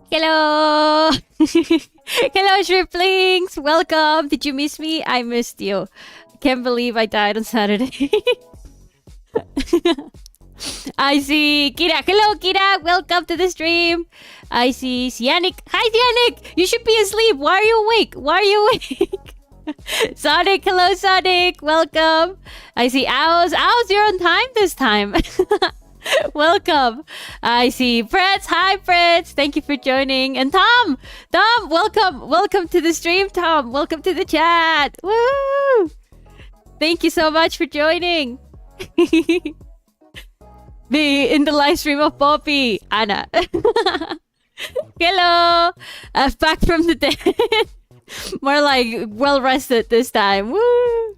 Hello! Hello, Shrimplings! Welcome! Did you miss me? I missed you. Can't believe I died on Saturday. I see Kira. Hello, Kira! Welcome to the stream. I see Yannick. Hi, Yannick! You should be asleep. Why are you awake? Why are you awake? Sonic, hello, Sonic! Welcome. I see Owls. Owls, you're on time this time. Welcome. I see Fritz. Hi, Fritz. Thank you for joining. And Tom. Tom, welcome. Welcome to the stream, Tom. Welcome to the chat. Woo! Thank you so much for joining. Be in the live stream of Popi. Anna. Hello. Back from the dead. More like well-rested this time. Woo!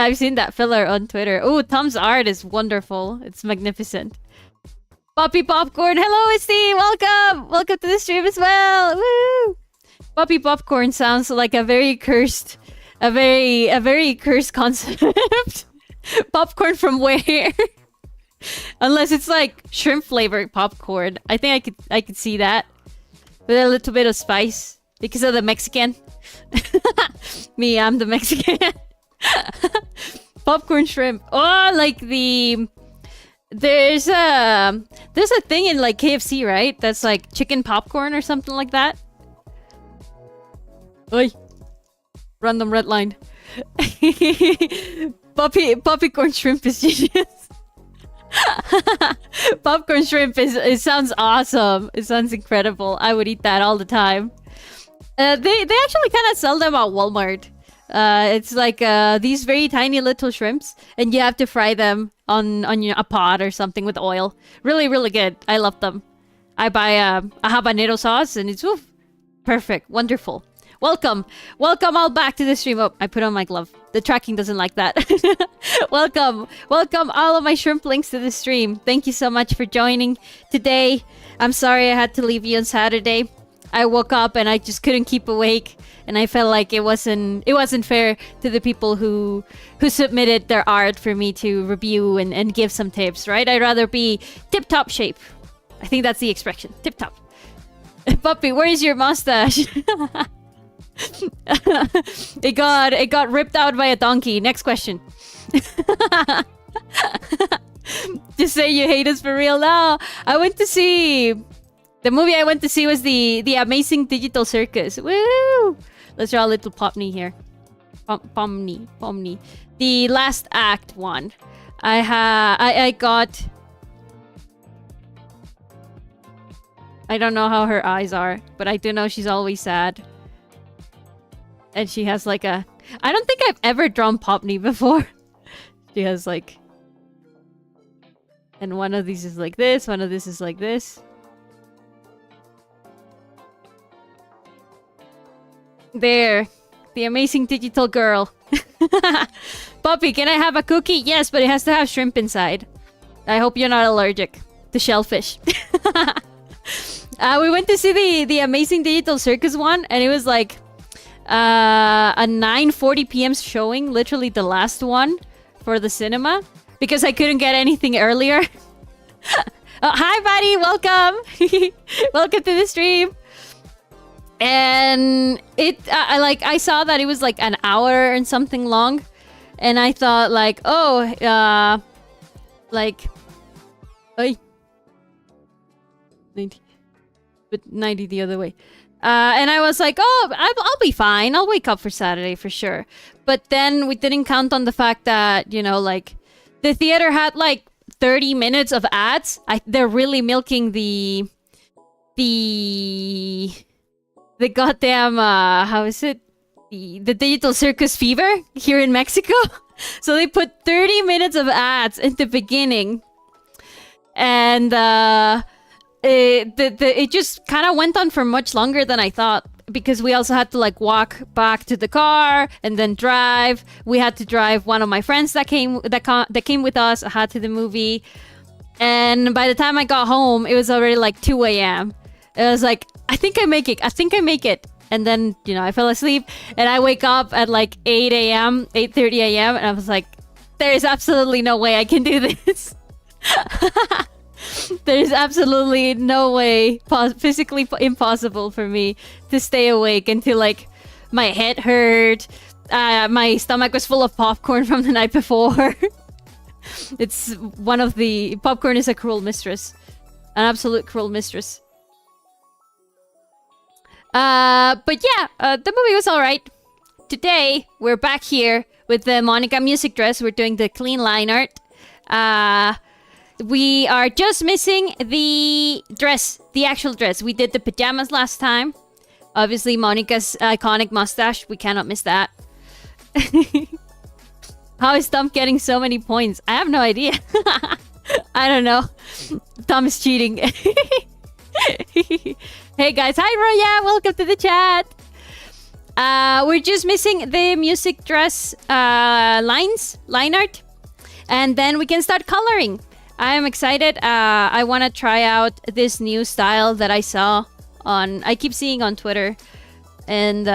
I've seen that filler on Twitter. Oh, Tom's art is wonderful. It's magnificent. Poppy Popcorn. Hello, Steve. Welcome. Welcome to the stream as well. Woo! Poppy Popcorn sounds like a very cursed, a very cursed concept. Popcorn from where? Unless it's like shrimp flavored popcorn. I think I could see that. With a little bit of spice. Because of the Mexican. Me, I'm the Mexican. Popcorn shrimp. Oh, like the... There's a thing in like KFC, right? That's like chicken popcorn or something like that. Oi. Random red line. Popcorn shrimp is genius. Popcorn shrimp it sounds awesome. It sounds incredible. I would eat that all the time. They actually kind of sell them at Walmart. It's like these very tiny little shrimps, and you have to fry them on a pot or something with oil. Really, really good. I love them. I buy a habanero sauce, and it's perfect, wonderful. Welcome all back to the stream. Oh, I put on my glove. The tracking doesn't like that. welcome all of my shrimplings to the stream. Thank you so much for joining today. I'm sorry I had to leave you on Saturday. I woke up and I just couldn't keep awake, and I felt like it wasn't fair to the people who submitted their art for me to review and give some tips, right? I'd rather be tip-top shape. I think that's the expression. Tip-top. Puppy, where is your mustache? It got ripped out by a donkey. Next question. Just say you hate us for real now. The movie I went to see was the Amazing Digital Circus. Woo! Let's draw a little Pomni here. Pomni. The last act one. I got... I don't know how her eyes are, but I do know she's always sad. And she has like a... I don't think I've ever drawn Pomni before. She has like... And one of these is like this, one of this is like this. There. The amazing digital girl. Poppy, can I have a cookie? Yes, but it has to have shrimp inside. I hope you're not allergic to shellfish. We went to see the Amazing Digital Circus one, and it was like a 9:40 p.m. showing, literally the last one for the cinema, because I couldn't get anything earlier. Oh, hi, buddy. Welcome. Welcome to the stream. And I saw that it was like an hour and something long, and I thought like, oh, oi, 90, but 90 the other way. And I was like, oh, I'll be fine. I'll wake up for Saturday for sure. But then we didn't count on the fact that, you know, like the theater had like 30 minutes of ads. They're really milking the goddamn, how is it? The digital circus fever here in Mexico. So they put 30 minutes of ads in the beginning. And it just kind of went on for much longer than I thought, because we also had to like walk back to the car and then drive. We had to drive one of my friends that came with us to the movie. And by the time I got home, it was already like 2 a.m. It was like, I think I make it. And then, you know, I fell asleep and I wake up at like 8 a.m., 8:30 a.m. and I was like, There is absolutely no way I can do this. There is absolutely no way, physically impossible for me to stay awake until like my head hurt. My stomach was full of popcorn from the night before. It's one of the... Popcorn is a cruel mistress. An absolute cruel mistress. But yeah, the movie was alright. Today, we're back here with the Monika music dress. We're doing the clean line art. We are just missing the dress, the actual dress. We did the pajamas last time. Obviously, Monika's iconic mustache. We cannot miss that. How is Tom getting so many points? I have no idea. I don't know. Tom is cheating. Hey guys, hi Roya, welcome to the chat. We're just missing the music dress line art. And then we can start coloring. I am excited. I want to try out this new style that I saw on... I keep seeing on Twitter. And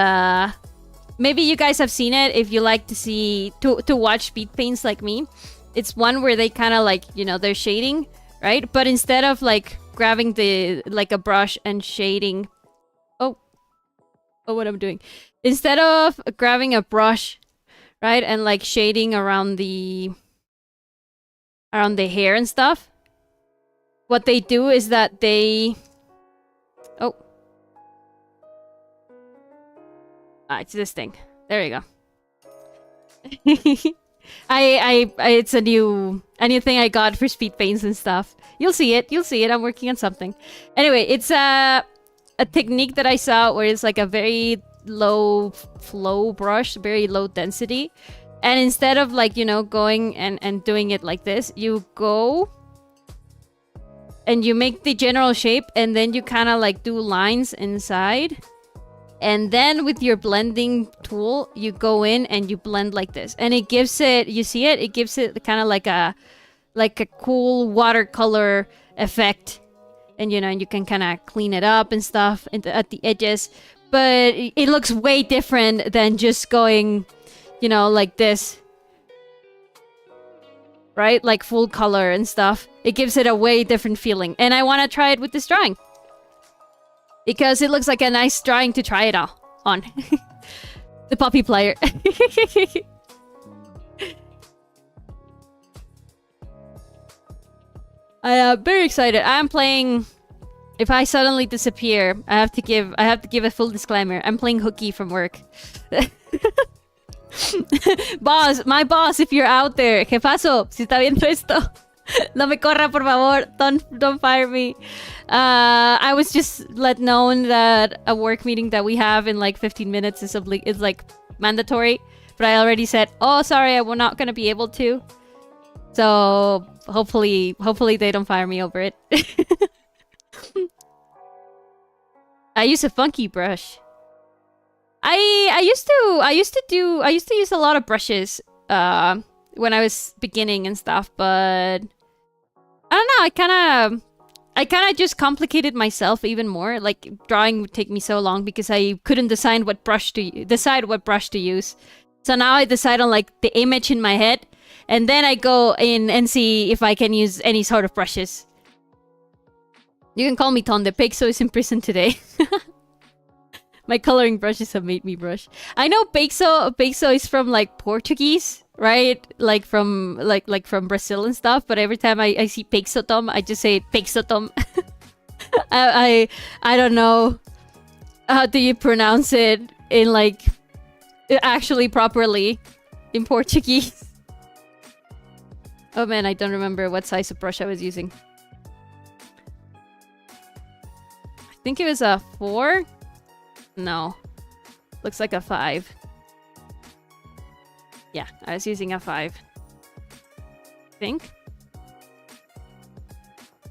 maybe you guys have seen it if you like to see... To watch speed paints like me. It's one where they kind of like, you know, they're shading, right? But instead of like grabbing the... like a brush and shading... Oh, what I'm doing. Instead of grabbing a brush, right? And like shading around the hair and stuff. What they do is that they... Oh. It's this thing. There you go. It's a new thing I got for speed paints and stuff. You'll see it. I'm working on something. Anyway, it's a technique that I saw where it's like a very low flow brush, very low density. And instead of like, you know, going and doing it like this, you go and you make the general shape and then you kind of like do lines inside. And then with your blending tool, you go in and you blend like this. And it gives it, you see it? It gives it kind of like a cool watercolor effect. And, you know, you can kind of clean it up and stuff at the edges. But it looks way different than just going... You know, like this. Right? Like full color and stuff. It gives it a way different feeling. And I want to try it with this drawing. Because it looks like a nice drawing to try it on. The Poppy player. I am very excited. I'm playing... If I suddenly disappear, I have to give a full disclaimer. I'm playing hooky from work. Boss, my boss, if you're out there, jefazo, si está viendo esto, no me corra, por favor, don't fire me. I was just let known that a work meeting that we have in like 15 minutes is like mandatory, but I already said, oh, sorry, I'm not gonna be able to. So hopefully they don't fire me over it. I use a funky brush. I used to use a lot of brushes when I was beginning and stuff, but I don't know, I kind of just complicated myself even more. Like drawing would take me so long because I couldn't decide what brush to use. So now I decide on like the image in my head and then I go in and see if I can use any sort of brushes. You can call me Tonde. Pixo is in prison today. My coloring brushes have made me brush. I know Pixo is from like Portuguese, right? Like from Brazil and stuff. But every time I see Pixotom, I just say Pixotom. I don't know how do you pronounce it in like actually properly in Portuguese. Oh man, I don't remember what size of brush I was using. I think it was a 4. No. Looks like a 5. Yeah, I was using a 5. I think.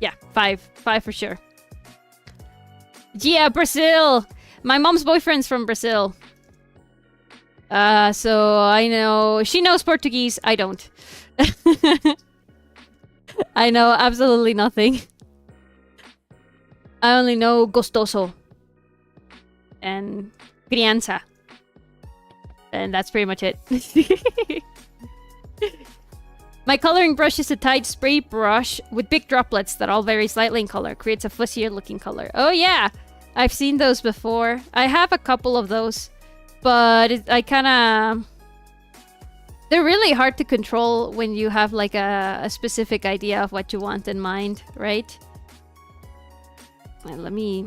Yeah, 5. 5 for sure. Yeah, Brazil! My mom's boyfriend's from Brazil. So I know... She knows Portuguese. I don't. I know absolutely nothing. I only know gostoso. And crianza. And that's pretty much it. My coloring brush is a tight spray brush with big droplets that all vary slightly in color. Creates a fuzzier looking color. Oh yeah! I've seen those before. I have a couple of those. But I kind of... They're really hard to control when you have like a specific idea of what you want in mind, right? Let me...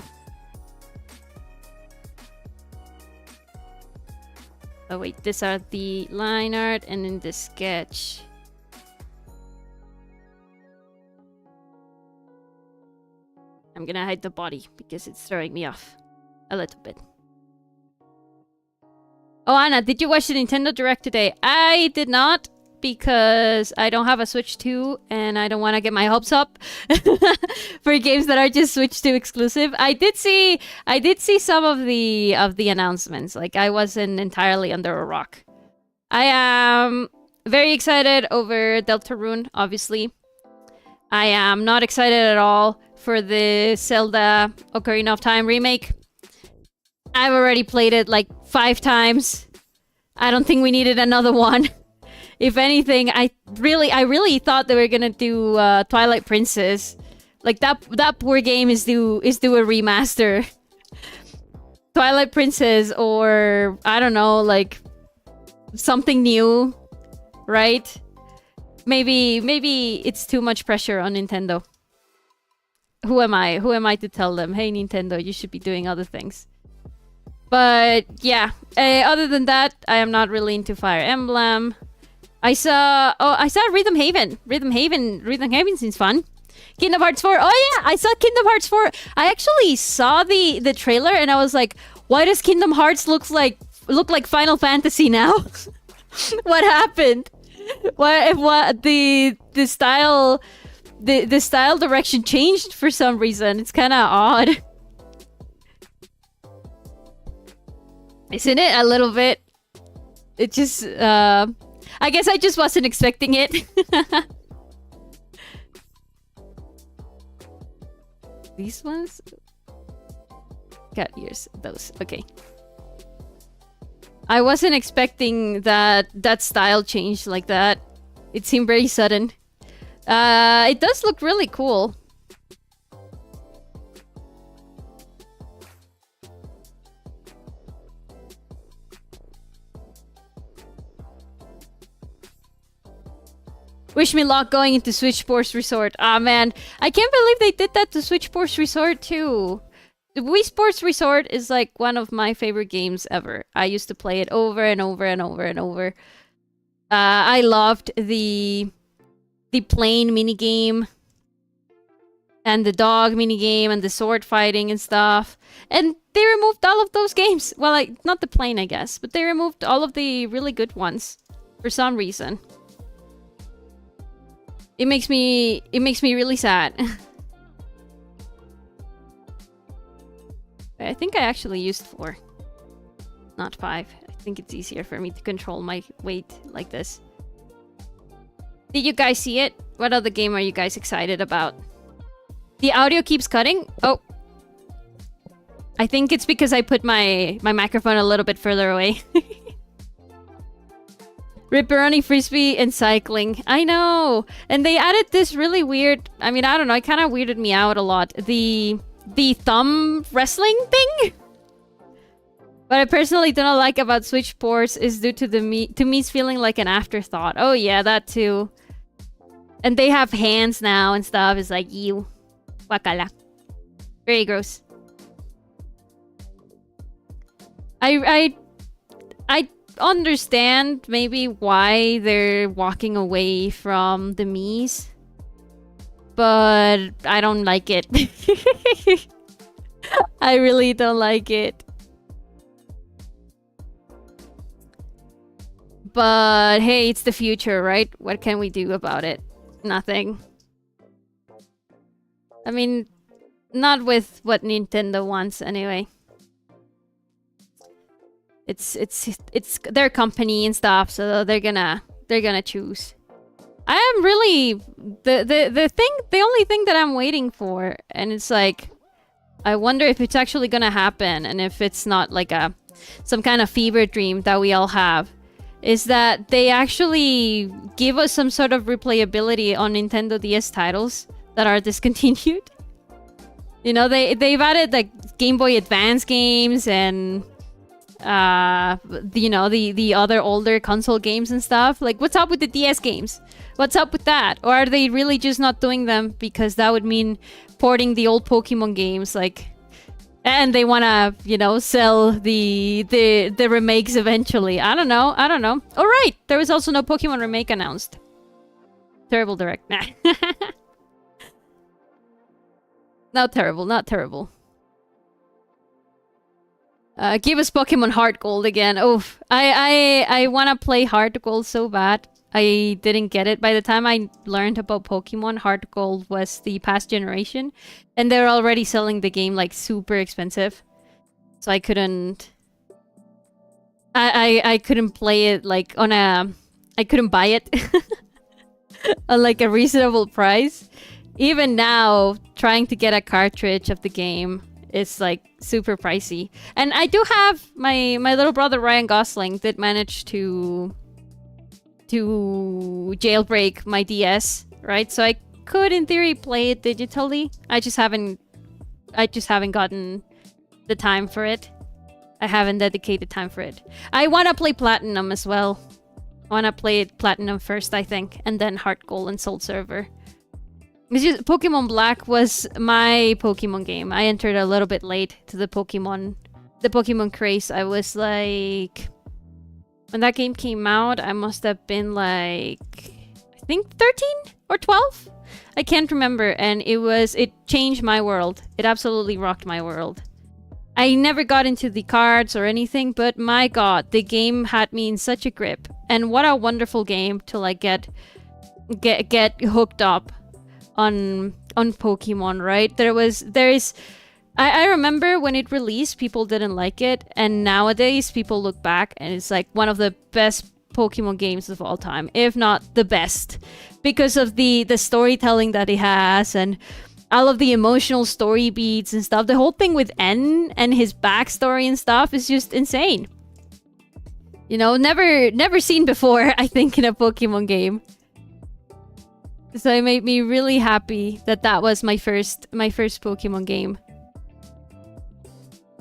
Oh wait, these are the line art and then the sketch. I'm gonna hide the body because it's throwing me off a little bit. Oh, Anna, did you watch the Nintendo Direct today? I did not, because I don't have a Switch 2 and I don't want to get my hopes up for games that are just Switch 2 exclusive. I did see some of the announcements. Like, I wasn't entirely under a rock. I am very excited over Deltarune, obviously. I am not excited at all for the Zelda Ocarina of Time remake. I've already played it like 5 times. I don't think we needed another one. If anything, I really thought they were gonna do Twilight Princess. Like that poor game is due a remaster. Twilight Princess, or I don't know, like something new, right? Maybe it's too much pressure on Nintendo. Who am I? Who am I to tell them, hey Nintendo, you should be doing other things? But yeah, other than that, I am not really into Fire Emblem. I saw Rhythm Haven. Rhythm Haven seems fun. Kingdom Hearts 4. Oh yeah, I saw Kingdom Hearts 4. I actually saw the trailer and I was like, why does Kingdom Hearts look like Final Fantasy now? What happened? What the style direction changed for some reason. It's kind of odd. Isn't it? A little bit. It just, I guess I just wasn't expecting it. These ones? Got ears. Those. Okay. I wasn't expecting that style change like that. It seemed very sudden. It does look really cool. Wish me luck going into Switch Sports Resort. Ah, man. I can't believe they did that to Switch Sports Resort, too. The Wii Sports Resort is like one of my favorite games ever. I used to play it over and over and over and over. I loved the plane minigame. And the dog minigame and the sword fighting and stuff. And they removed all of those games. Well, like, not the plane, I guess. But they removed all of the really good ones. For some reason. It makes me really sad. I think I actually used 4. Not 5. I think it's easier for me to control my weight like this. Did you guys see it? What other game are you guys excited about? The audio keeps cutting? Oh. I think it's because I put my microphone a little bit further away. Ripperoni, frisbee, and cycling. I know! And they added this really weird... I mean, I don't know. It kind of weirded me out a lot. The thumb wrestling thing? What I personally do not like about Switch Sports is due to me's feeling like an afterthought. Oh yeah, that too. And they have hands now and stuff. It's like, ew. Wakala. Very gross. I understand maybe why they're walking away from the Miis, but I don't like it. I really don't like it. But hey, it's the future, right? What can we do about it? Nothing. I mean, not with what Nintendo wants anyway. It's their company and stuff, so they're gonna choose. I am really the only thing that I'm waiting for, and it's like, I wonder if it's actually gonna happen, and if it's not like some kind of fever dream that we all have, is that they actually give us some sort of replayability on Nintendo DS titles that are discontinued. You know, they've added like Game Boy Advance games and you know, the other older console games and stuff. Like, what's up with the DS games? What's up with that? Or are they really just not doing them because that would mean porting the old Pokemon games, like, and they want to, you know, sell the remakes eventually. I don't know. All right, there was also no Pokemon remake announced. Terrible direct. Nah. Not terrible. Give us Pokemon Heart Gold again. Oh, I want to play Heart Gold so bad. I didn't get it. By the time I learned about Pokemon, Heart Gold was the past generation. And they're already selling the game like super expensive. So I couldn't... I couldn't play it like on a... I couldn't buy it on like a reasonable price. Even now, trying to get a cartridge of the game is like super pricey. And I do have my little brother Ryan Gosling did manage to jailbreak my DS, right? So I could in theory play it digitally. I just haven't gotten the time for it. I haven't dedicated time for it. I want to play Platinum as well. I want to play it Platinum first, I think, and then Heart Gold and Soul Silver. It's just, Pokemon Black was my Pokemon game. I entered a little bit late to the Pokemon craze. I was like... When that game came out, I must have been like... I think 13 or 12? I can't remember. And it changed my world. It absolutely rocked my world. I never got into the cards or anything, but my god, the game had me in such a grip. And what a wonderful game to like get hooked up on Pokemon, right? I remember when it released, people didn't like it, and nowadays people look back and it's like one of the best Pokemon games of all time, if not the best, because of the storytelling that it has and all of the emotional story beats and stuff. The whole thing with N and his backstory and stuff is just insane. You know, never seen before, I think, in a Pokemon game. So it made me really happy that was my first Pokemon game.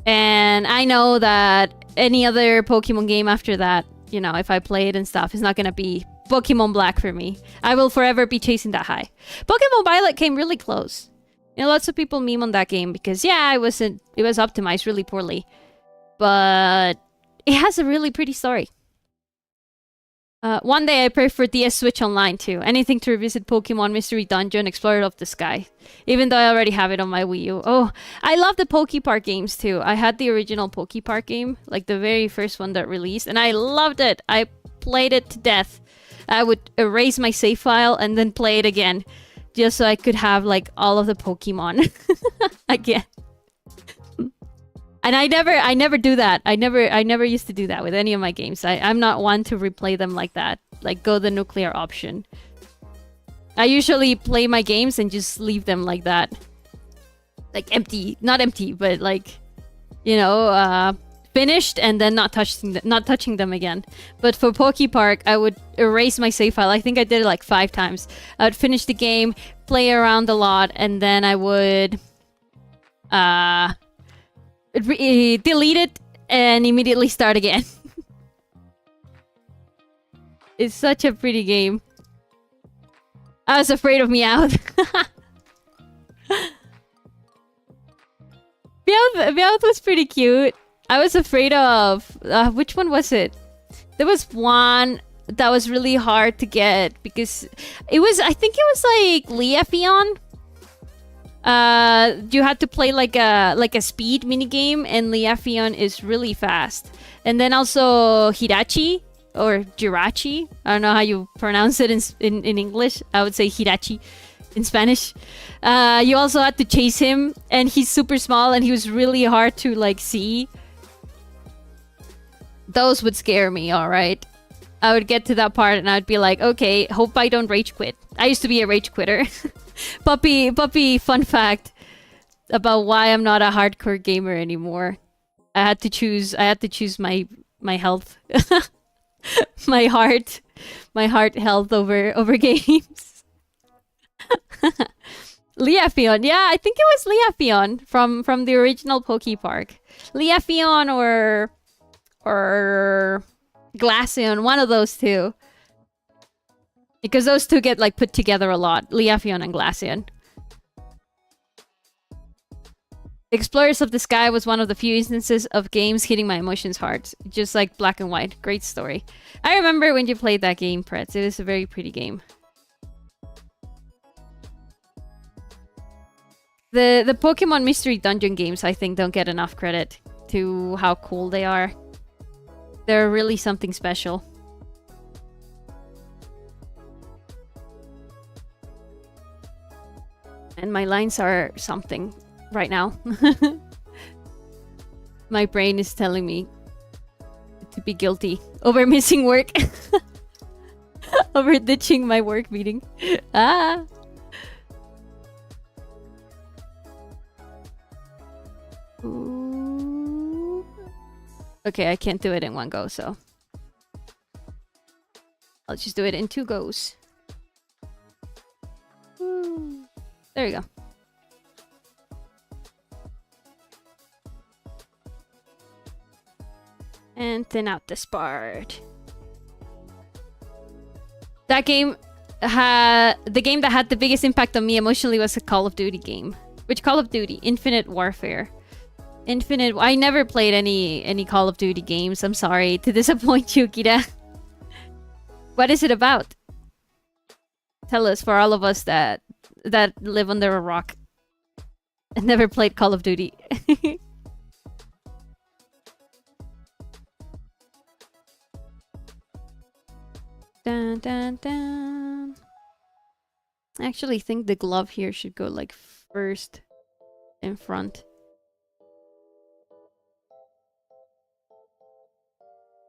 And I know that any other Pokemon game after that, you know, if I play it and stuff, is not gonna be Pokemon Black for me. I will forever be chasing that high. Pokemon Violet came really close. You know, lots of people meme on that game because, yeah, it was optimized really poorly. But it has a really pretty story. One day I pray for DS Switch Online too. Anything to revisit Pokemon Mystery Dungeon, Explorer of the Sky. Even though I already have it on my Wii U. Oh, I love the Pokepark games too. I had the original Pokepark game, like the very first one that released, and I loved it. I played it to death. I would erase my save file and then play it again, just so I could have like all of the Pokemon again. And I never do that. I never used to do that with any of my games. I'm not one to replay them like that. Like, go the nuclear option. I usually play my games and just leave them like that. Like, empty. Not empty, but like, you know, finished and then not touching them again. But for Pokepark, I would erase my save file. I think I did it like 5 times. I would finish the game, play around a lot, and then I would... delete it and immediately start again. It's such a pretty game. I was afraid of Meowth. Meowth was pretty cute. I was afraid of... which one was it? There was one that was really hard to get because it was... I think it was like Leafeon. You had to play like a speed minigame, and Leafeon is really fast. And then also Hirachi or Jirachi. I don't know how you pronounce it in English. I would say Hirachi in Spanish. You also had to chase him, and he's super small, and he was really hard to like see. Those would scare me, alright. I would get to that part and I'd be like, okay, hope I don't rage quit. I used to be a rage quitter. Poppy, fun fact about why I'm not a hardcore gamer anymore. I had to choose my health. my heart health over games. Leafeon, yeah, I think it was Leafeon from the original Poke Park. Leafeon or Glaceon, one of those two. Because those two get like put together a lot. Leafeon and Glaceon. Explorers of the Sky was one of the few instances of games hitting my emotions hard. Just like Black and White. Great story. I remember when you played that game, Pretz. It was a very pretty game. The Pokemon Mystery Dungeon games, I think, don't get enough credit to how cool they are. They're really something special. And my lines are something right now. My brain is telling me to be guilty over missing work. Over ditching my work meeting. Ah! Ooh. Okay, I can't do it in one go, so I'll just do it in 2 goes. Ooh. There you go. And thin out this part. That game the game that had the biggest impact on me emotionally was a Call of Duty game. Which Call of Duty? Infinite Warfare. I never played any Call of Duty games. I'm sorry to disappoint you, Kira. What is it about? Tell us, for all of us that live under a rock and never played Call of Duty. Dun, dun, dun. I actually think the glove here should go like first in front.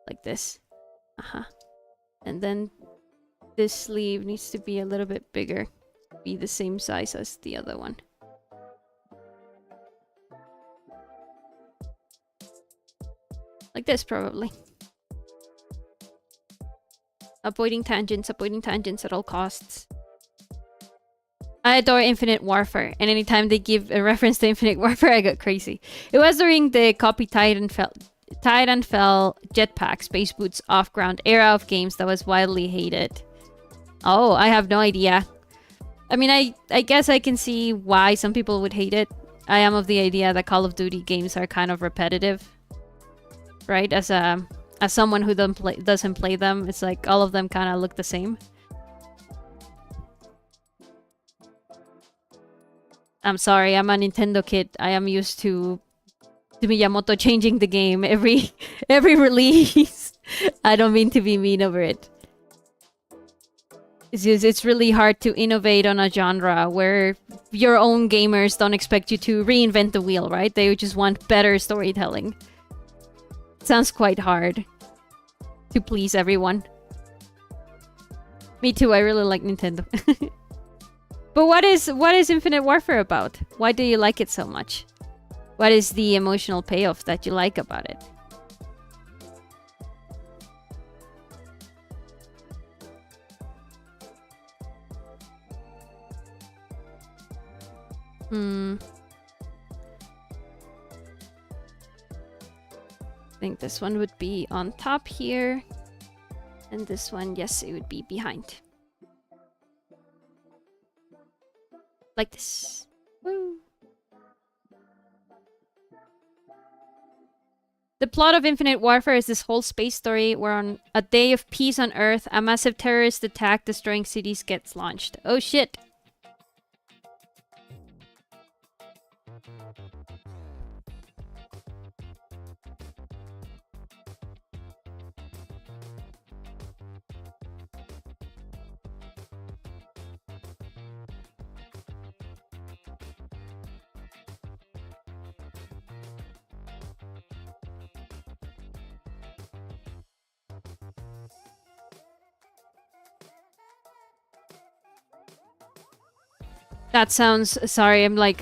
Like this. And then this sleeve needs to be a little bit bigger. Be the same size as the other one. Like this, probably. Avoiding tangents at all costs. I adore Infinite Warfare, and anytime they give a reference to Infinite Warfare, I got crazy. It was during the copy Titanfell Jetpack Space Boots off-ground era of games that was widely hated. Oh, I have no idea. I mean, I guess I can see why some people would hate it. I am of the idea that Call of Duty games are kind of repetitive. Right? As someone who doesn't play them, it's like all of them kind of look the same. I'm sorry, I'm a Nintendo kid. I am used to Miyamoto changing the game every release. I don't mean to be mean over it. It's really hard to innovate on a genre where your own gamers don't expect you to reinvent the wheel, right? They just want better storytelling. It sounds quite hard to please everyone. Me too, I really like Nintendo. But what is Infinite Warfare about? Why do you like it so much? What is the emotional payoff that you like about it? I think this one would be on top here. And this one, yes, it would be behind. Like this. Woo. The plot of Infinite Warfare is this whole space story where on a day of peace on Earth, a massive terrorist attack destroying cities gets launched. Oh shit! That sounds... Sorry, I'm like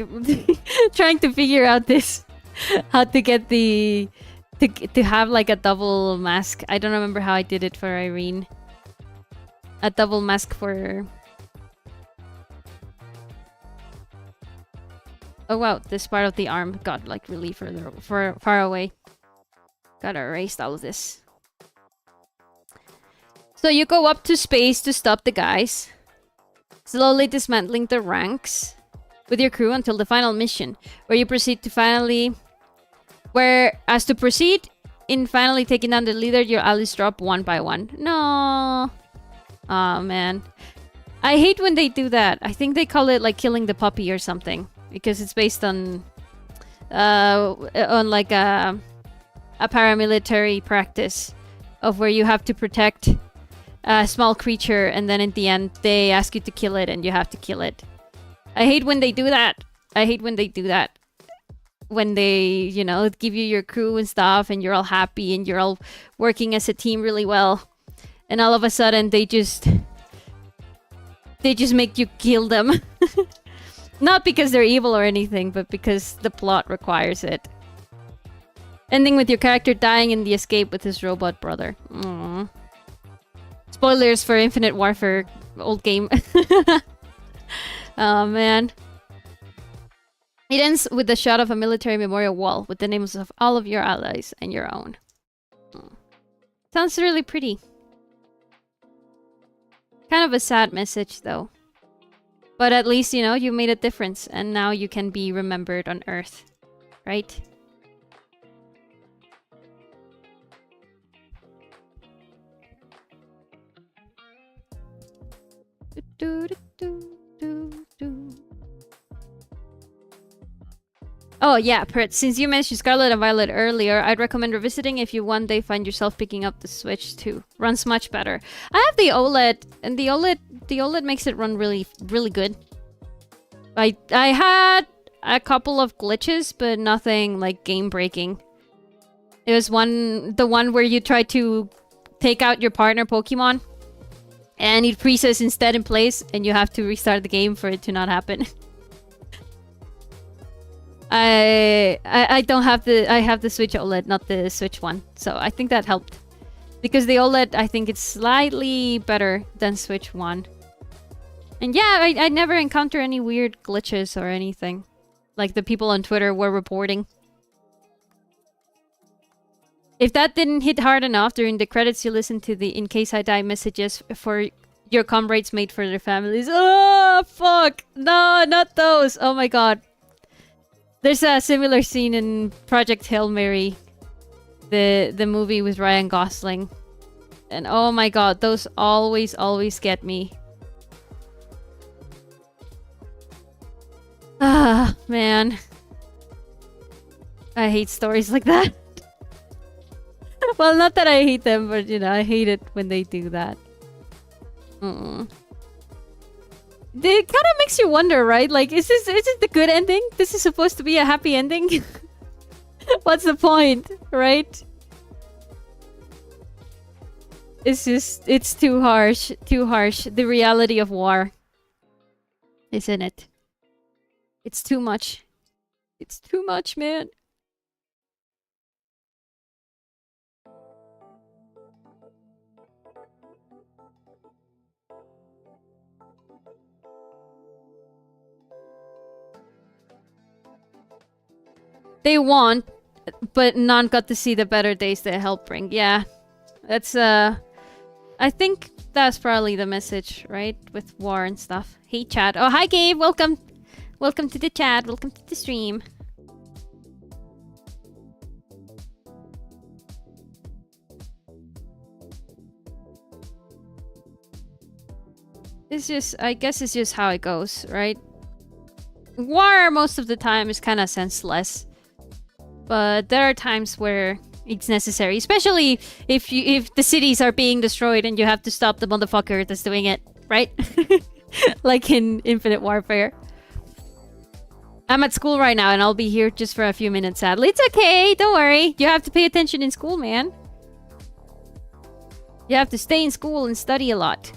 trying to figure out this... How to get the to have like a double mask. I don't remember how I did it for Irene. A double mask for... Oh wow, this part of the arm got like really far away. Gotta erase all of this. So you go up to space to stop the guys, slowly dismantling the ranks with your crew until the final mission, where you proceed to finally... Whereas to proceed in finally taking down the leader, your allies drop one by one. No. Oh man. I hate when they do that. I think they call it like killing the puppy or something. Because it's based on like a paramilitary practice of where you have to protect a small creature and then in the end they ask you to kill it and you have to kill it. I hate when they do that. I hate when they do that. When they, you know, give you your crew and stuff and you're all happy and you're all working as a team really well. And all of a sudden they just make you kill them. Not because they're evil or anything, but because the plot requires it. Ending with your character dying in the escape with his robot brother. Aww. Spoilers for Infinite Warfare, old game. Oh man. It ends with the shot of a military memorial wall with the names of all of your allies and your own. Sounds really pretty. Kind of a sad message though. But at least, you know, you made a difference and now you can be remembered on Earth. Right? Oh yeah, Pert, since you mentioned Scarlet and Violet earlier, I'd recommend revisiting if you one day find yourself picking up the Switch too. Runs much better. I have the OLED, and the OLED makes it run really, really good. I had a couple of glitches, but nothing like game breaking. It was the one where you try to take out your partner Pokemon, and it freezes instead in place, and you have to restart the game for it to not happen. I don't have I have the Switch OLED, not the Switch One, so I think that helped. Because the OLED, I think it's slightly better than Switch One. And yeah, I never encounter any weird glitches or anything, like the people on Twitter were reporting. If that didn't hit hard enough during the credits, you listen to the "In Case I Die" messages for your comrades made for their families. Oh fuck! No, not those! Oh my god. There's a similar scene in Project Hail Mary, the movie with Ryan Gosling. And oh my god, those always get me. Ah, man. I hate stories like that. Well, not that I hate them, but you know, I hate it when they do that. It kind of makes you wonder, right? Like, is it the good ending? This is supposed to be a happy ending? What's the point, right? It's just, it's too harsh. Too harsh. The reality of war. Isn't it? It's too much. It's too much, man. They want, but none got to see the better days they help bring. Yeah. That's, I think that's probably the message, right? With war and stuff. Hey, chat. Oh, hi, Gabe. Welcome. Welcome to the chat. Welcome to the stream. It's just, I guess it's just how it goes, right? War most of the time is kind of senseless. But there are times where it's necessary, especially if the cities are being destroyed and you have to stop the motherfucker that's doing it, right? Like in Infinite Warfare. I'm at school right now and I'll be here just for a few minutes, sadly. It's okay, don't worry. You have to pay attention in school, man. You have to stay in school and study a lot.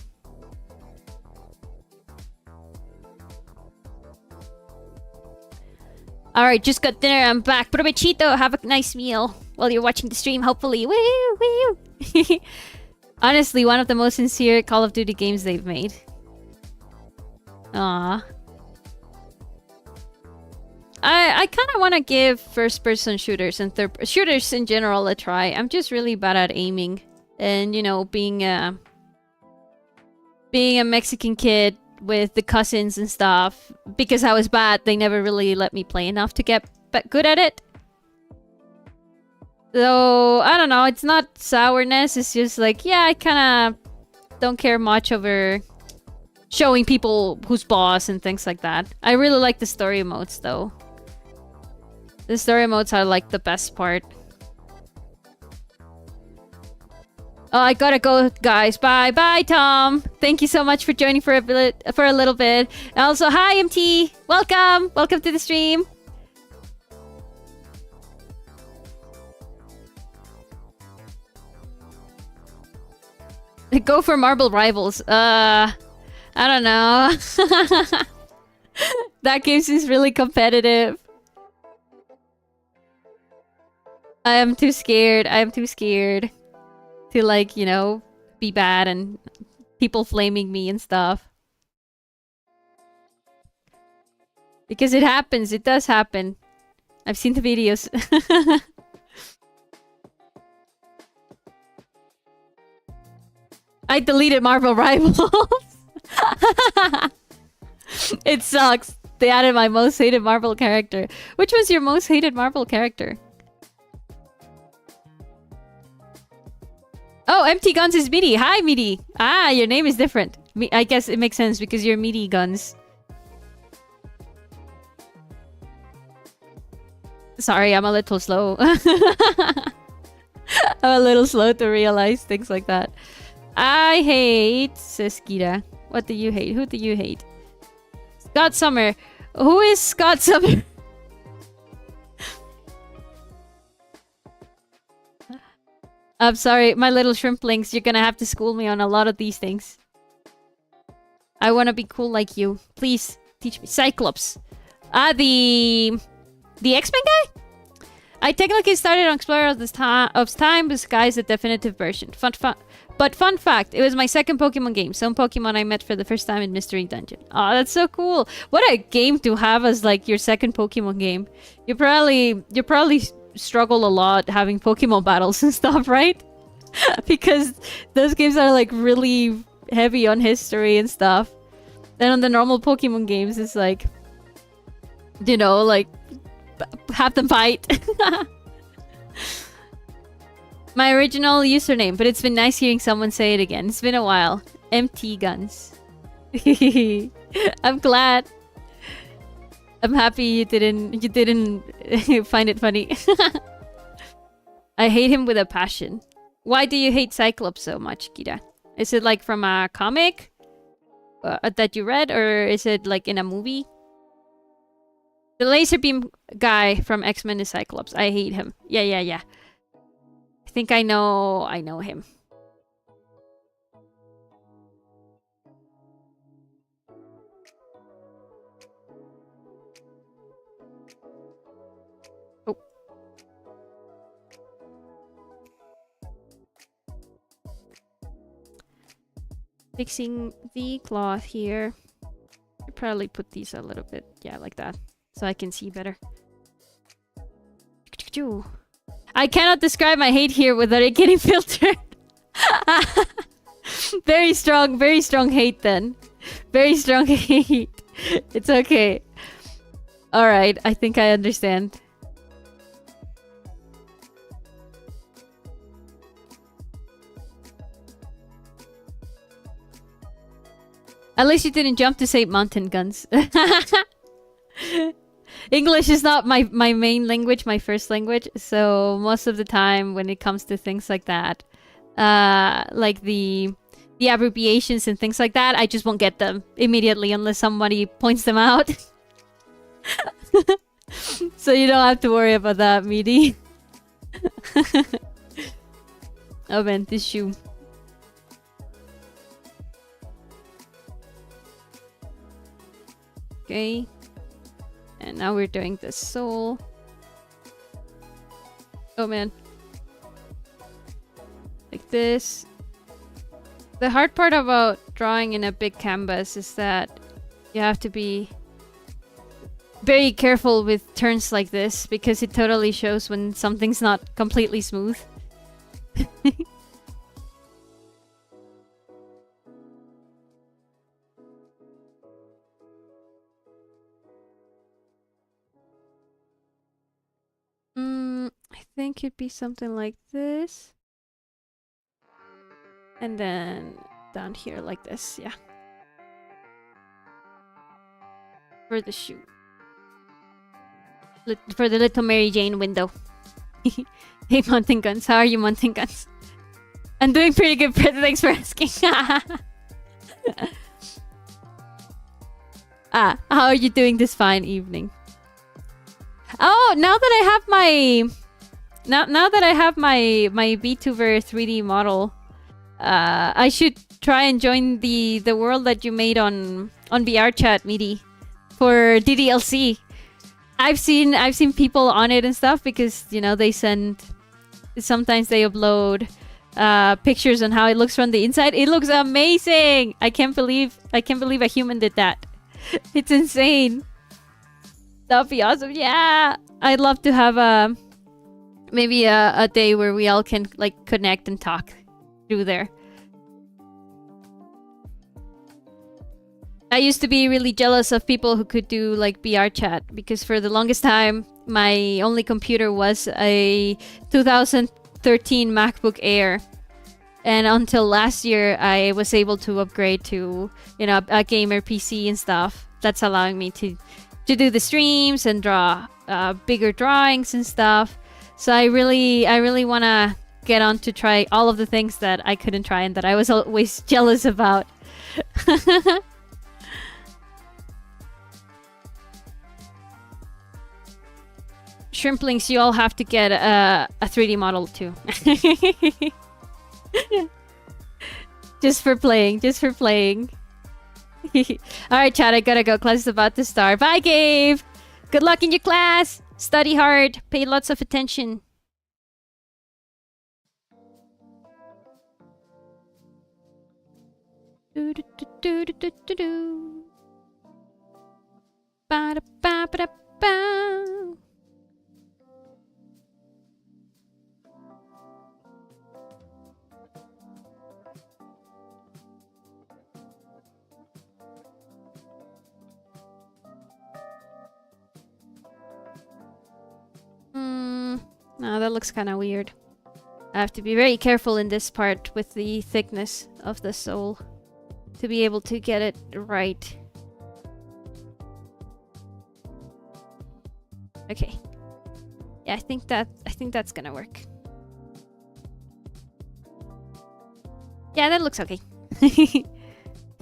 Alright, just got dinner. I'm back. Provechito, have a nice meal. while you're watching the stream, hopefully. Woo! Woo! Honestly, one of the most sincere Call of Duty games they've made. Aww. I kind of want to give first-person shooters and shooters in general a try. I'm just really bad at aiming. And, you know, being a Mexican kid with the cousins and stuff, because I was bad, they never really let me play enough to get good at it. So, I don't know, it's not sourness, it's just like, yeah, I kind of don't care much over showing people who's boss and things like that. I really like the story modes, though. The story modes are, like, the best part. Oh, I gotta go, guys. Bye. Bye, Tom. Thank you so much for joining for a little bit. Also, hi, MT. Welcome. Welcome to the stream. Go for Marble Rivals. I don't know. That game is really competitive. I am too scared. I am too scared to, like, you know, be bad and people flaming me and stuff. Because it happens. It does happen. I've seen the videos. I deleted Marvel Rivals. It sucks. They added my most hated Marvel character. Which was your most hated Marvel character? Oh, Empty Guns is Meaty. Hi, Meaty. Ah, your name is different. I guess it makes sense because you're Meaty Guns. Sorry, I'm a little slow. I'm a little slow to realize things like that. I hate... says Kira. What do you hate? Who do you hate? Scott Summer. Who is Scott Summer? I'm sorry, my little shrimplings. You're gonna have to school me on a lot of these things. I wanna be cool like you. Please, teach me. Cyclops. Ah, the X-Men guy? I technically started on Explorer of Time, but Sky is the definitive version. But fun fact, it was my second Pokemon game. Some Pokemon I met for the first time in Mystery Dungeon. Oh, that's so cool. What a game to have as, like, your second Pokemon game. You probably struggle a lot having Pokemon battles and stuff, right? Because those games are, like, really heavy on history and stuff. Then on the normal Pokemon games, it's like, you know, like, have them fight. My original username, but it's been nice hearing someone say it again. It's been a while. MT Guns. I'm glad. I'm happy you didn't find it funny. I hate him with a passion. Why do you hate Cyclops so much, Kira? Is it like from a comic that you read, or is it like in a movie? The laser beam guy from X-Men is Cyclops. I hate him. Yeah. I think I know him. Oh. Fixing the cloth here. I'll probably put these a little bit, yeah, like that, so I can see better. I cannot describe my hate here without it getting filtered. Very strong hate then. Very strong hate. It's okay. Alright, I think I understand. At least you didn't jump to say mountain guns. English is not my main language, my first language, so most of the time when it comes to things like that, like the abbreviations and things like that, I just won't get them immediately unless somebody points them out. So you don't have to worry about that, Meaty. Oh man, this shoe. Okay. And now we're doing the soul. Oh man. like this. The hard part about drawing in a big canvas is that you have to be very careful with turns like this because it totally shows when something's not completely smooth. I think it'd be something like this. And then down here like this, yeah. For the shoe. For the little Mary Jane window. Hey, Mountain Guns. How are you, Mountain Guns? I'm doing pretty good, Fred. Thanks for asking. How are you doing this fine evening? Oh, now that I have my... Now that I have my VTuber 3D model, I should try and join the world that you made on VR chat, Meaty, for DDLC. I've seen people on it and stuff because, you know, sometimes they upload pictures on how it looks from the inside. It looks amazing. I can't believe a human did that. It's insane. That'd be awesome. Yeah, I'd love to have maybe a day where we all can like connect and talk through there. I used to be really jealous of people who could do like VR chat because for the longest time my only computer was a 2013 MacBook Air, and until last year I was able to upgrade to, you know, a gamer PC and stuff. That's allowing me to do the streams and draw bigger drawings and stuff. So I really want to get on to try all of the things that I couldn't try and that I was always jealous about. Shrimplings, you all have to get a 3D model too. Just for playing. Alright, chat, I gotta go. Class is about to start. Bye, Gabe! Good luck in your class! Study hard. Pay lots of attention. Do do do do do do do. Ba da ba ba da ba. No, that looks kind of weird. I have to be very careful in this part with the thickness of the sole to be able to get it right. Okay. Yeah, I think that's gonna work. Yeah, that looks okay. I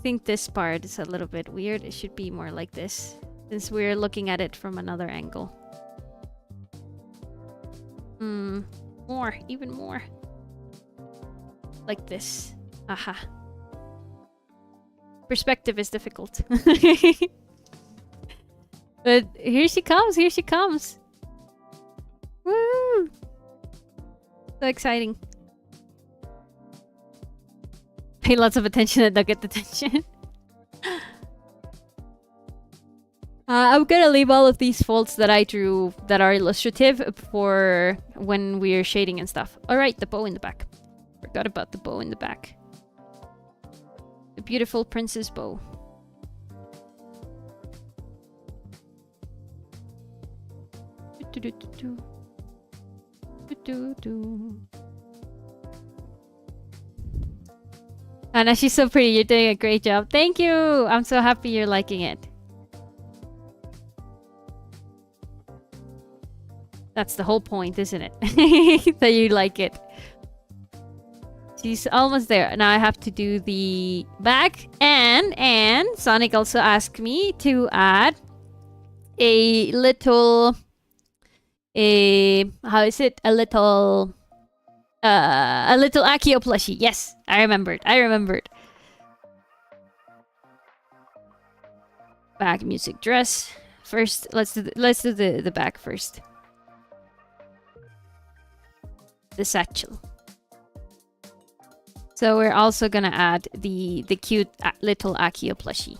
think this part is a little bit weird. It should be more like this, since we're looking at it from another angle. More, even more. Like this. Aha. Perspective is difficult. But here she comes, Woo! So exciting. Pay lots of attention and don't get attention. I'm gonna leave all of these folds that I drew that are illustrative for when we're shading and stuff. Alright, the bow in the back. Forgot about the bow in the back. The beautiful princess bow. Anna, she's so pretty. You're doing a great job. Thank you! I'm so happy you're liking it. That's the whole point, isn't it? That you like it. She's almost there. Now I have to do the back. And Sonic also asked me to add a little... how is it? A little Akio plushie. Yes, I remembered. Back music dress. First, let's do the back first. The satchel. So we're also gonna add the cute little Akio plushie.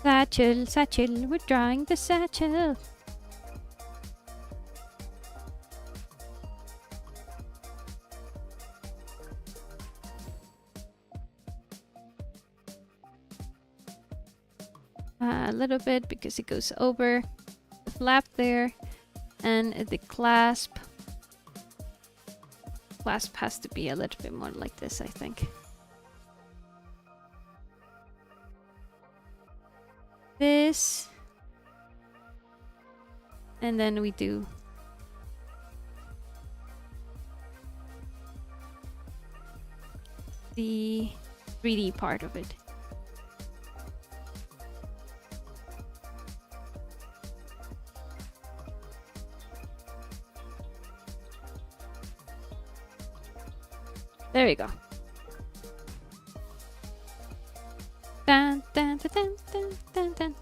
Satchel, satchel, we're drawing the satchel. A little bit because it goes over the flap there, and the clasp has to be a little bit more like this, I think. This, and then we do the 3D part of it. There you go. Dun, dun, dun, dun, dun, dun, dun.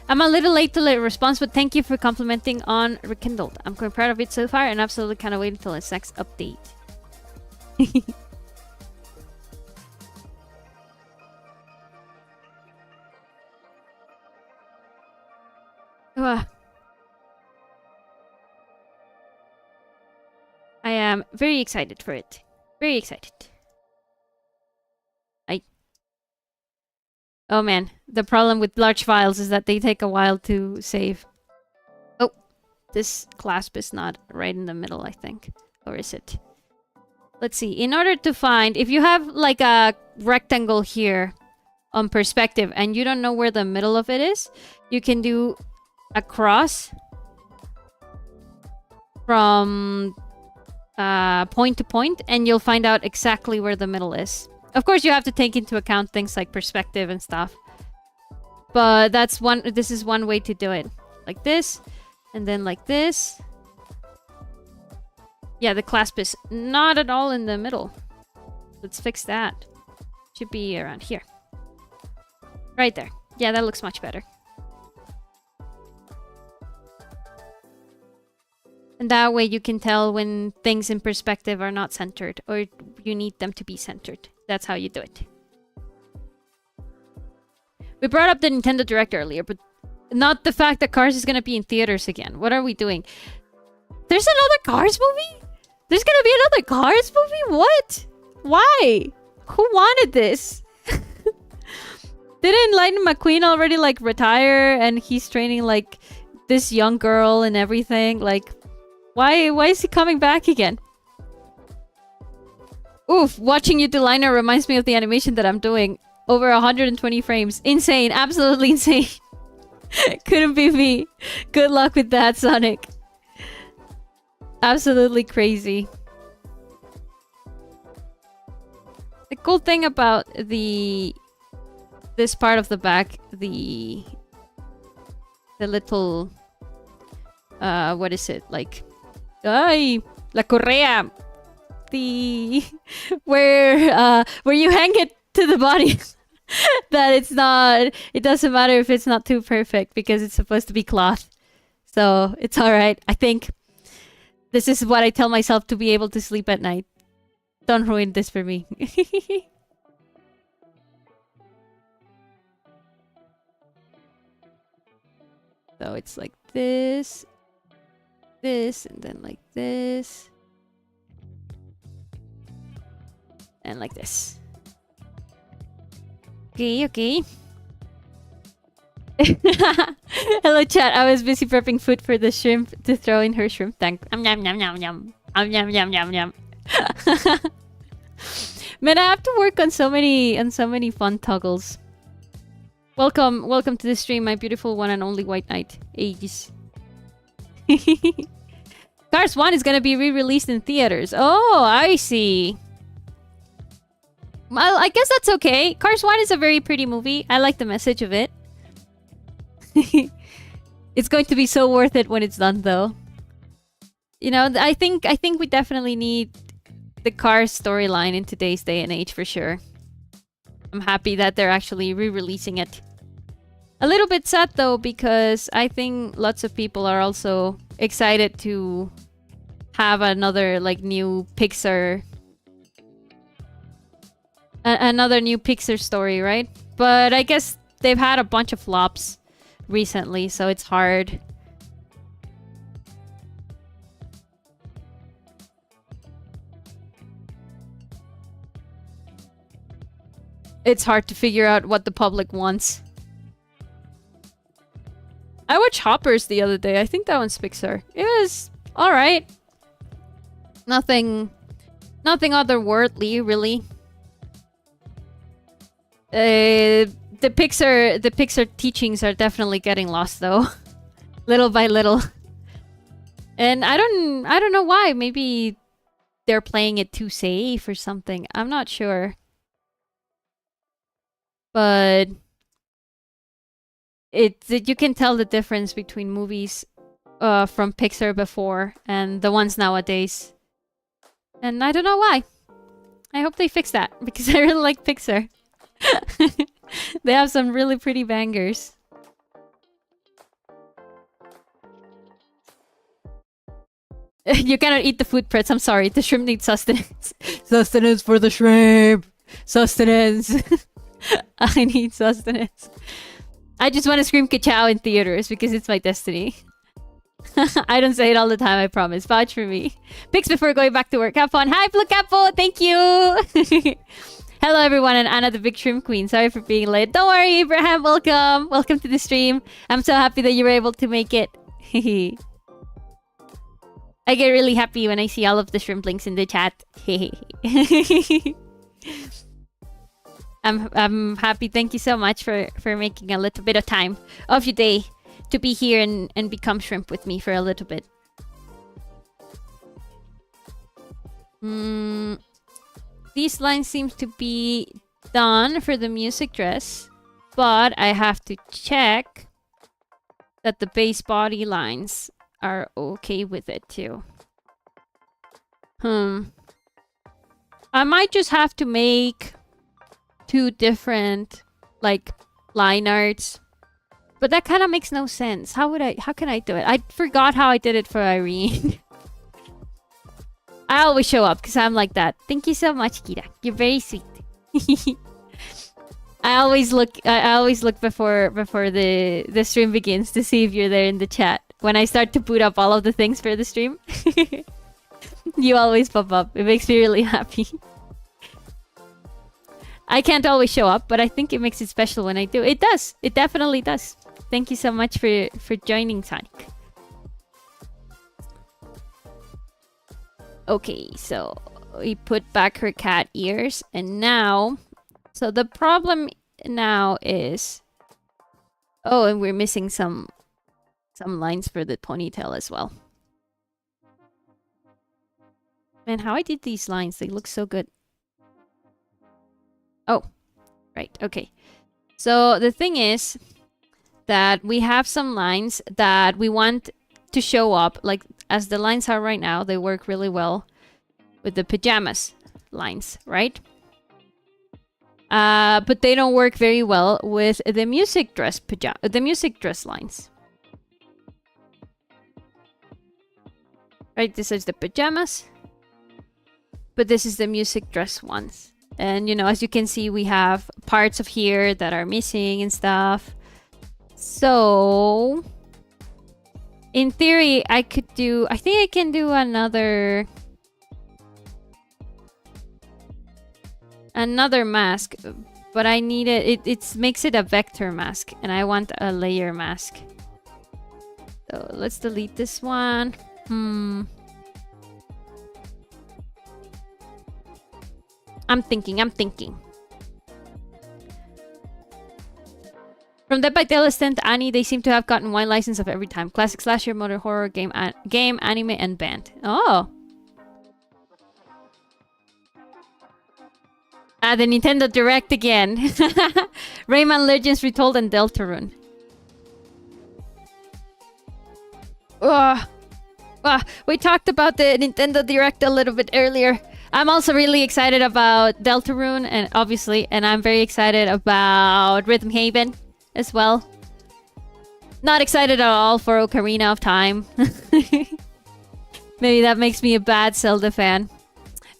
I'm a little late to the response, but thank you for complimenting on Rekindled. I'm quite proud of it so far and absolutely kind of waiting until its next update. I am very excited for it. Very excited. Oh man, the problem with large files is that they take a while to save. Oh, this clasp is not right in the middle, I think. Or is it? Let's see. In order to find, if you have like a rectangle here on perspective and you don't know where the middle of it is, you can do a cross from point to point and you'll find out exactly where the middle is. Of course, you have to take into account things like perspective and stuff. But that's one. This is one way to do it. Like this, and then like this. Yeah, the clasp is not at all in the middle. Let's fix that. Should be around here. Right there. Yeah, that looks much better. And that way you can tell when things in perspective are not centered or you need them to be centered. That's how you do it. We brought up the Nintendo Direct earlier, but not the fact that Cars is going to be in theaters again. What are we doing? There's another Cars movie? There's going to be another Cars movie? What? Why? Who wanted this? Didn't Lightning McQueen already like retire and he's training like this young girl and everything? Like, why is he coming back again? Oof, watching you do liner reminds me of the animation that I'm doing. Over 120 frames. Insane. Absolutely insane. Couldn't be me. Good luck with that, Sonic. Absolutely crazy. The cool thing about this part of the back, the little... what is it? Like... Ay! La correa! Where you hang it to the body. That it doesn't matter if it's not too perfect because it's supposed to be cloth. So it's alright. I think this is what I tell myself to be able to sleep at night. Don't ruin this for me. So it's like this, and then like this. And like this. Okay. Hello chat, I was busy prepping food for the shrimp to throw in her shrimp tank. Yum yum yum yum. Yum yum yum yum. Man, I have to work on so many fun toggles. Welcome to the stream, my beautiful one and only white knight. Ages. Cars 1 is gonna be re-released in theaters. Oh, I see. Well, I guess that's okay. Cars 1 is a very pretty movie. I like the message of it. It's going to be so worth it when it's done, though. You know, I think we definitely need the Cars storyline in today's day and age for sure. I'm happy that they're actually re-releasing it. A little bit sad though, because I think lots of people are also excited to have another like new Pixar, another new Pixar story, right? But I guess they've had a bunch of flops recently, so it's hard. It's hard to figure out what the public wants. I watched Hoppers the other day. I think that one's Pixar. It was alright. Nothing otherworldly, really. The Pixar teachings are definitely getting lost though. Little by little. And I don't know why. Maybe they're playing it too safe or something. I'm not sure. But you can tell the difference between movies from Pixar before and the ones nowadays. And I don't know why. I hope they fix that because I really like Pixar. They have some really pretty bangers. You cannot eat the food prets. I'm sorry. The shrimp needs sustenance. Sustenance for the shrimp. Sustenance. I need sustenance. I just want to scream ka-chow in theaters because it's my destiny. I don't say it all the time, I promise. Vouch for me. Pics before going back to work. Have fun. Hi, Blue Capo. Thank you. Hello, everyone, and Anna, the big shrimp queen. Sorry for being late. Don't worry, Abraham. Welcome. Welcome to the stream. I'm so happy that you were able to make it. I get really happy when I see all of the shrimp links in the chat. I'm happy. Thank you so much for making a little bit of time of your day to be here and become shrimp with me for a little bit. These lines seem to be done for the music dress, but I have to check that the base body lines are okay with it too. I might just have to make 2 different like line arts, but that kind of makes no sense. How can I do it? I forgot how I did it for Irene. I always show up because I'm like that. Thank you so much, Kira. You're very sweet. I always look before the stream begins to see if you're there in the chat. When I start to boot up all of the things for the stream, you always pop up. It makes me really happy. I can't always show up, but I think it makes it special when I do. It does. It definitely does. Thank you so much for joining, Sonic. Okay, so we put back her cat ears, and now... So the problem now is... Oh, and we're missing some lines for the ponytail as well. Man, how I did these lines, they look so good. Oh, right, okay. So the thing is that we have some lines that we want to show up, like as the lines are right now, they work really well with the pajamas lines, right? But they don't work very well with the music dress lines. Right, this is the pajamas, but this is the music dress ones. And, you know, as you can see, we have parts of here that are missing and stuff. So, in theory, I think I can do another mask, but I need it makes it a vector mask, and I want a layer mask. So, let's delete this one. I'm thinking. From Dead by Daylight to Annie, they seem to have gotten wine license of every time. Classic slasher, motor horror, game, anime, and band. Oh. The Nintendo Direct again. Rayman Legends Retold and Deltarune. We talked about the Nintendo Direct a little bit earlier. I'm also really excited about Deltarune, and obviously, and I'm very excited about Rhythm Haven as well. Not excited at all for Ocarina of Time. Maybe that makes me a bad Zelda fan.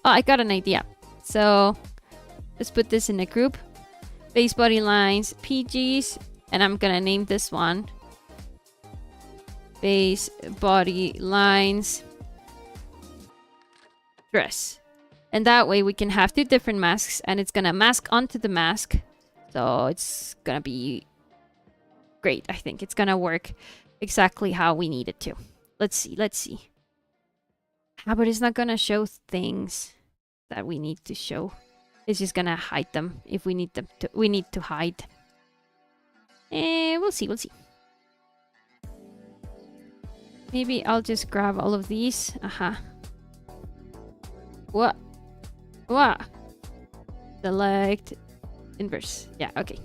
Oh, I got an idea. So, let's put this in a group. Base body lines, PGs, and I'm gonna name this one Base body lines dress. And that way we can have 2 different masks, and it's gonna mask onto the mask. So it's gonna be great. I think it's gonna work exactly how we need it to. Let's see, let's see. How about it's not gonna show things that we need to show. It's just gonna hide them if we need them to. We need to hide. We'll see, we'll see. Maybe I'll just grab all of these. What? What? Select inverse. Yeah, okay.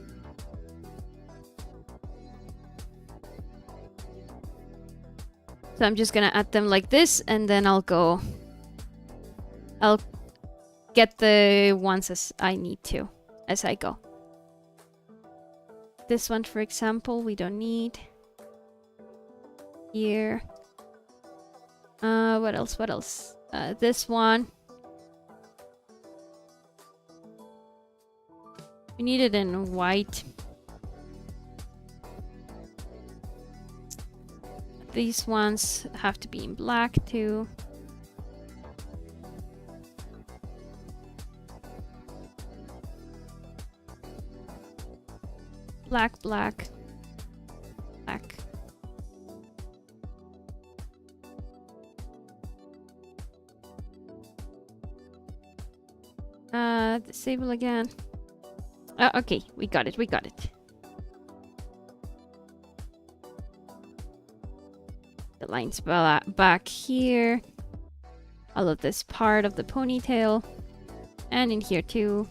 So I'm just gonna add them like this, and then I'll get the ones as I need to, as I go. This one, for example, we don't need. Here. What else? What else? This one. We need it in white. These ones have to be in black too. Black, black, black. Disable again. Oh, okay, we got it, we got it. The lines back here. All of this part of the ponytail. And in here too.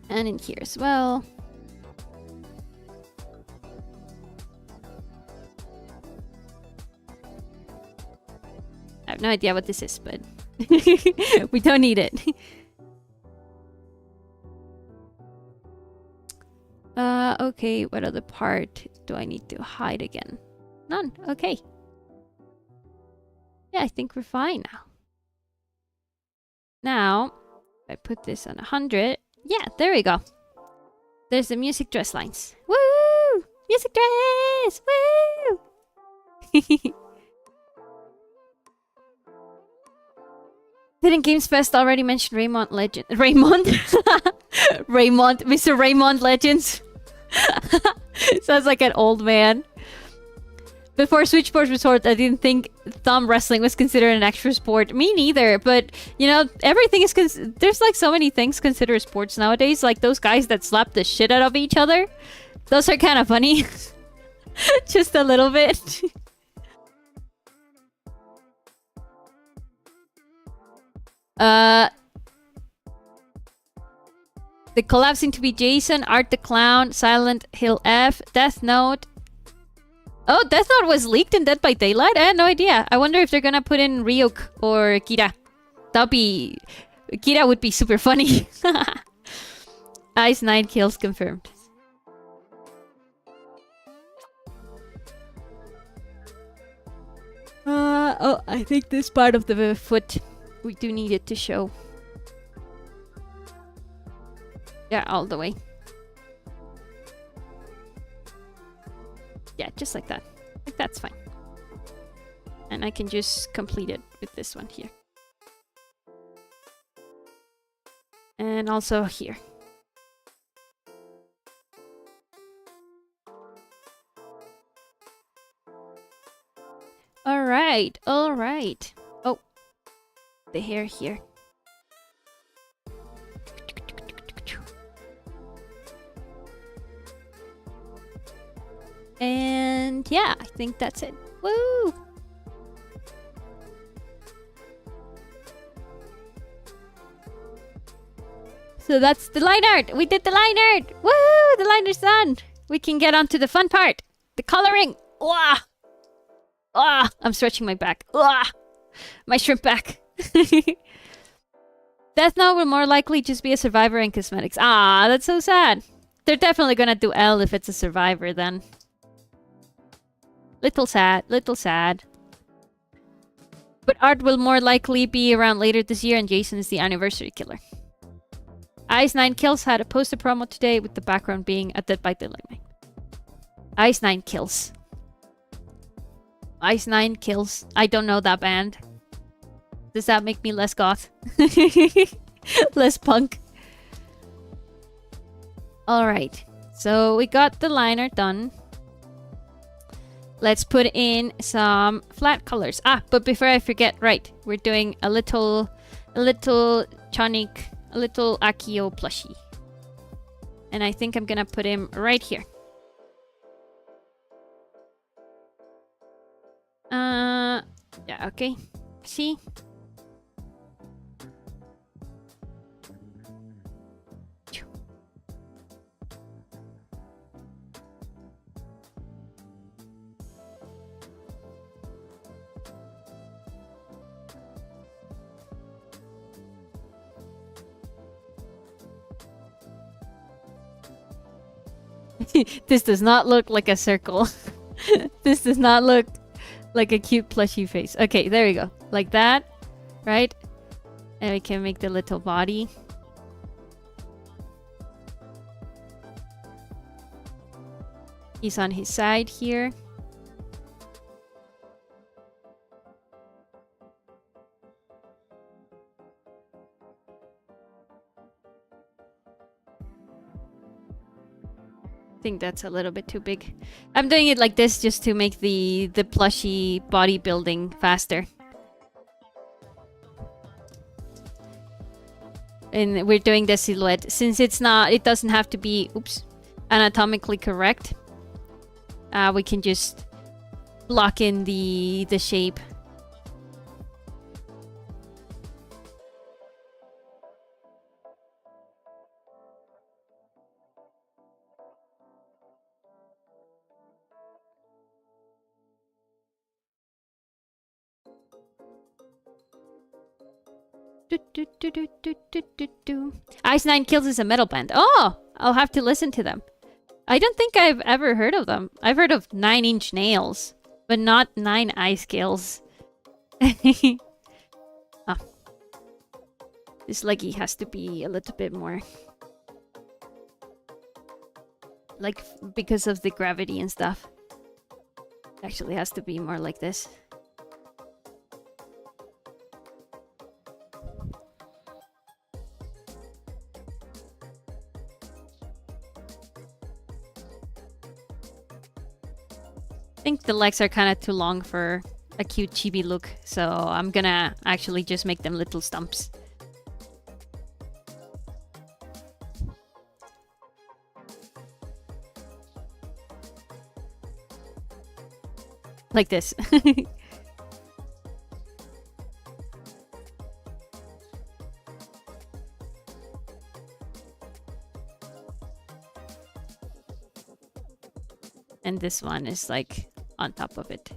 And in here as well. I have no idea what this is, but we don't need it. Okay, what other part do I need to hide again? None. Okay. Yeah, I think we're fine now. Now, if I put this on 100. Yeah, there we go. There's the music dress lines. Woo! Music dress! Woo! Didn't Games Fest already mention Raymond Legend? Raymond? Raymond. Mr. Raymond Legends. Sounds like an old man. Before Switch Sports Resort, I didn't think thumb wrestling was considered an actual sport. Me neither, but you know, everything is there's like so many things considered sports nowadays. Like those guys that slap the shit out of each other. Those are kind of funny. Just a little bit. The collabs seem to be Jason, Art the Clown, Silent Hill F, Death Note. Oh, Death Note was leaked in Dead by Daylight? I had no idea. I wonder if they're gonna put in Ryuk or Kira. That'd be... Kira would be super funny. Ice 9 kills confirmed. Oh, I think this part of the foot, we do need it to show. Yeah, all the way. Yeah, just like that. Like that's fine. And I can just complete it with this one here. And also here. Alright, alright. Oh, the hair here. And yeah, I think that's it. Woo! So that's the line art. We did the line art. Woo! The line art's done. We can get on to the fun part. The coloring. Wah! Ah! I'm stretching my back. Ah! My shrimp back. Death Note will more likely just be a survivor in cosmetics. Ah, that's so sad. They're definitely gonna do L if it's a survivor then. Little sad, little sad. But art will more likely be around later this year, and Jason is the anniversary killer. Ice 9 Kills had a poster promo today with the background being a Dead by Daylight. Ice 9 Kills. Ice 9 Kills. I don't know that band. Does that make me less goth? Less punk? Alright. So we got the liner done. Let's put in some flat colors. Ah, but before I forget, right. We're doing a little Chonik, a little Akio plushie. And I think I'm gonna put him right here. Yeah, okay. See? This does not look like a circle. This does not look like a cute plushy face. Okay, there we go. Like that, right? And we can make the little body. He's on his side here. I think that's a little bit too big. I'm doing it like this just to make the plushy bodybuilding faster. And we're doing the silhouette since it doesn't have to be anatomically correct. We can just block in the shape. Ice 9 Kills is a metal band. Oh, I'll have to listen to them. I don't think I've ever heard of them. I've heard of 9 Inch Nails, but not 9 Ice Kills. Oh. This leggy has to be a little bit more. Like, because of the gravity and stuff. It actually has to be more like this. I think the legs are kind of too long for a cute chibi look, so I'm gonna actually just make them little stumps. Like this. And this one is like on top of it.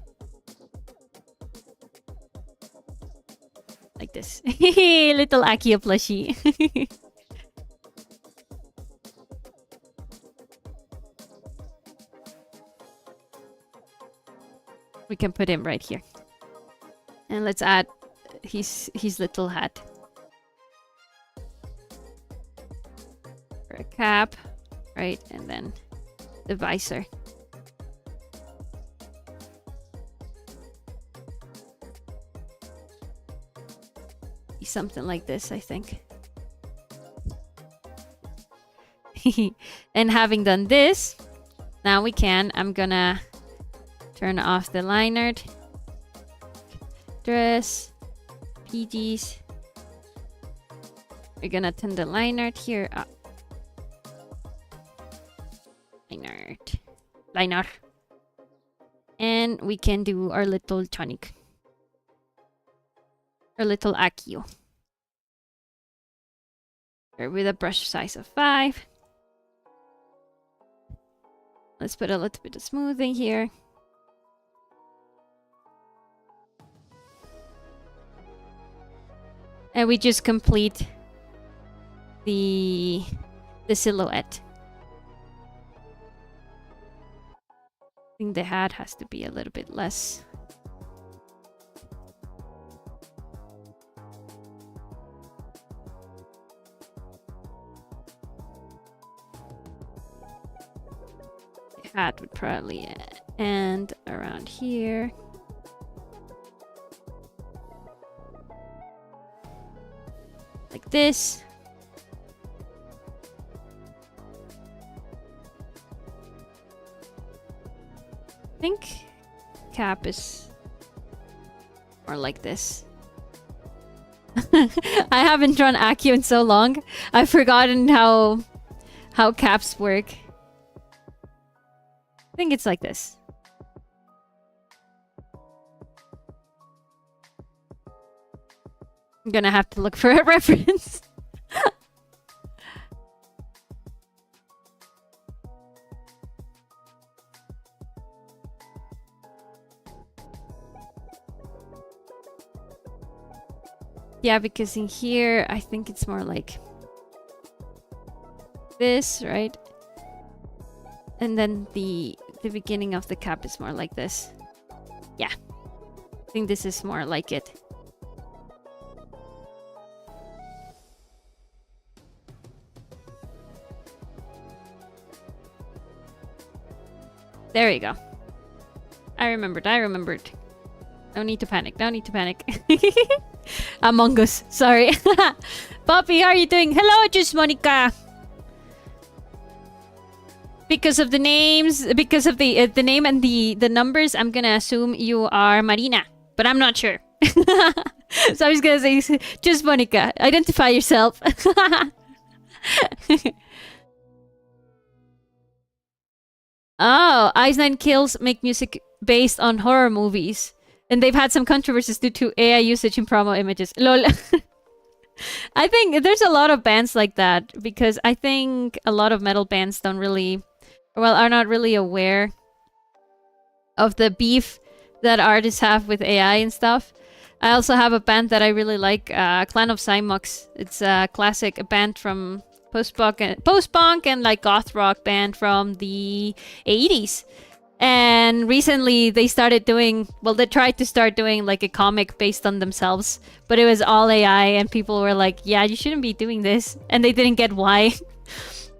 Like this. Little Akio plushie. We can put him right here. And let's add his little hat. For a cap, right? And then the visor. Something like this, I think. And having done this, now I'm gonna turn off the liner. Dress, PGs. We're gonna turn the liner here up. Liner. And we can do our little tonic. Our little Akio. With a brush size of 5. Let's put a little bit of smoothing here. And we just complete the silhouette. I think the hat has to be a little bit less. The hat would probably end around here. Like this. I think cap is more like this. I haven't drawn Accio in so long. I've forgotten how caps work. I think it's like this. I'm gonna have to look for a reference. Yeah, because in here, I think it's more like this, right? And then the beginning of the cap is more like this. Yeah. I think this is more like it. There you go. I remembered. No need to panic. No need to panic. Among Us. Sorry. Poppy, how are you doing? Hello, just Monika. Because of the names, because of the name and the numbers, I'm gonna assume you are Marina, but I'm not sure. So I was gonna say, just Monika. Identify yourself. Oh, Ice Nine Kills make music based on horror movies. And they've had some controversies due to AI usage in promo images. Lol. I think there's a lot of bands like that. Because I think a lot of metal bands don't really... Well, are not really aware of the beef that artists have with AI and stuff. I also have a band that I really like. Clan of Cymox. It's a classic band from... post-punk and like goth rock band from the 80s. And recently they started doing, well, they tried to start doing like a comic based on themselves, but it was all AI and people were like, yeah, you shouldn't be doing this. And they didn't get why.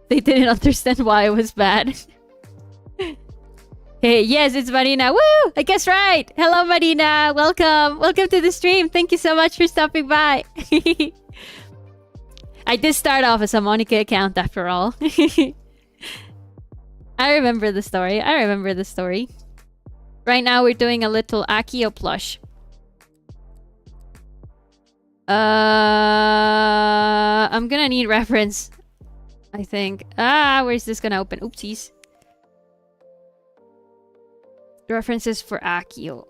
They didn't understand why it was bad. Hey, yes, it's Marina. Woo! I guess right. Hello, Marina. Welcome. Welcome to the stream. Thank you so much for stopping by. I did start off as a Monika account after all. I remember the story. Right now we're doing a little Accio plush. I'm gonna need reference, I think. Where's this gonna open? Oopsies. References for Accio.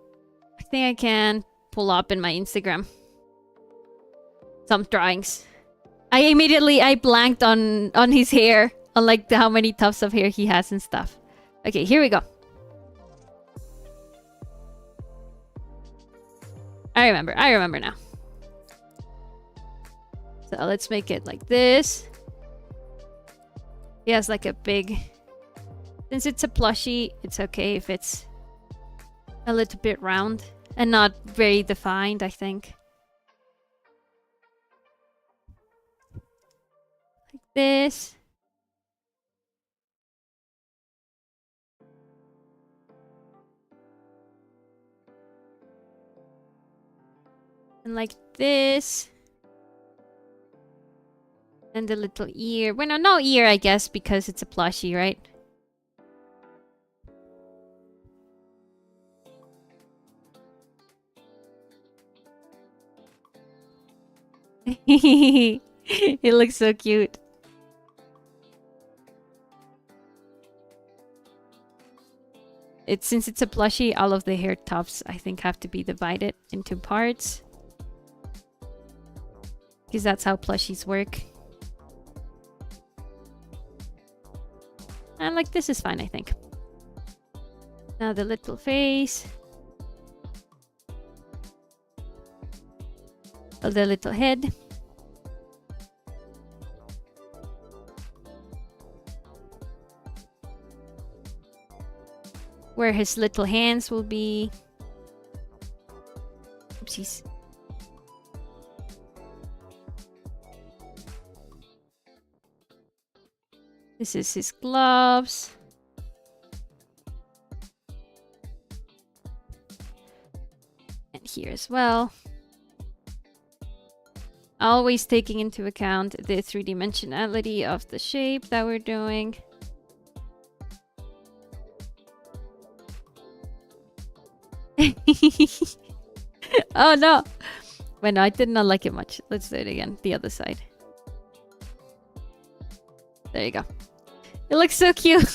I think I can pull up in my Instagram some drawings. I blanked on his hair. On like how many tufts of hair he has and stuff. Okay, here we go. I remember now. So let's make it like this. He has like a big... Since it's a plushie, it's okay if it's a little bit round and not very defined, I think. Like this. And like this. And the little ear. Well, no ear, I guess, because it's a plushie, right? It looks so cute. Since it's a plushie, all of the hair tufts, I think, have to be divided into parts. Because that's how plushies work. And like this is fine, I think. Now the little face. The little head. where his little hands will be. Oopsies. This is his gloves. And here as well. Always taking into account the three-dimensionality of the shape that we're doing. Oh no! Wait, no, I did not like it much. Let's do it again. The other side. There you go. It looks so cute.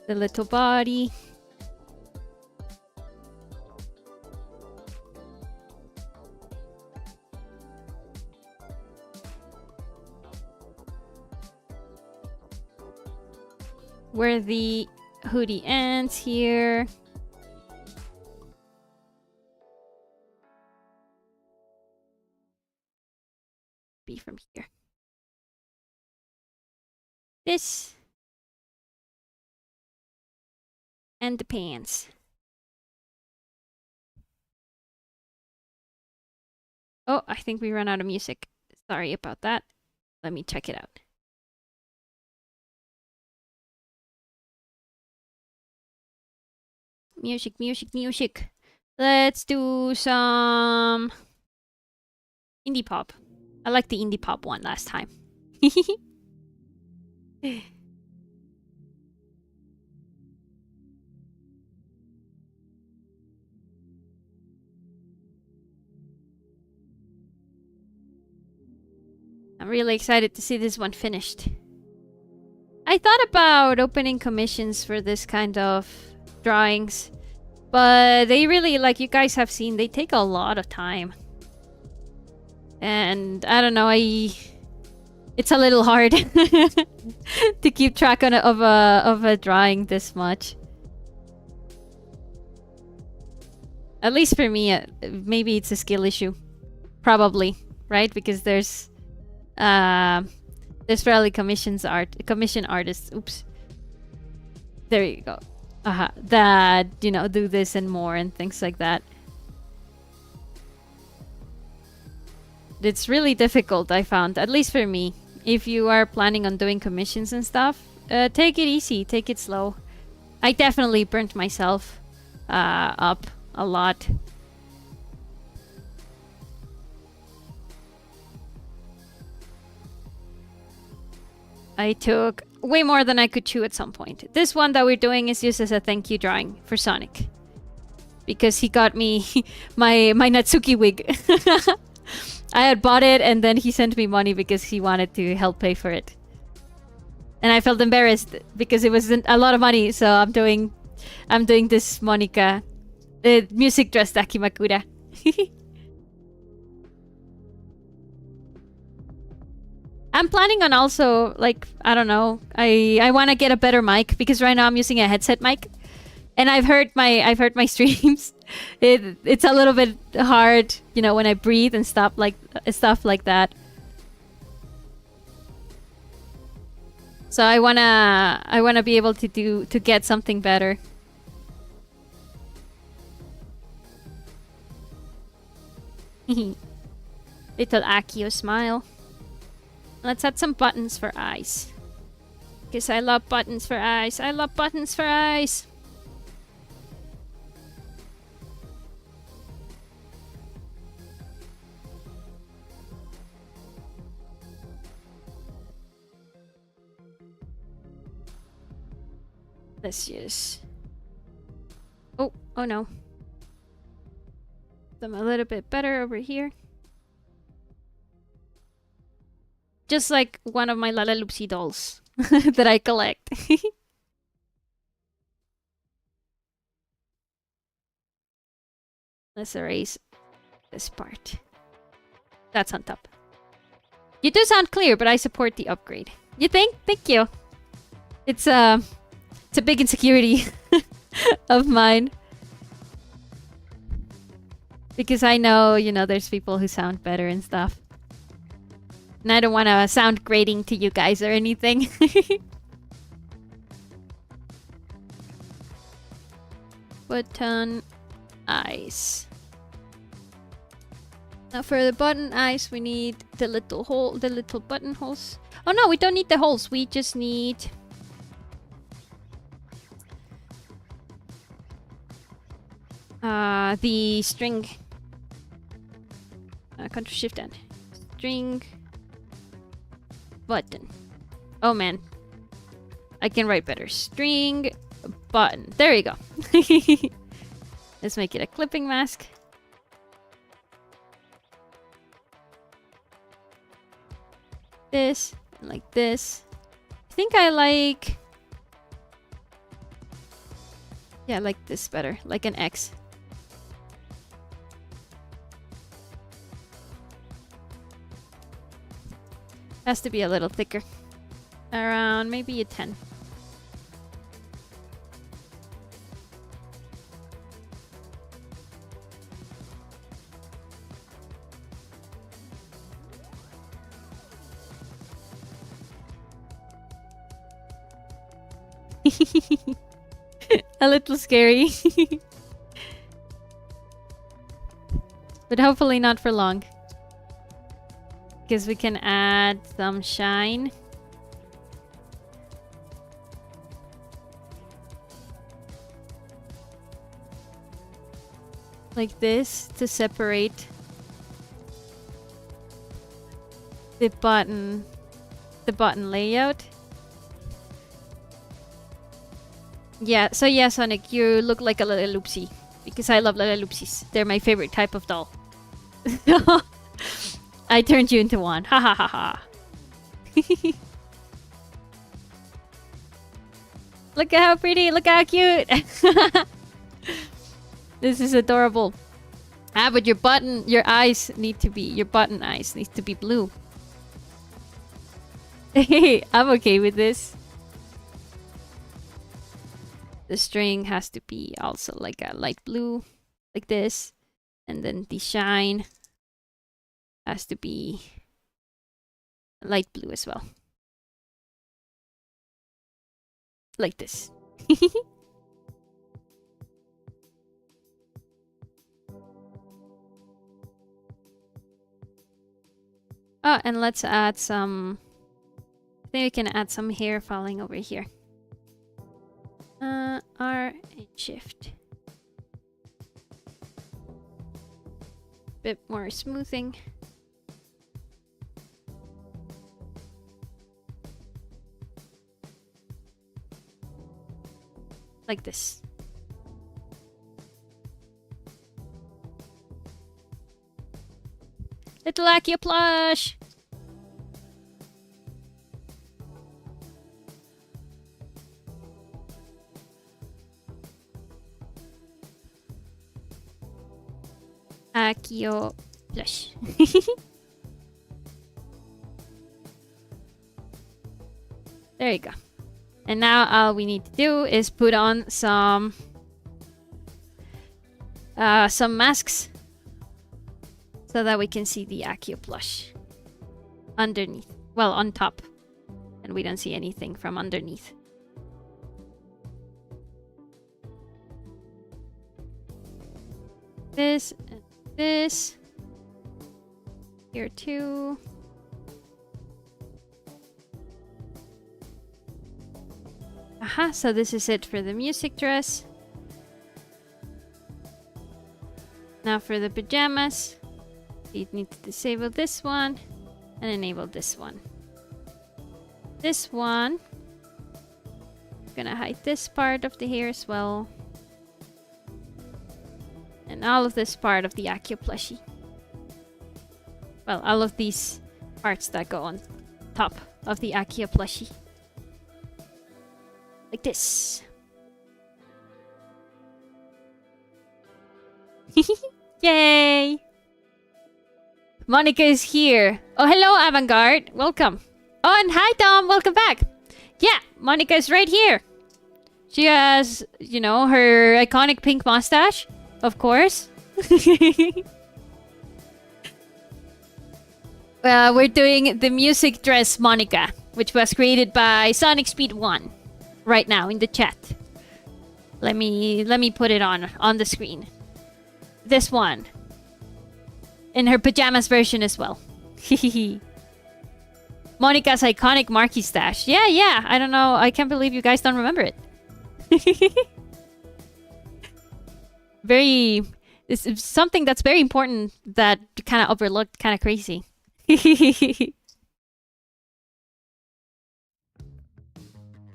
The little body. Where the hoodie ends here. Be from here. This. And the pants. Oh, I think we ran out of music. Sorry about that. Let me check it out. Music, music, music. Let's do some indie pop. I like the indie pop one last time. I'm really excited to see this one finished. I thought about opening commissions for this kind of drawings, but they really, like you guys have seen, they take a lot of time. And I don't know, it's a little hard to keep track of a drawing this much. At least for me, maybe it's a skill issue. Probably, right? Because there's probably commission artists. Oops. There you go. That, you know, do this and more and things like that. It's really difficult, I found, at least for me. If you are planning on doing commissions and stuff, take it easy, take it slow. I definitely burnt myself up a lot. I took way more than I could chew at some point. This one that we're doing is used as a thank you drawing for Sonic. Because he got me my Natsuki wig. I had bought it and then he sent me money because he wanted to help pay for it. And I felt embarrassed because it wasn't a lot of money, so I'm doing this Monika music dress Dakimakura. I'm planning on also, like, I don't know, I want to get a better mic because right now I'm using a headset mic, and I've heard my streams. It's a little bit hard, you know, when I breathe and stuff like that. So I wanna be able to get something better. Little Akio smile. Let's add some buttons for eyes. Because I love buttons for eyes. I love buttons for eyes. Let's use... Oh no. Them a little bit better over here. Just like one of my Lalaloopsy dolls that I collect. Let's erase this part. That's on top. You do sound clear, but I support the upgrade. You think? Thank you. It's It's a big insecurity of mine. Because I know, you know, there's people who sound better and stuff. And I don't want to sound grating to you guys or anything. Button eyes. Now for the button eyes, we need the little hole, the little buttonholes. Oh no, we don't need the holes. We just need the string. Control Shift N. String button. Oh man, I can write better. String button. There you go. Let's make it a clipping mask. This, like this. I think I like... Yeah, I like this better. Like an X. Has to be a little thicker. Around maybe a 10. A little scary. But hopefully not for long. Because we can add some shine. Like this to separate the button layout. Yeah, so yeah, Sonic, you look like a little loopsie. Because I love little loopsies. They're my favorite type of doll. I turned you into one. Ha ha ha ha. Look at how pretty. Look how cute. This is adorable. Ah, but your button eyes need to be blue. Hey, I'm okay with this. The string has to be also like a light blue, like this. And then the shine has to be light blue as well. Like this. Oh, and let's add some... I think we can add some hair falling over here. R and Shift. Bit more smoothing. Like this. Little Akio plush! Akio plush. There you go. And now all we need to do is put on some masks so that we can see the Akio plush underneath. Well, on top. And we don't see anything from underneath. This and this. Here too. Aha, so this is it for the music dress. Now for the pajamas, you need to disable this one and enable this one. This one, I'm gonna hide this part of the hair as well. And all of this part of the Akio plushie. Well, all of these parts that go on top of the Akio plushie. Like this. Yay! Monika is here. Oh, hello, Avantgarde. Welcome. Oh, and hi, Tom. Welcome back. Yeah, Monika is right here. She has, you know, her iconic pink mustache, of course. We're doing the music dress Monika, which was created by Sonic Speed 1 right now in the chat. Let me put it on the screen. This one. In her pajamas version as well. Monika's iconic Marky stash. Yeah. I don't know. I can't believe you guys don't remember it. It's something that's very important that kind of overlooked, kind of crazy.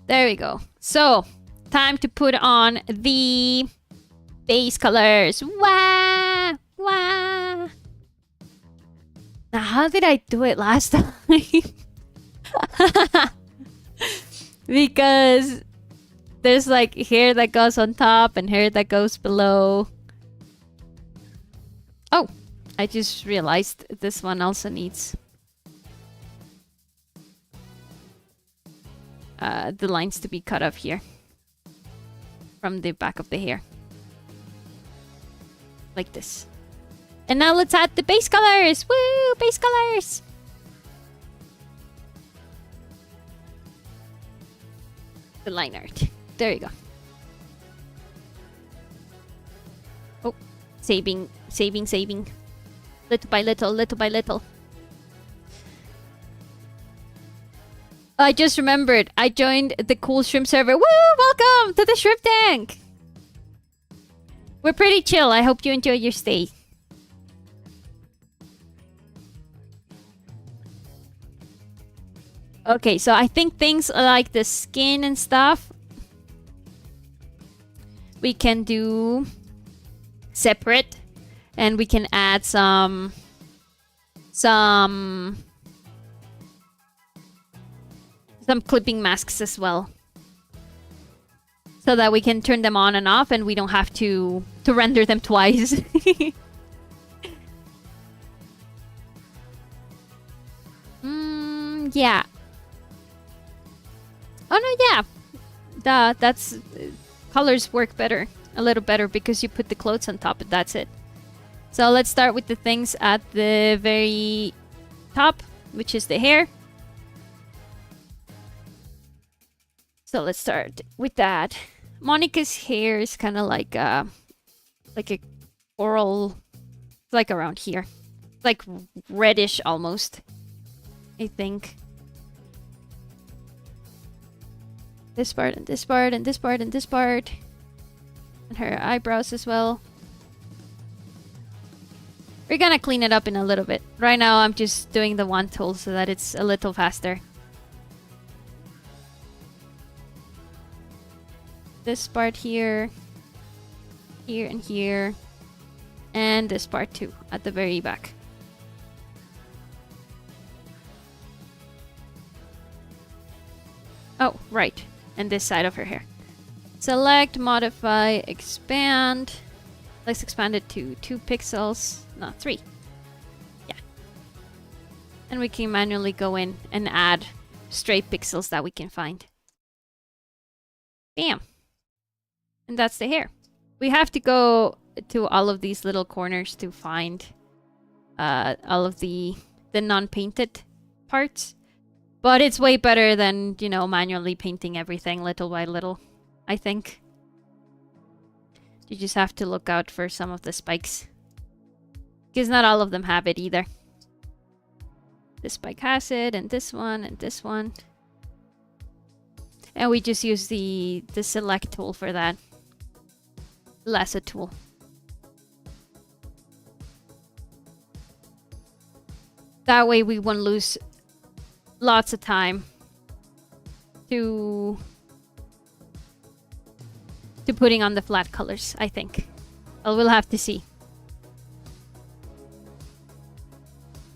There we go. So, time to put on the base colors. Wah! Wah! Now, how did I do it last time? Because there's like hair that goes on top and hair that goes below. Oh, I just realized this one also needs the lines to be cut off here from the back of the hair. Like this. And now let's add the base colors! Woo! Base colors! The line art. There you go. Oh, saving. Little by little. I just remembered. I joined the cool shrimp server. Woo! Welcome to the shrimp tank! We're pretty chill. I hope you enjoy your stay. Okay, so I think things like the skin and stuff we can do separate, and we can add some clipping masks as well, so that we can turn them on and off and we don't have to render them twice. Yeah. Oh no, yeah. That's colors work better, a little better, because you put the clothes on top and that's it. So let's start with the things at the very top, which is the hair. So let's start with that. Monika's hair is kind of like a coral, like around here, like reddish almost, I think. This part and this part and this part and this part, and her eyebrows as well. We're gonna clean it up in a little bit. Right now I'm just doing the wand tool so that it's a little faster. This part here, here and here, and this part too at the very back. Oh, right. And this side of her hair. Select, modify, expand. Let's expand it to 2 pixels. No, 3. Yeah. And we can manually go in and add stray pixels that we can find. Bam. And that's the hair. We have to go to all of these little corners to find all of the non-painted parts. But it's way better than, you know, manually painting everything little by little, I think. You just have to look out for some of the spikes, because not all of them have it either. This spike has it, and this one, and this one. And we just use the select tool for that. Lasso tool. That way we won't lose lots of time to putting on the flat colors, I think. Well, we'll have to see.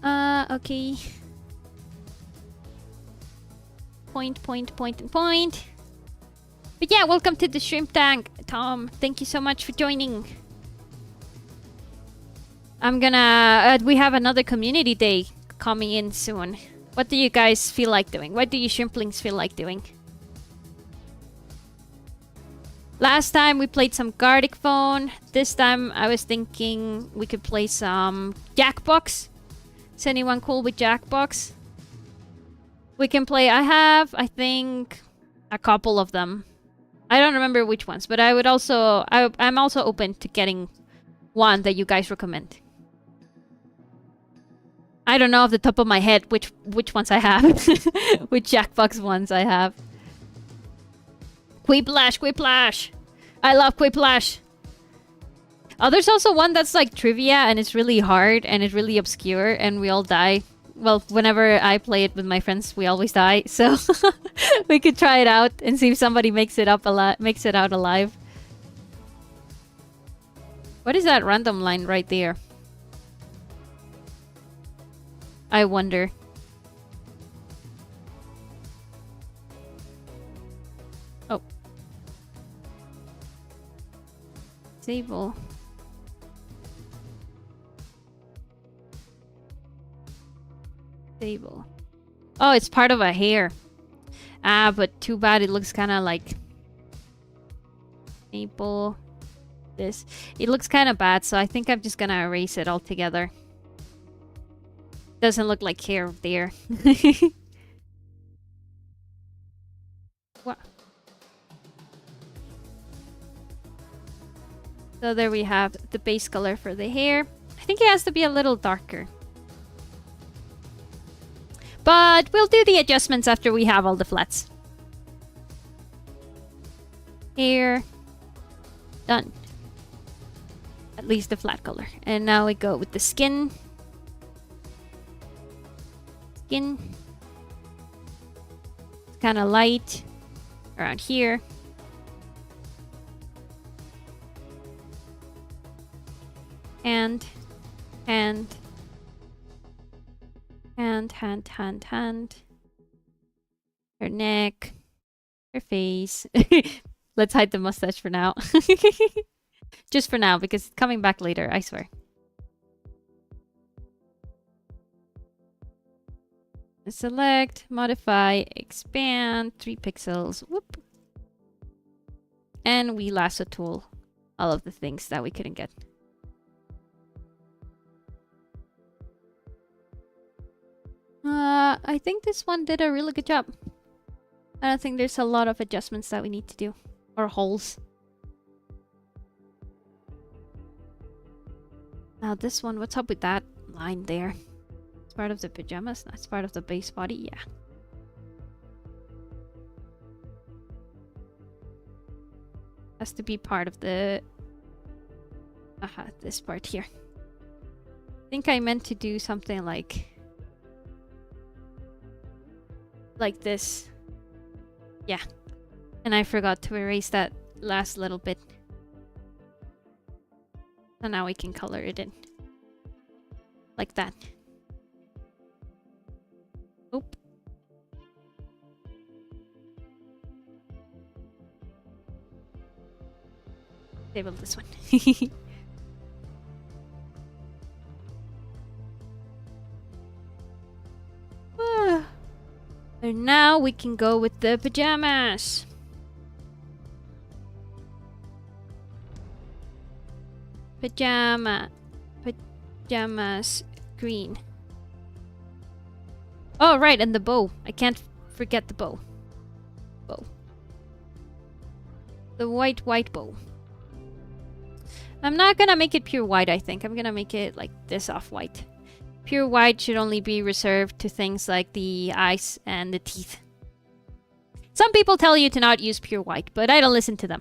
Okay. Point. But yeah, welcome to the shrimp tank, Tom. Thank you so much for joining. I'm gonna... we have another community day coming in soon. What do you guys feel like doing? What do you shrimplings feel like doing? Last time we played some Gartic Phone. This time I was thinking we could play some Jackbox. Is anyone cool with Jackbox? We can play. I think, a couple of them. I don't remember which ones, but I'm also open to getting one that you guys recommend. I don't know off the top of my head which ones I have. Which Jackbox ones I have. Quiplash, Quiplash! I love Quiplash! Oh, there's also one that's like trivia and it's really hard and it's really obscure and we all die. Well, whenever I play it with my friends, we always die. So we could try it out and see if somebody makes it out alive. What is that random line right there? I wonder. Oh. Disable. Disable. Oh, it's part of a hair. Ah, but too bad it looks kind of like... Maple. This. It looks kind of bad, so I think I'm just gonna erase it altogether. Doesn't look like hair there. What? So there we have the base color for the hair. I think it has to be a little darker. But we'll do the adjustments after we have all the flats. Hair. Done. At least the flat color. And now we go with the skin. Skin. It's kind of light. Around here. Hand. Her neck. Her face. Let's hide the mustache for now. Just for now, because it's coming back later, I swear. Select, modify, expand, 3 pixels. Whoop. And we lasso tool all of the things that we couldn't get. I think this one did a really good job. I don't think there's a lot of adjustments that we need to do. Or holes. Now this one, what's up with that line there? It's part of the pajamas, not it's part of the base body, yeah. Has to be part of the... this part here. I think I meant to do something like this. Yeah. And I forgot to erase that last little bit. So now we can color it in. Like that. Oop. Disable this one. And now we can go with the pajamas. Pajamas green. Oh, right, and the bow. I can't forget the bow. The white bow. I'm not gonna make it pure white, I think. I'm gonna make it like this off-white. Pure white should only be reserved to things like the eyes and the teeth. Some people tell you to not use pure white, but I don't listen to them.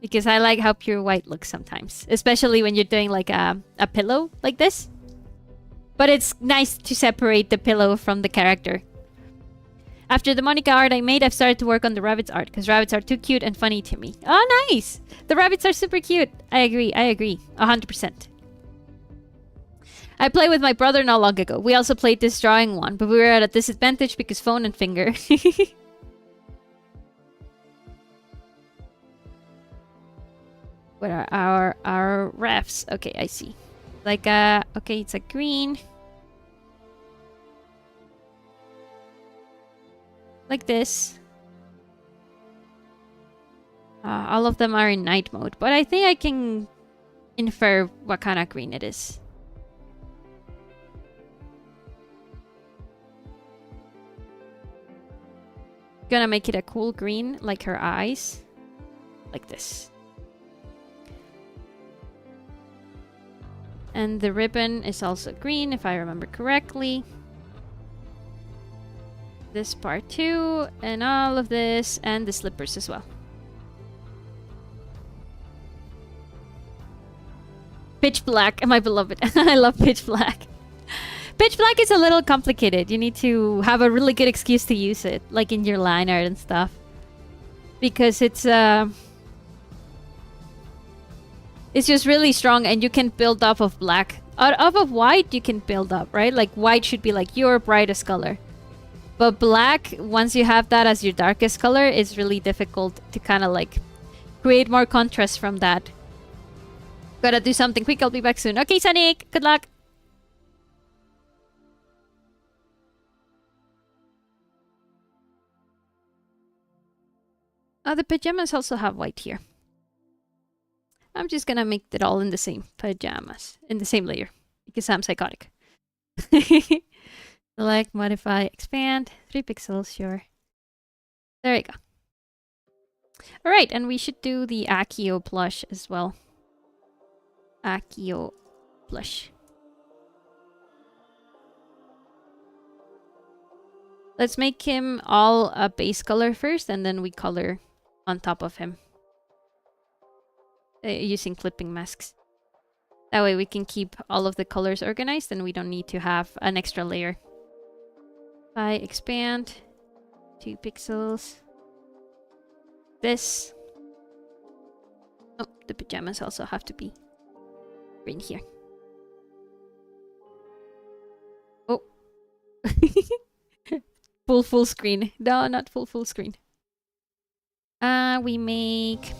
Because I like how pure white looks sometimes. Especially when you're doing like a pillow like this. But it's nice to separate the pillow from the character. After the Monika art I made, I've started to work on the rabbits art. Because rabbits are too cute and funny to me. Oh, nice! The rabbits are super cute. I agree. 100%. I played with my brother not long ago. We also played this drawing one. But we were at a disadvantage because phone and finger. What are our refs? Okay, I see. Like okay, it's a green. Like this. All of them are in night mode, but I think I can infer what kind of green it is. Gonna make it a cool green, like her eyes. Like this. And the ribbon is also green, if I remember correctly. This part too, and all of this, and the slippers as well. Pitch black, my beloved. I love pitch black. Pitch black is a little complicated. You need to have a really good excuse to use it, like in your line art and stuff. Because it's just really strong, and you can build off of black. Off of white, you can build up, right? Like white should be like your brightest color. But black, once you have that as your darkest color, it's really difficult to kind of like create more contrast from that. Gotta do something quick, I'll be back soon. Okay, Sonic, good luck! The pajamas also have white here. I'm just gonna make it all in the same pajamas, in the same layer, because I'm psychotic. Select, modify, expand, 3 pixels, sure. There you go. Alright, and we should do the Akio plush as well. Akio plush. Let's make him all a base color first, and then we color on top of him. Using clipping masks. That way we can keep all of the colors organized and we don't need to have an extra layer. By expand, 2 pixels. This. Oh, the pajamas also have to be green here. Oh. Full screen. No, not full screen. We make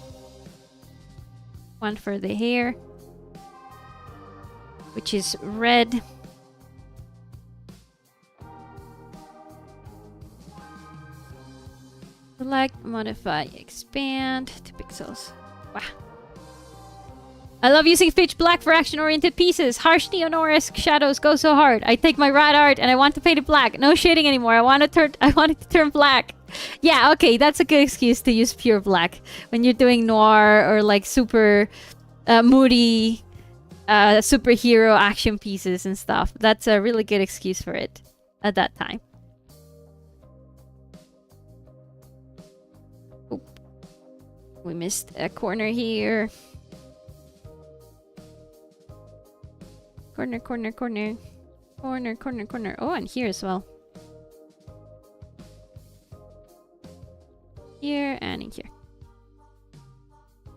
one for the hair, which is red. Select, modify, expand, 2 pixels. Wow. I love using pitch black for action-oriented pieces. Harsh neon-esque shadows go so hard. I take my rad art and I want to paint it black. No shading anymore. I want it to turn black. Yeah, okay, that's a good excuse to use pure black when you're doing noir or like super moody superhero action pieces and stuff. That's a really good excuse for it at that time. Oop. We missed a corner here. Corner. Oh, and here as well. Here and in here.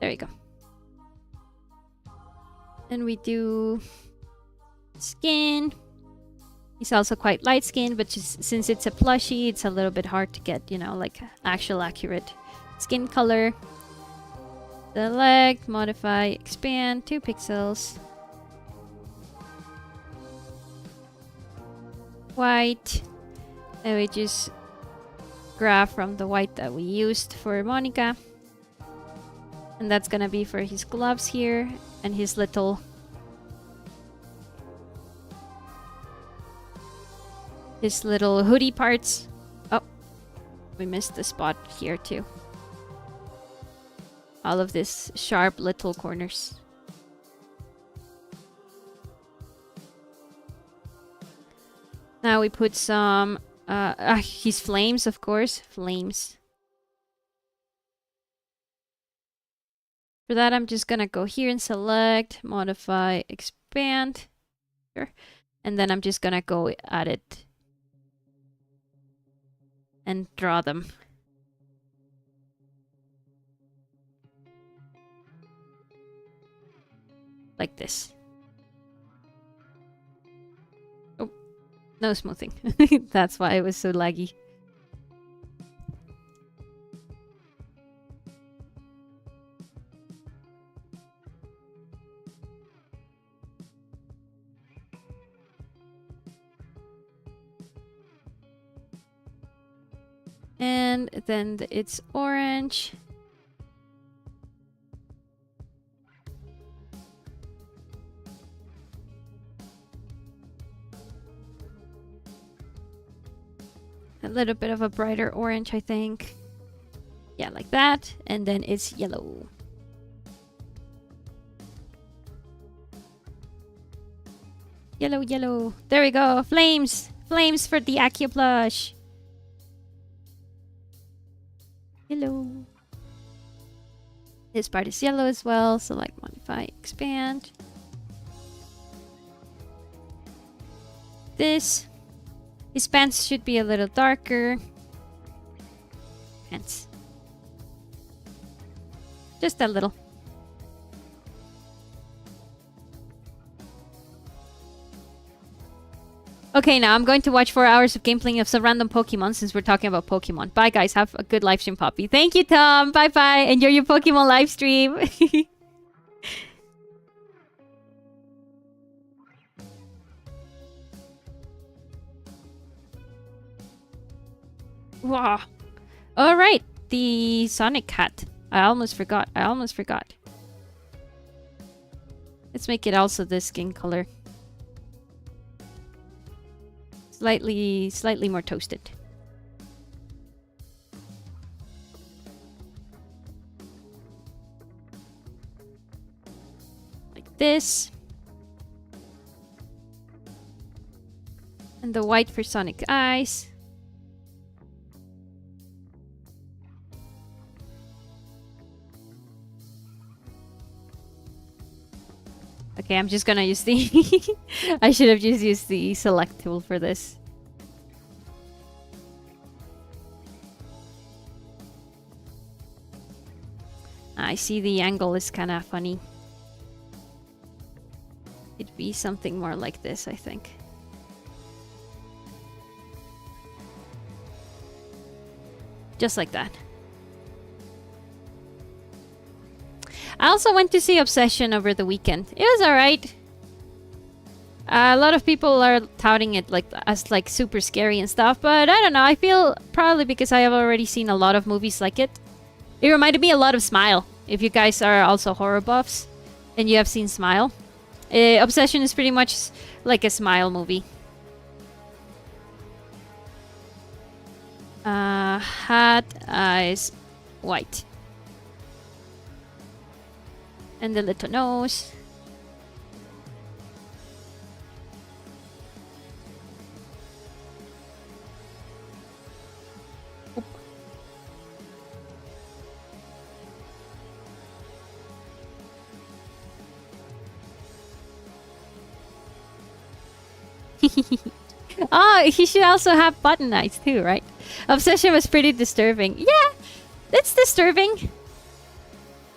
There you go. And we do skin. He's also quite light skinned, but just, since it's a plushie, it's a little bit hard to get, you know, like actual accurate skin color. Select, modify, expand, 2 pixels. White. And we just grab from the white that we used for Monika. And that's gonna be for his gloves here and his little hoodie parts. Oh, we missed the spot here too. All of these sharp little corners. Now we put some his flames, of course. Flames. For that, I'm just gonna go here and select, modify, expand. Sure. And then I'm just gonna go at it and draw them. Like this. Oh, no smoothing. That's why it was so laggy. And then it's orange. A little bit of a brighter orange, I think. Yeah, like that. And then it's yellow. Yellow, yellow. There we go. Flames. Flames for the Accio plush. Yellow. This part is yellow as well. Select, modify, expand. This. His pants should be a little darker. Pants. Just a little. Okay, now I'm going to watch 4 hours of gameplay of some random Pokemon since we're talking about Pokemon. Bye, guys. Have a good live stream, Poppy. Thank you, Tom. Bye-bye. Enjoy your Pokemon live stream. Wow. All right. The Sonic hat. I almost forgot. Let's make it also the skin color. Slightly more toasted. Like this. And the white for Sonic eyes. Okay, I'm just gonna use the... I should have just used the select tool for this. I see the angle is kind of funny. It'd be something more like this, I think. Just like that. I also went to see Obsession over the weekend. It was alright. A lot of people are touting it as super scary and stuff, but I don't know. I feel probably because I have already seen a lot of movies like it. It reminded me a lot of Smile. If you guys are also horror buffs and you have seen Smile, Obsession is pretty much like a Smile movie. Hat, eyes, white. And the little nose. Oop. Oh, he should also have button eyes too, right? Obsession was pretty disturbing. Yeah, it's disturbing.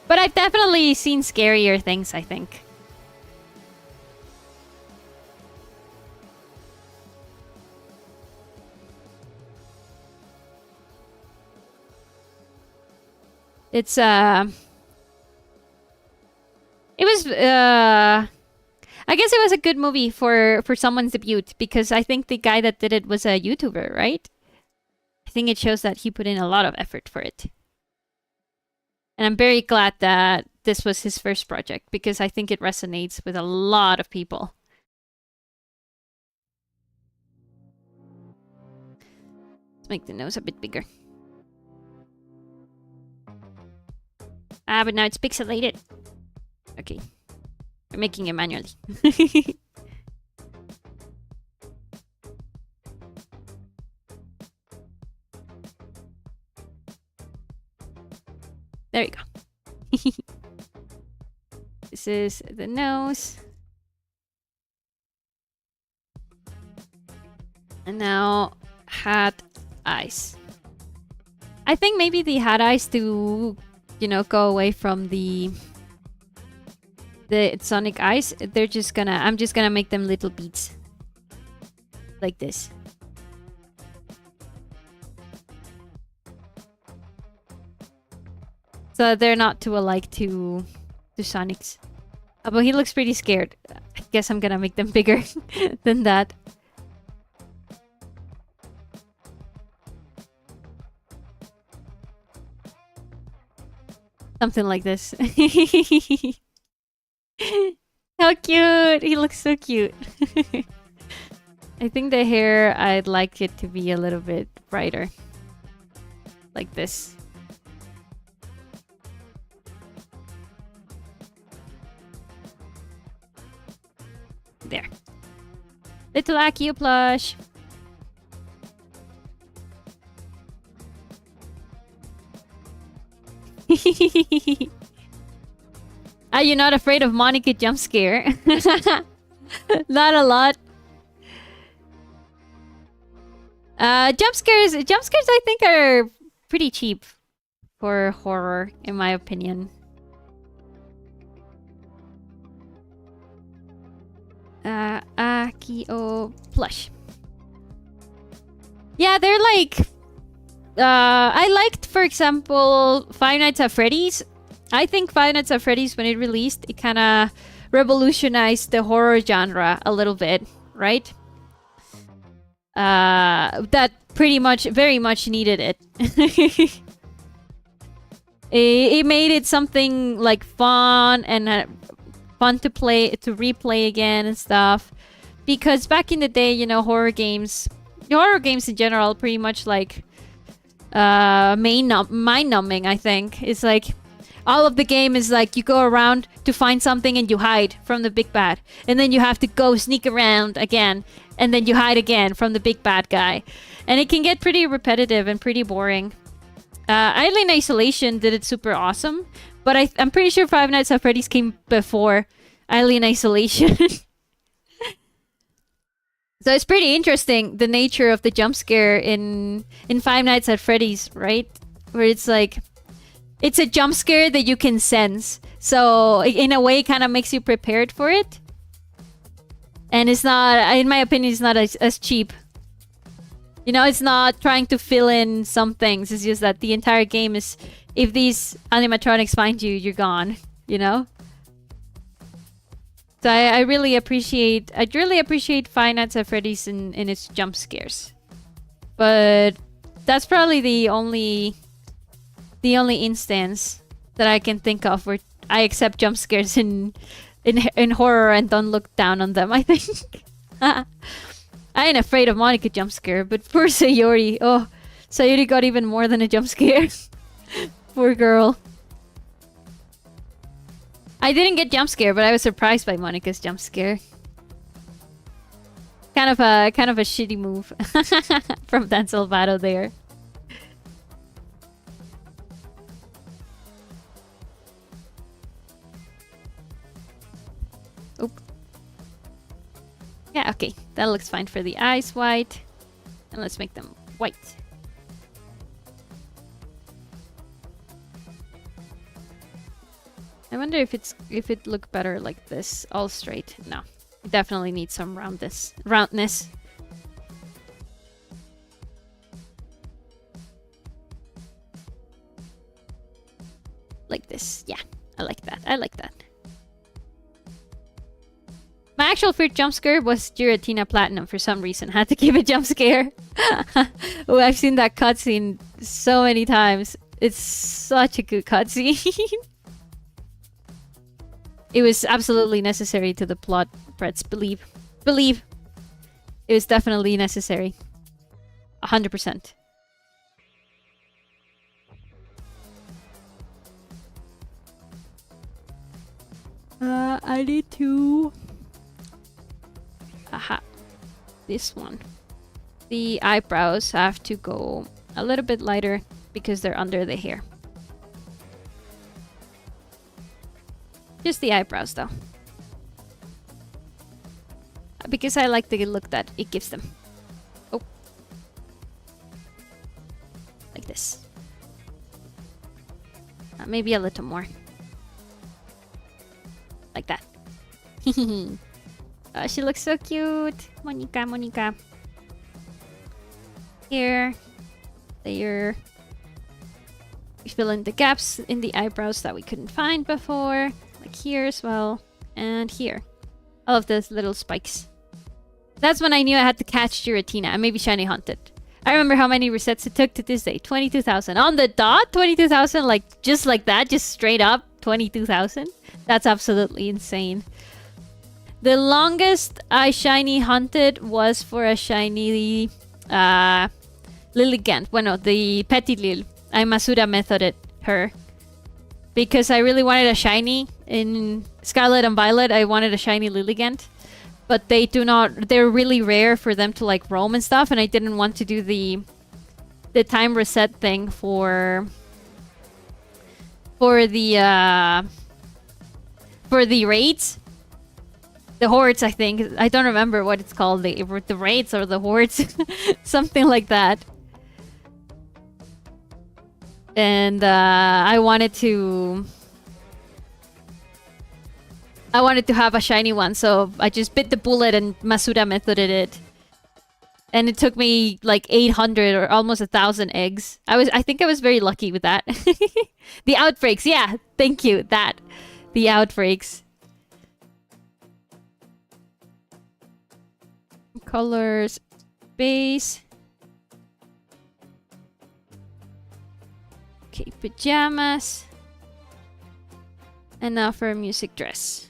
But I've definitely seen scarier things, I think. It's, it was, I guess it was a good movie for someone's debut, because I think the guy that did it was a YouTuber, right? I think it shows that he put in a lot of effort for it. And I'm very glad that this was his first project, because I think it resonates with a lot of people. Let's make the nose a bit bigger. Ah, but now it's pixelated. Okay. We're making it manually. There you go. This is the nose. And now hat eyes. I think maybe the hat eyes to, you know, go away from the Sonic eyes. They're just gonna, I'm just gonna make them little beads. Like this. So they're not too alike to Sonic's. Oh, but he looks pretty scared. I guess I'm gonna make them bigger than that. Something like this. How cute! He looks so cute. I think the hair, I'd like it to be a little bit brighter. Like this. There. Little Akio plush. Are you not afraid of Monika jump scare? Not a lot. Jump scares I think are pretty cheap for horror, in my opinion. Akio plush. Yeah, they're like... I liked, for example, Five Nights at Freddy's. I think Five Nights at Freddy's, when it released, it kind of revolutionized the horror genre a little bit, right? That pretty much, very much needed it. It made it something like fun and fun to play, to replay again and stuff. Because back in the day, you know, horror games in general, pretty much like mind-numbing, I think. It's like all of the game is like you go around to find something and you hide from the big bad. And then you have to go sneak around again. And then you hide again from the big bad guy. And it can get pretty repetitive and pretty boring. Alien Isolation did it super awesome. But I'm pretty sure Five Nights at Freddy's came before Alien Isolation. So it's pretty interesting, the nature of the jump scare in Five Nights at Freddy's, right? Where it's like... It's a jump scare that you can sense. So, in a way, it kind of makes you prepared for it. And it's not... In my opinion, it's not as cheap. You know, it's not trying to fill in some things. It's just that the entire game is... If these animatronics find you, you're gone. You know? So I really appreciate Five Nights at Freddy's in its jump scares. But that's probably the only instance that I can think of where I accept jump scares in horror and don't look down on them, I think. I ain't afraid of Monika jump scare, but poor Sayori. Oh, Sayori got even more than a jump scare. Poor girl. I didn't get jump scare, but I was surprised by Monika's jump scare. Kind of a shitty move from Dan Salvato there. Oop. Yeah, okay. That looks fine for the eyes white. And let's make them white. I wonder if it look better like this, all straight. No, it definitely needs some roundness. Like this, yeah, I like that. I like that. My actual first jump scare was Giratina Platinum for some reason. Had to give a jump scare. Oh, I've seen that cutscene so many times. It's such a good cutscene. It was absolutely necessary to the plot, Brett's believe. Believe! It was definitely necessary. 100%. I need to... Aha. This one. The eyebrows have to go a little bit lighter because they're under the hair. Just the eyebrows, though. Because I like the look that it gives them. Oh. Like this. Maybe a little more. Like that. She looks so cute. Monika. Here. There. We fill in the gaps in the eyebrows that we couldn't find before. Like here as well. And here. All of those little spikes. That's when I knew I had to catch Giratina and maybe Shiny Haunted. I remember how many resets it took to this day. 22,000. On the dot? 22,000? Like, just like that? Just straight up? 22,000? That's absolutely insane. The longest I Shiny Hunted was for a Shiny... Lilligant. Bueno, the Petilil. I Masura methoded her. Because I really wanted a shiny. In Scarlet and Violet, I wanted a shiny Lilligant. But they do not... They're really rare for them to like roam and stuff. And I didn't want to do the time reset thing for the raids. The hordes, I think. I don't remember what it's called. The raids or the hordes. Something like that. And I wanted to have a shiny one, so I just bit the bullet and Masura methoded it. And it took me like 800 or almost 1,000 eggs. I think I was very lucky with that. The outbreaks, yeah, thank you. The outbreaks. Colors, base. Okay, pajamas. And now for a music dress.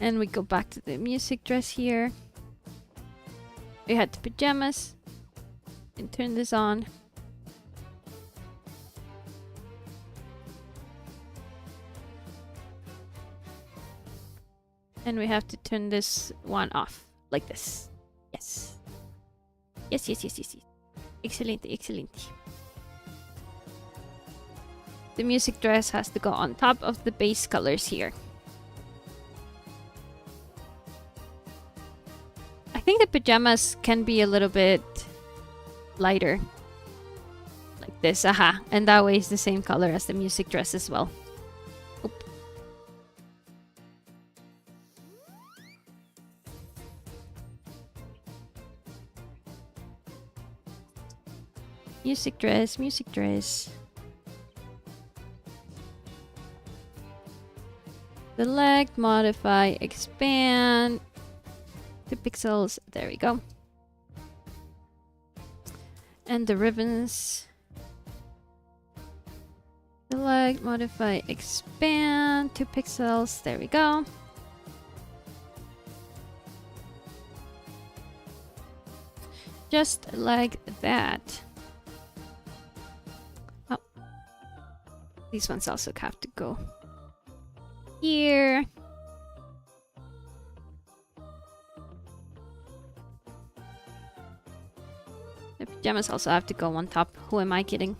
And we go back to the music dress here. We had the pajamas. And turn this on. And we have to turn this one off. Like this. Yes. Yes. Excelente, excelente. The music dress has to go on top of the base colors here. I think the pajamas can be a little bit lighter. Like this, aha. And that way it's the same color as the music dress as well. Oop. Music dress, music dress. Select, modify, expand. The pixels, there we go. And the ribbons. Select, modify, expand. 2 pixels, there we go. Just like that. Oh. These ones also have to go here. The pajamas also have to go on top. Who am I kidding?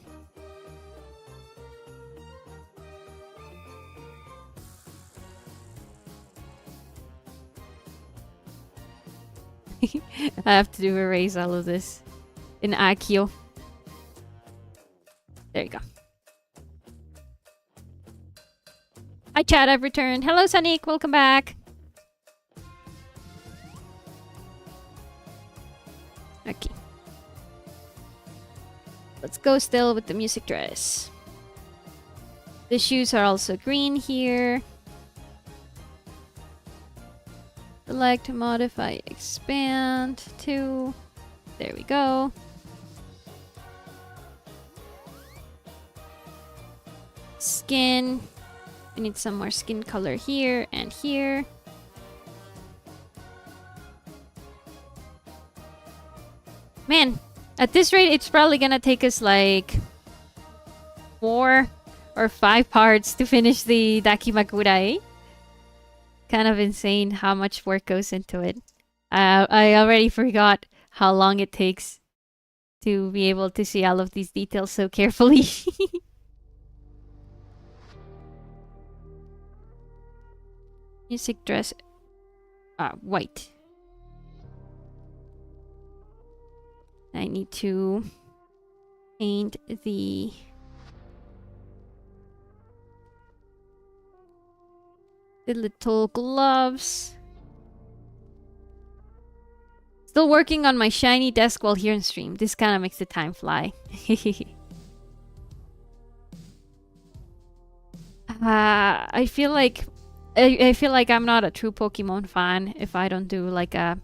I have to erase all of this in Akio. There you go. Hi chat, I've returned. Hello Sonic, welcome back. Okay. Let's go still with the music dress. The shoes are also green here. Select, modify, expand to. There we go. Skin. We need some more skin color here and here. Man, at this rate, it's probably gonna take us like 4 or 5 parts to finish the Dakimakura, eh? Kind of insane how much work goes into it. I already forgot how long it takes to be able to see all of these details so carefully. Music dress, white. I need to paint the little gloves. Still working on my shiny desk while here in stream. This kind of makes the time fly. I feel like I'm not a true Pokemon fan if I don't do like a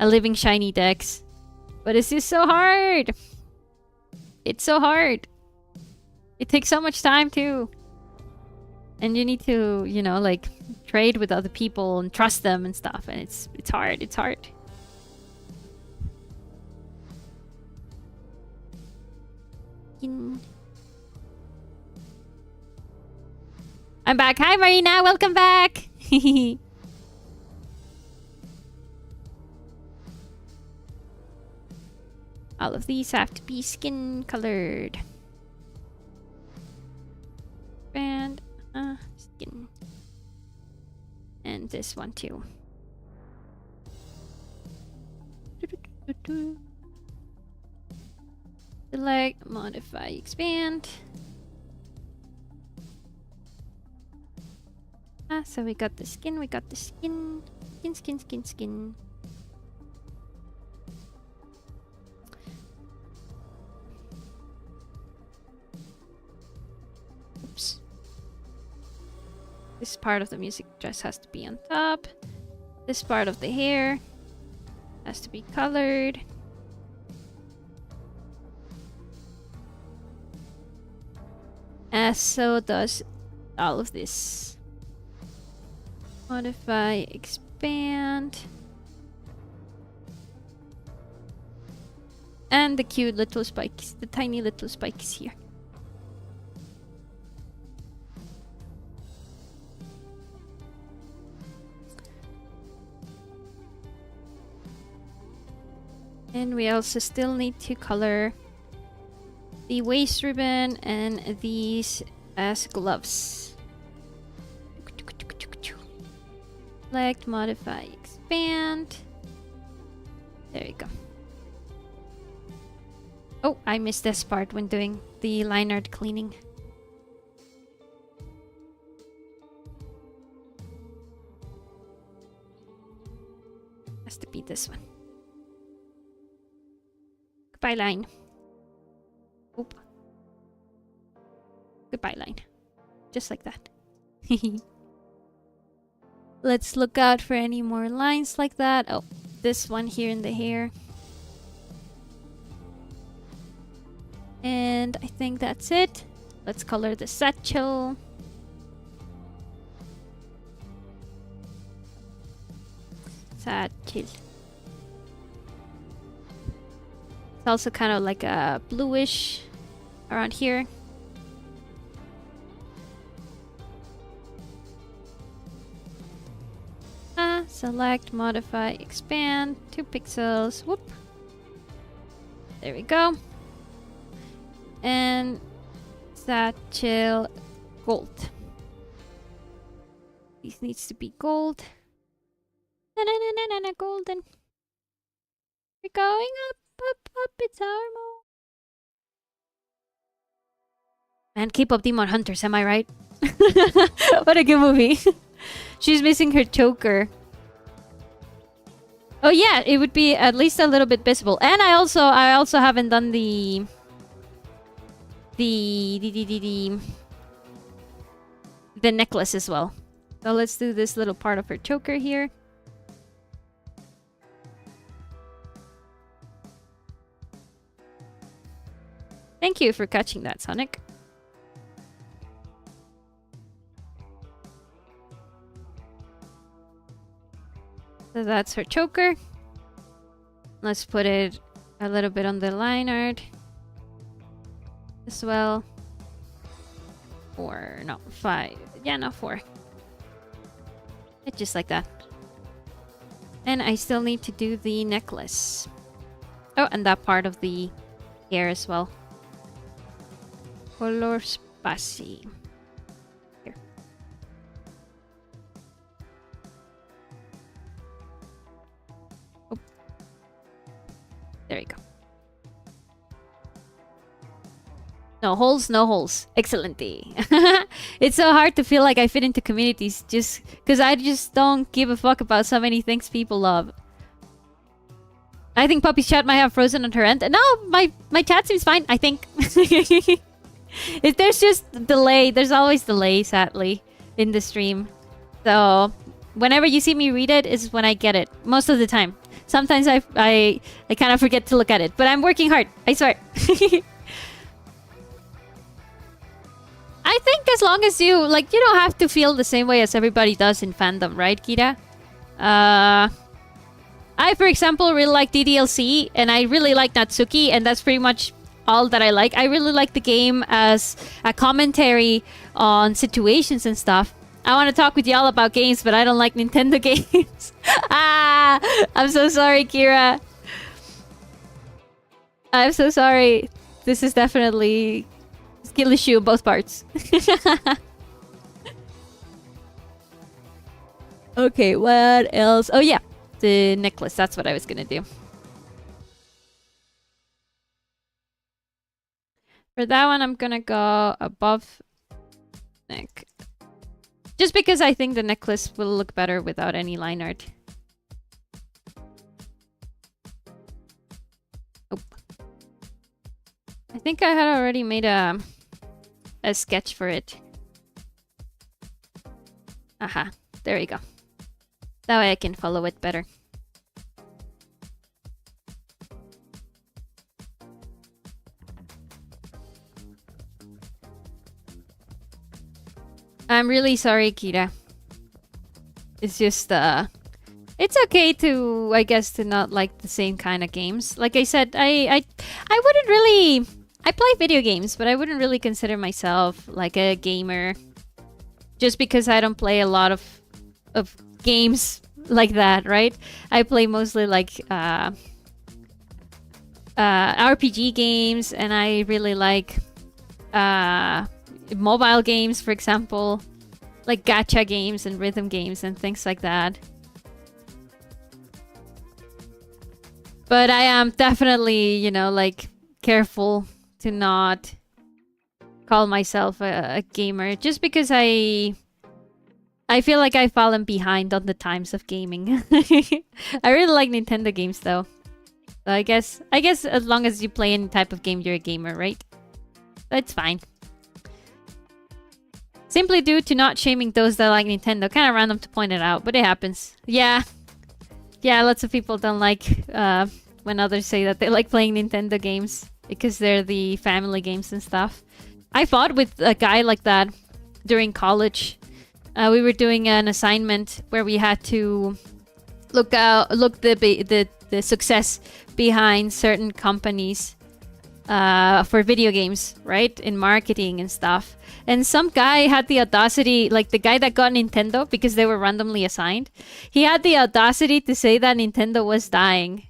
living shiny dex. But it's just so hard. It's so hard. It takes so much time too. And you need to, you know, like trade with other people and trust them and stuff. And it's hard. It's hard. skin. I'm back. Hi, Marina. Welcome back. All of these have to be skin colored. And skin. And this one too. Select, modify, expand. So we got the skin, Skin. Oops. This part of the music just has to be on top. This part of the hair has to be colored. As so does all of this. Modify, expand. And the cute little spikes, the tiny little spikes here. And we also still need to color the waist ribbon and these as gloves. Select, modify, expand. There you go. Oh, I missed this part when doing the line art cleaning. Has to be this one. Goodbye line. Oop. Goodbye line. Just like that. Let's look out for any more lines like that. Oh, this one here in the hair. And I think that's it. Let's color the satchel. Satchel. It's also kind of like a bluish around here. Select, modify, expand. 2 pixels. Whoop. There we go. And satchel gold. This needs to be gold. Na golden. We're going up, up, it's our mode. And K-pop Demon Hunters, am I right? What a good movie. She's missing her choker. Oh yeah, it would be at least a little bit visible. And I also haven't done the necklace as well. So let's do this little part of her choker here. Thank you for catching that, Sonic. So that's her choker. Let's put it a little bit on the line art as well. 4, no, 5. Yeah, no, 4. It's just like that. And I still need to do the necklace. Oh, and that part of the hair as well. Color spazi. Here. Oh. There you go. No holes, no holes. Excellently. It's so hard to feel like I fit into communities just because I just don't give a fuck about so many things people love. I think Poppy's chat might have frozen on her end. No, my chat seems fine, I think. There's just delay. There's always delay, sadly, in the stream. So whenever you see me read it is when I get it. Most of the time. Sometimes I kind of forget to look at it. But I'm working hard. I swear. I think as long as you don't have to feel the same way as everybody does in fandom, right, Kira? I, for example, really like DDLC, and I really like Natsuki, and that's pretty much all that I like. I really like the game as a commentary on situations and stuff. I want to talk with y'all about games, but I don't like Nintendo games. I'm so sorry, Kira. I'm so sorry. This is definitely skill issue on both parts. Okay, what else? Oh yeah, the necklace. That's what I was gonna do. For that one, I'm gonna go above neck. Just because I think the necklace will look better without any line art. Oh. I think I had already made a sketch for it. Aha, there we go. That way I can follow it better. I'm really sorry, Kira. It's just, it's okay to, I guess, to not like the same kind of games. Like I said, I wouldn't really... I play video games, but I wouldn't really consider myself like a gamer. Just because I don't play a lot of games like that, right? I play mostly like RPG games, and I really like mobile games, for example, like gacha games and rhythm games and things like that. But I am definitely, you know, like careful to not call myself a gamer, just because I feel like I've fallen behind on the times of gaming. I really like Nintendo games though. So I guess as long as you play any type of game, you're a gamer, right? That's fine. Simply due to not shaming those that like Nintendo. Kind of random to point it out, but it happens. Yeah. Yeah, lots of people don't like when others say that they like playing Nintendo games because they're the family games and stuff. I fought with a guy like that during college. We were doing an assignment where we had to look the success behind certain companies for video games, right? In marketing and stuff. And some guy had the audacity, like the guy that got Nintendo, because they were randomly assigned, he had the audacity to say that Nintendo was dying.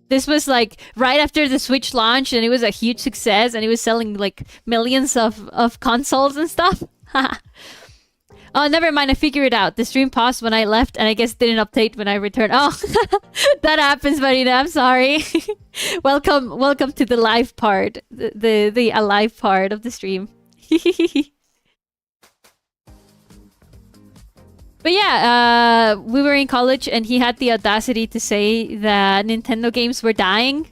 This was like right after the Switch launched, and it was a huge success, and it was selling like millions of consoles and stuff. Oh, never mind, I figured it out. The stream paused when I left, and I guess didn't update when I returned. Oh, that happens, Marina. I'm sorry. welcome to the live part, the alive part of the stream. But yeah, we were in college, and he had the audacity to say that Nintendo games were dying,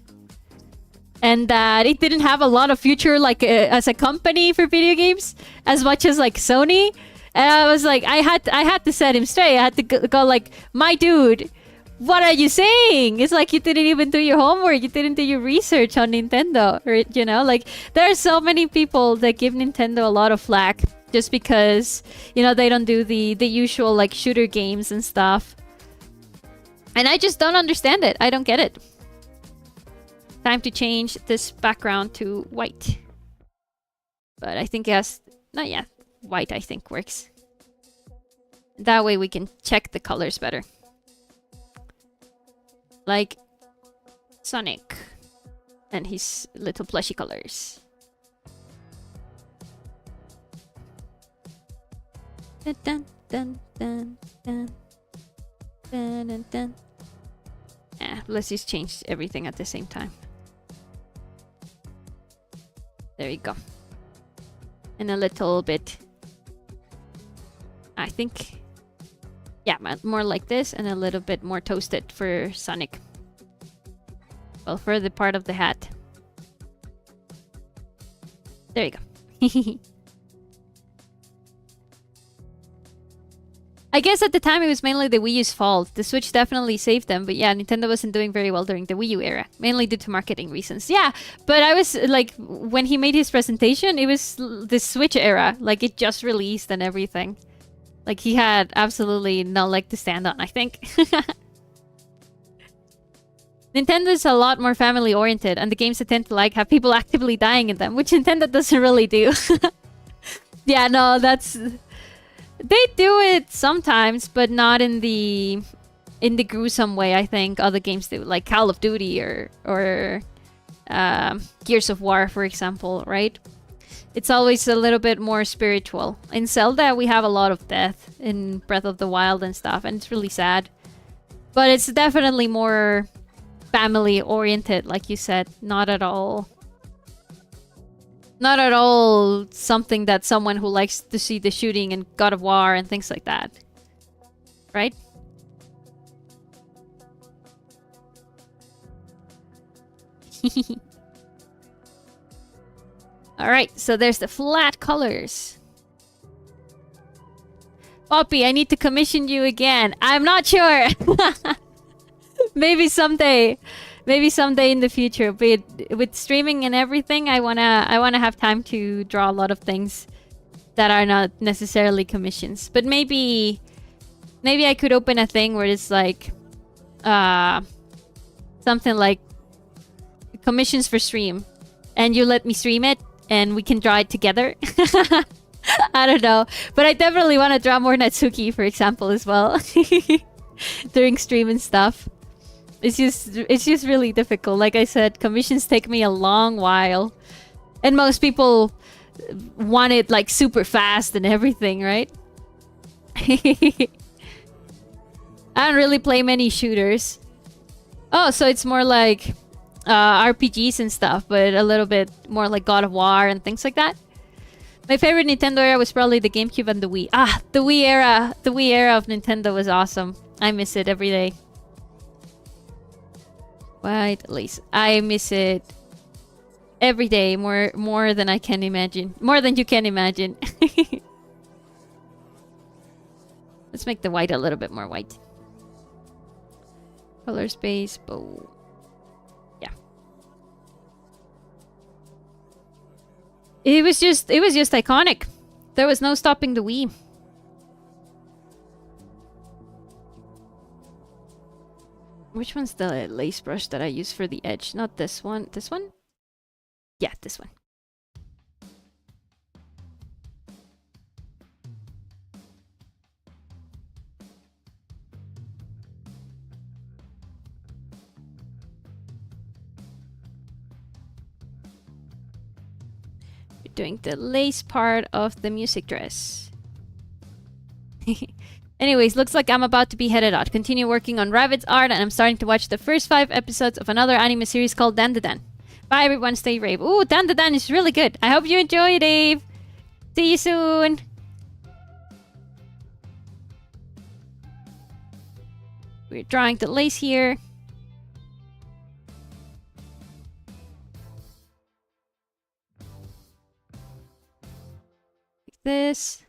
and that it didn't have a lot of future, like as a company for video games, as much as like Sony. And I was like, I had to set him straight. I had to go like, my dude, what are you saying? It's like you didn't even do your homework. You didn't do your research on Nintendo. Or, you know, like there are so many people that give Nintendo a lot of flack just because, you know, they don't do the usual like shooter games and stuff. And I just don't understand it. I don't get it. Time to change this background to white. But I think it has... Not yet. White, I think, works. That way we can check the colors better. Like Sonic and his little plushy colors. Dun, dun, dun, dun, dun, dun, dun, dun. Let's just change everything at the same time. There you go. And a little bit... I think, yeah, more like this, and a little bit more toasted for Sonic. Well, for the part of the hat. There you go. I guess at the time it was mainly the Wii U's fault. The Switch definitely saved them, but yeah, Nintendo wasn't doing very well during the Wii U era, mainly due to marketing reasons. Yeah, but I was like, when he made his presentation, it was the Switch era. Like, it just released and everything. Like, he had absolutely no leg to stand on, I think. Nintendo's a lot more family oriented, and the games I tend to like have people actively dying in them, which Nintendo doesn't really do. Yeah, no, that's... They do it sometimes, but not in the gruesome way I think other games do, like Call of Duty or Gears of War, for example, right? It's always a little bit more spiritual. In Zelda, we have a lot of death in Breath of the Wild and stuff, and it's really sad. But it's definitely more family-oriented, like you said. Not at all something that someone who likes to see the shooting in God of War and things like that. Right? Alright, so there's the flat colors. Poppy, I need to commission you again. I'm not sure. Maybe someday. Maybe someday in the future. But with streaming and everything, I wanna have time to draw a lot of things that are not necessarily commissions. But maybe I could open a thing where it's like something like commissions for stream, and you let me stream it and we can draw it together. I don't know, but I definitely want to draw more Natsuki, for example, as well. During stream and stuff. It's just really difficult. Like I said, commissions take me a long while, and most people want it like super fast and everything, right? I don't really play many shooters. Oh, so it's more like RPGs and stuff, but a little bit more like God of War and things like that. My favorite Nintendo era was probably the GameCube and the Wii. Ah, the Wii era. The Wii era of Nintendo was awesome. I miss it every day. White lace. I miss it every day more than I can imagine. More than you can imagine. Let's make the white a little bit more white. Color space. Bow. Yeah. It was just iconic. There was no stopping the Wii. Which one's the lace brush that I use for the edge? Not this one. This one? Yeah, this one. We're doing the lace part of the music dress. Anyways, looks like I'm about to be headed out. Continue working on Rabbit's art, and I'm starting to watch the first 5 episodes of another anime series called Dandadan. Bye everyone, stay brave. Ooh, Dandadan is really good. I hope you enjoy, Dave. See you soon. We're drawing the lace here. Like this.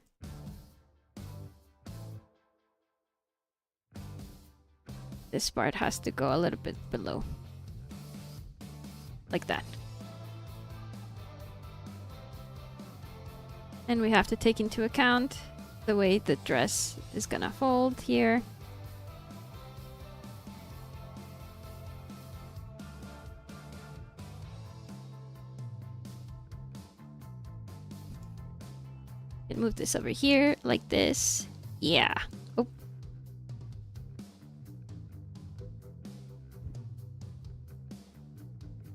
This part has to go a little bit below. Like that. And we have to take into account the way the dress is gonna fold here. And move this over here like this. Yeah. Oh.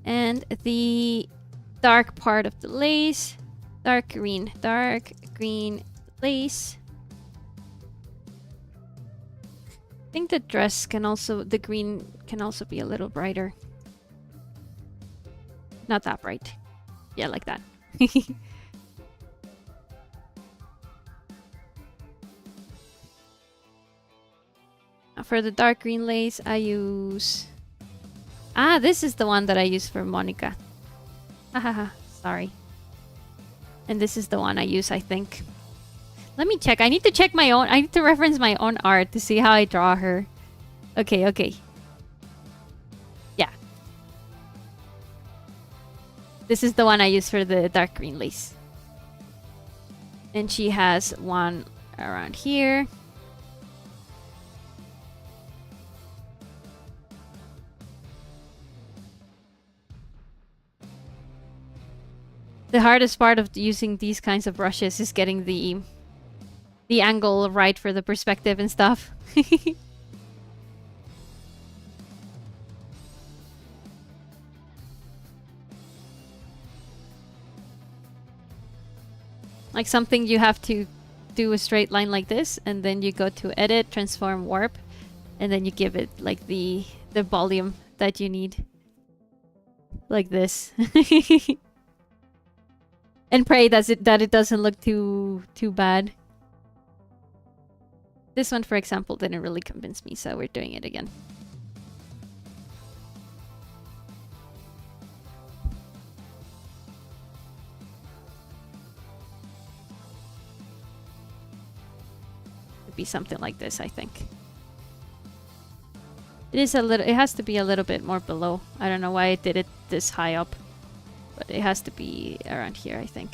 And the dark part of the lace, dark green lace. I think the dress can also, the green can also be a little brighter. Not that bright. Yeah, like that. For the dark green lace, I use... Ah, this is the one that I use for Monika. Hahaha, sorry. And this is the one I use, I think. Let me check. I need to check my own... I need to reference my own art to see how I draw her. Okay, okay. Yeah. This is the one I use for the dark green lace. And she has one around here. the hardest part of using these kinds of brushes is getting the angle right for the perspective and stuff. Like something you have to do a straight line like this, and then you go to edit, transform, warp, and then you give it like the volume that you need. Like this. And pray that it doesn't look too bad. This one, for example, didn't really convince me, so we're doing it again. It'd be something like this, I think. It has to be a little bit more below. I don't know why it did it this high up. But it has to be around here, I think.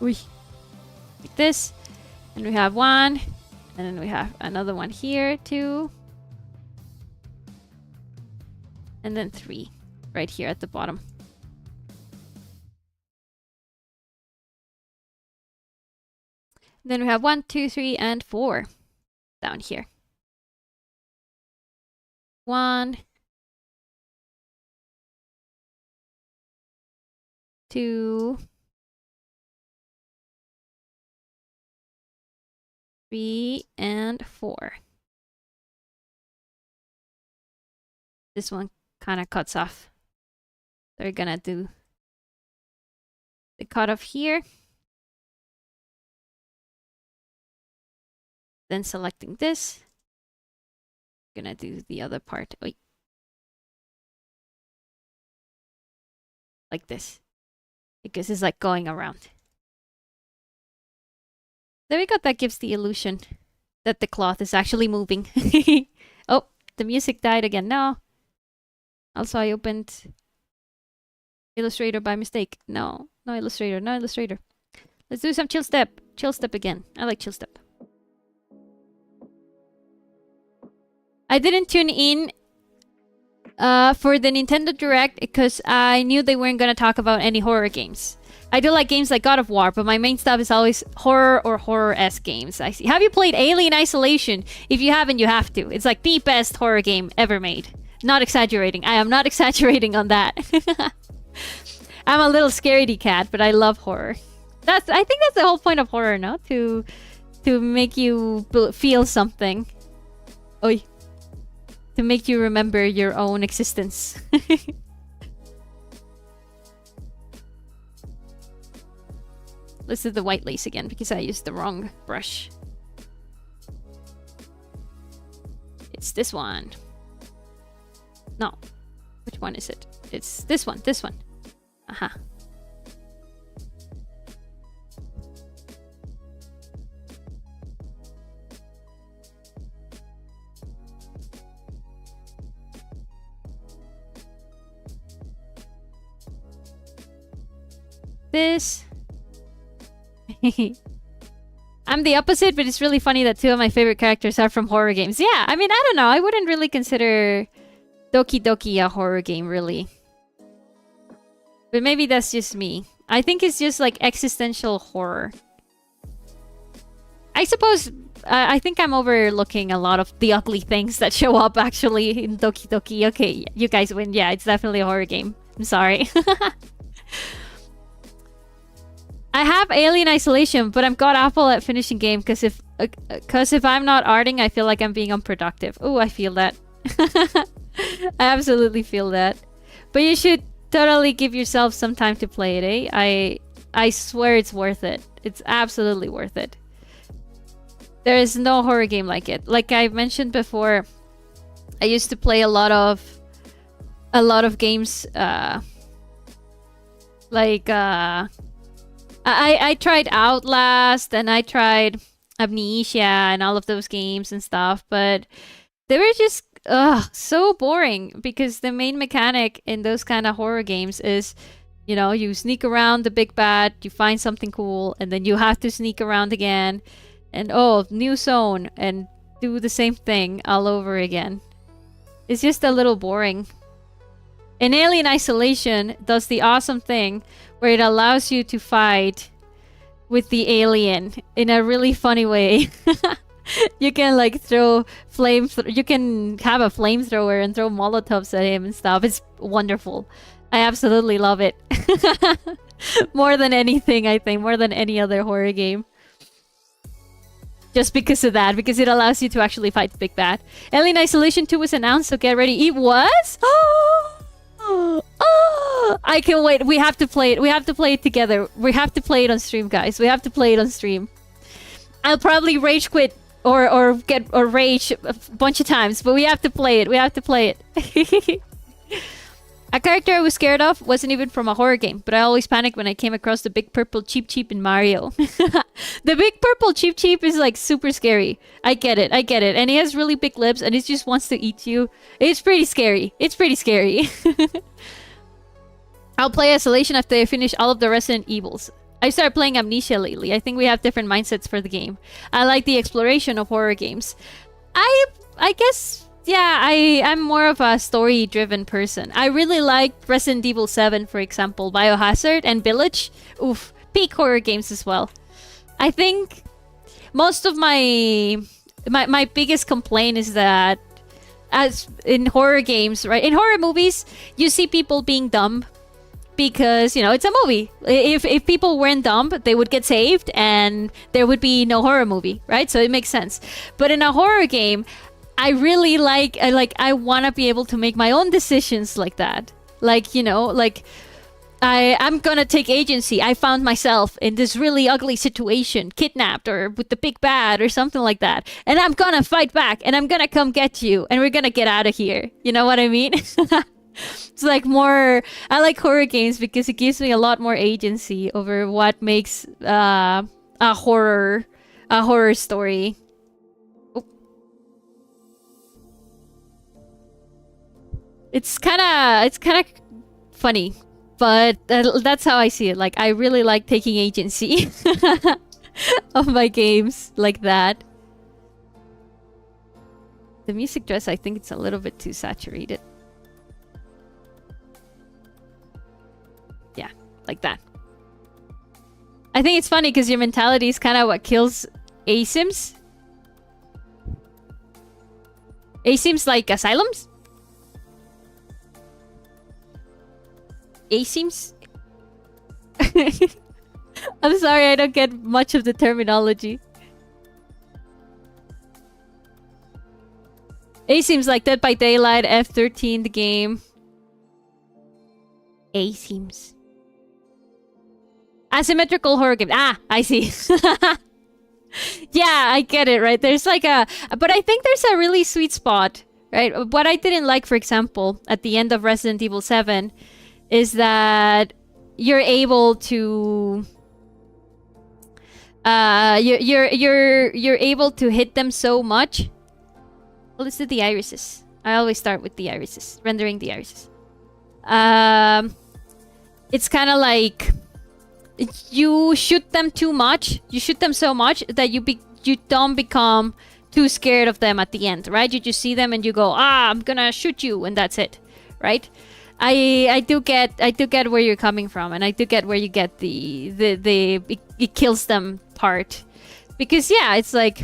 Like this. And we have one. And then we have another one here, too. And then 3. Right here at the bottom. Then we have 1, 2, 3, and 4. Down here. 1, 2, 3, and 4. This one kind of cuts off. So we're gonna do the cut off here. Then selecting this. Gonna do the other part. Wait. Like this. Because it's like going around. There we go. That gives the illusion that the cloth is actually moving. Oh, the music died again. No. Also, I opened Illustrator by mistake. No. No Illustrator. No Illustrator. Let's do some chill step. Chill step again. I like chill step. I didn't tune in for the Nintendo Direct because I knew they weren't going to talk about any horror games. I do like games like God of War, but my main stuff is always horror or horror-esque games. I see. Have you played Alien Isolation? If you haven't, you have to. It's like the best horror game ever made. Not exaggerating. I am not exaggerating on that. I'm a little scaredy cat, but I love horror. I think that's the whole point of horror, no? To make you feel something. Oi. To make you remember your own existence. Let's do the white lace again because I used the wrong brush. It's this one. No. Which one is it? It's this one. This one. Aha. This. I'm the opposite, but it's really funny that 2 of my favorite characters are from horror games. Yeah, I mean, I don't know. I wouldn't really consider Doki Doki a horror game, really. But maybe that's just me. I think it's just like existential horror. I suppose... I think I'm overlooking a lot of the ugly things that show up, actually, in Doki Doki. Okay, you guys win. Yeah, it's definitely a horror game. I'm sorry. I have Alien Isolation, but I'm god awful at finishing game because if I'm not arting, I feel like I'm being unproductive. Oh, I feel that. I absolutely feel that. But you should totally give yourself some time to play it, eh? I swear it's worth it. It's absolutely worth it. There is no horror game like it. Like I mentioned before, I used to play a lot of games. I tried Outlast and I tried Amnesia and all of those games and stuff, but they were just so boring because the main mechanic in those kind of horror games is, you know, you sneak around the big bad, you find something cool, and then you have to sneak around again, and oh, new zone, and do the same thing all over again. It's just a little boring. And Alien Isolation does the awesome thing where it allows you to fight with the alien in a really funny way. You can like throw you can have a flamethrower and throw molotovs at him and stuff. It's wonderful. I absolutely love it. More than anything, I think. More than any other horror game. Just because of that. Because it allows you to actually fight the big bad. Alien Isolation 2 was announced, so get ready. It was? Oh, I can't wait. We have to play it. We have to play it together. We have to play it on stream, guys. We have to play it on stream. I'll probably rage quit or rage a bunch of times, but we have to play it. We have to play it. A character I was scared of wasn't even from a horror game, but I always panicked when I came across the big purple cheep in Mario. The big purple cheep is like super scary. I get it, I get it. And he has really big lips and he just wants to eat you. It's pretty scary. It's pretty scary. I'll play Isolation after I finish all of the Resident Evils. I started playing Amnesia lately. I think we have different mindsets for the game. I like the exploration of horror games. I guess... yeah, I'm more of a story-driven person. I really liked Resident Evil 7, for example, Biohazard, and Village. Oof, peak horror games as well. I think most of my biggest complaint is that as in horror games, right? In horror movies, you see people being dumb because, you know, it's a movie. If people weren't dumb, they would get saved and there would be no horror movie, right? So it makes sense. But in a horror game, I really I want to be able to make my own decisions like that. Like, you know, like I'm gonna take agency. I found myself in this really ugly situation, kidnapped or with the big bad or something like that. And I'm gonna fight back and I'm gonna come get you and we're gonna get out of here. You know what I mean? It's like more... I like horror games because it gives me a lot more agency over what makes a horror story. It's kind of funny, but that's how I see it. Like, I really like taking agency of my games like that. The music dress, I think it's a little bit too saturated. Yeah, like that. I think it's funny because your mentality is kind of what kills ASIMs. ASIMs like asylums? ASIMs? I'm sorry, I don't get much of the terminology. ASIMs like Dead by Daylight, F13, the game. ASIMs. Asymmetrical horror game. Ah, I see. Yeah, I get it, right? There's like a... But I think there's a really sweet spot, right? What I didn't like, for example, at the end of Resident Evil 7... is that you're able to you're able to hit them so much. Well, let's do the irises. I always start with the irises, rendering the irises. It's kind of like you shoot them too much. You shoot them so much that you don't become too scared of them at the end, right? You just see them and you go, ah, I'm gonna shoot you, and that's it, right? I do get where you're coming from, and I do get where you get the it kills them part, because yeah, it's like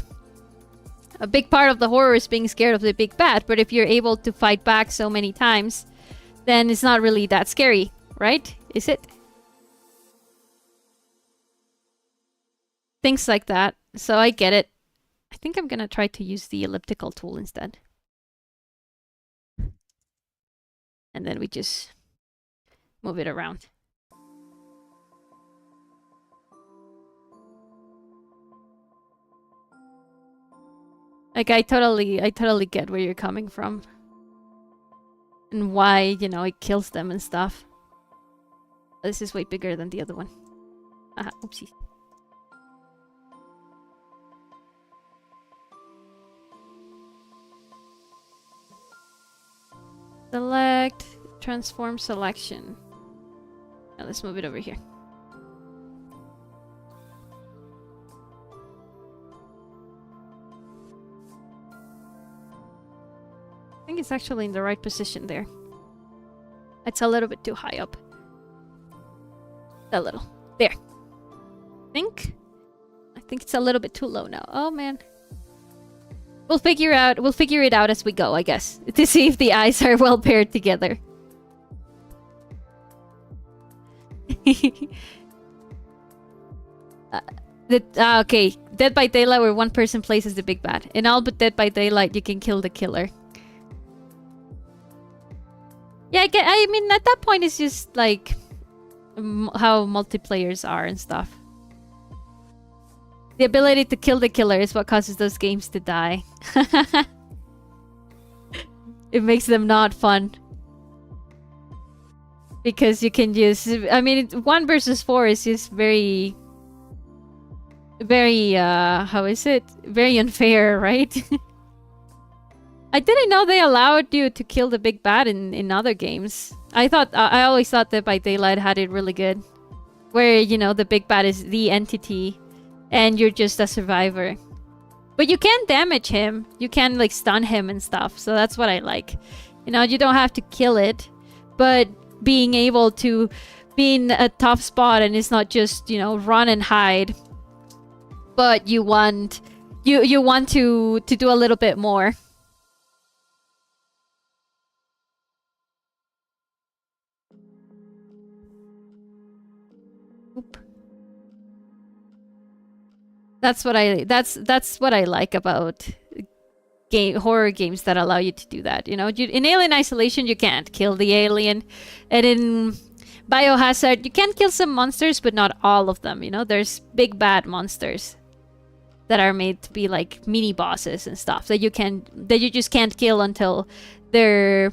a big part of the horror is being scared of the big bad. But if you're able to fight back so many times, then it's not really that scary, right? Is it? Things like that. So I get it. I think I'm gonna try to use the elliptical tool instead. And then we just move it around. Like, I totally get where you're coming from. And why, you know, it kills them and stuff. This is way bigger than the other one. Aha, oopsie. Select, transform selection. Now let's move it over here. I think it's actually in the right position there. It's a little bit too high up. A little. There. I think it's a little bit too low now. Oh man. We'll figure it out as we go, I guess. To see if the eyes are well paired together. Okay. Dead by Daylight, where one person plays as the big bad. In all but Dead by Daylight, you can kill the killer. Yeah, I mean, at that point, it's just like how multiplayers are and stuff. The ability to kill the killer is what causes those games to die. It makes them not fun. Because you can just... I mean, 1 versus 4 is just very... how is it? Very unfair, right? I didn't know they allowed you to kill the big bad in other games. I always thought that by Daylight had it really good. Where, you know, the big bad is the entity and you're just a survivor. But you can damage him. You can, like, stun him and stuff. So that's what I like. You know, you don't have to kill it. But being able to be in a tough spot and it's not just, you know, run and hide. But you want to do a little bit more. Oop. That's what I like about horror games that allow you to do that. You know, in Alien Isolation you can't kill the alien, and in Biohazard you can kill some monsters, but not all of them. You know, there's big bad monsters that are made to be like mini bosses and stuff that you just can't kill until the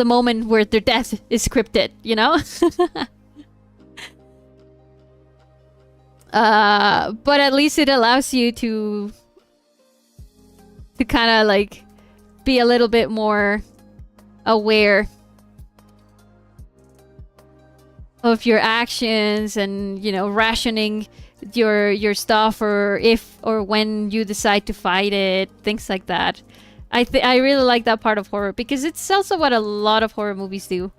moment where their death is scripted. You know. But at least it allows you to kind of like be a little bit more aware of your actions and, you know, rationing your stuff, or if or when you decide to fight it, things like that. I really like that part of horror because it's also what a lot of horror movies do,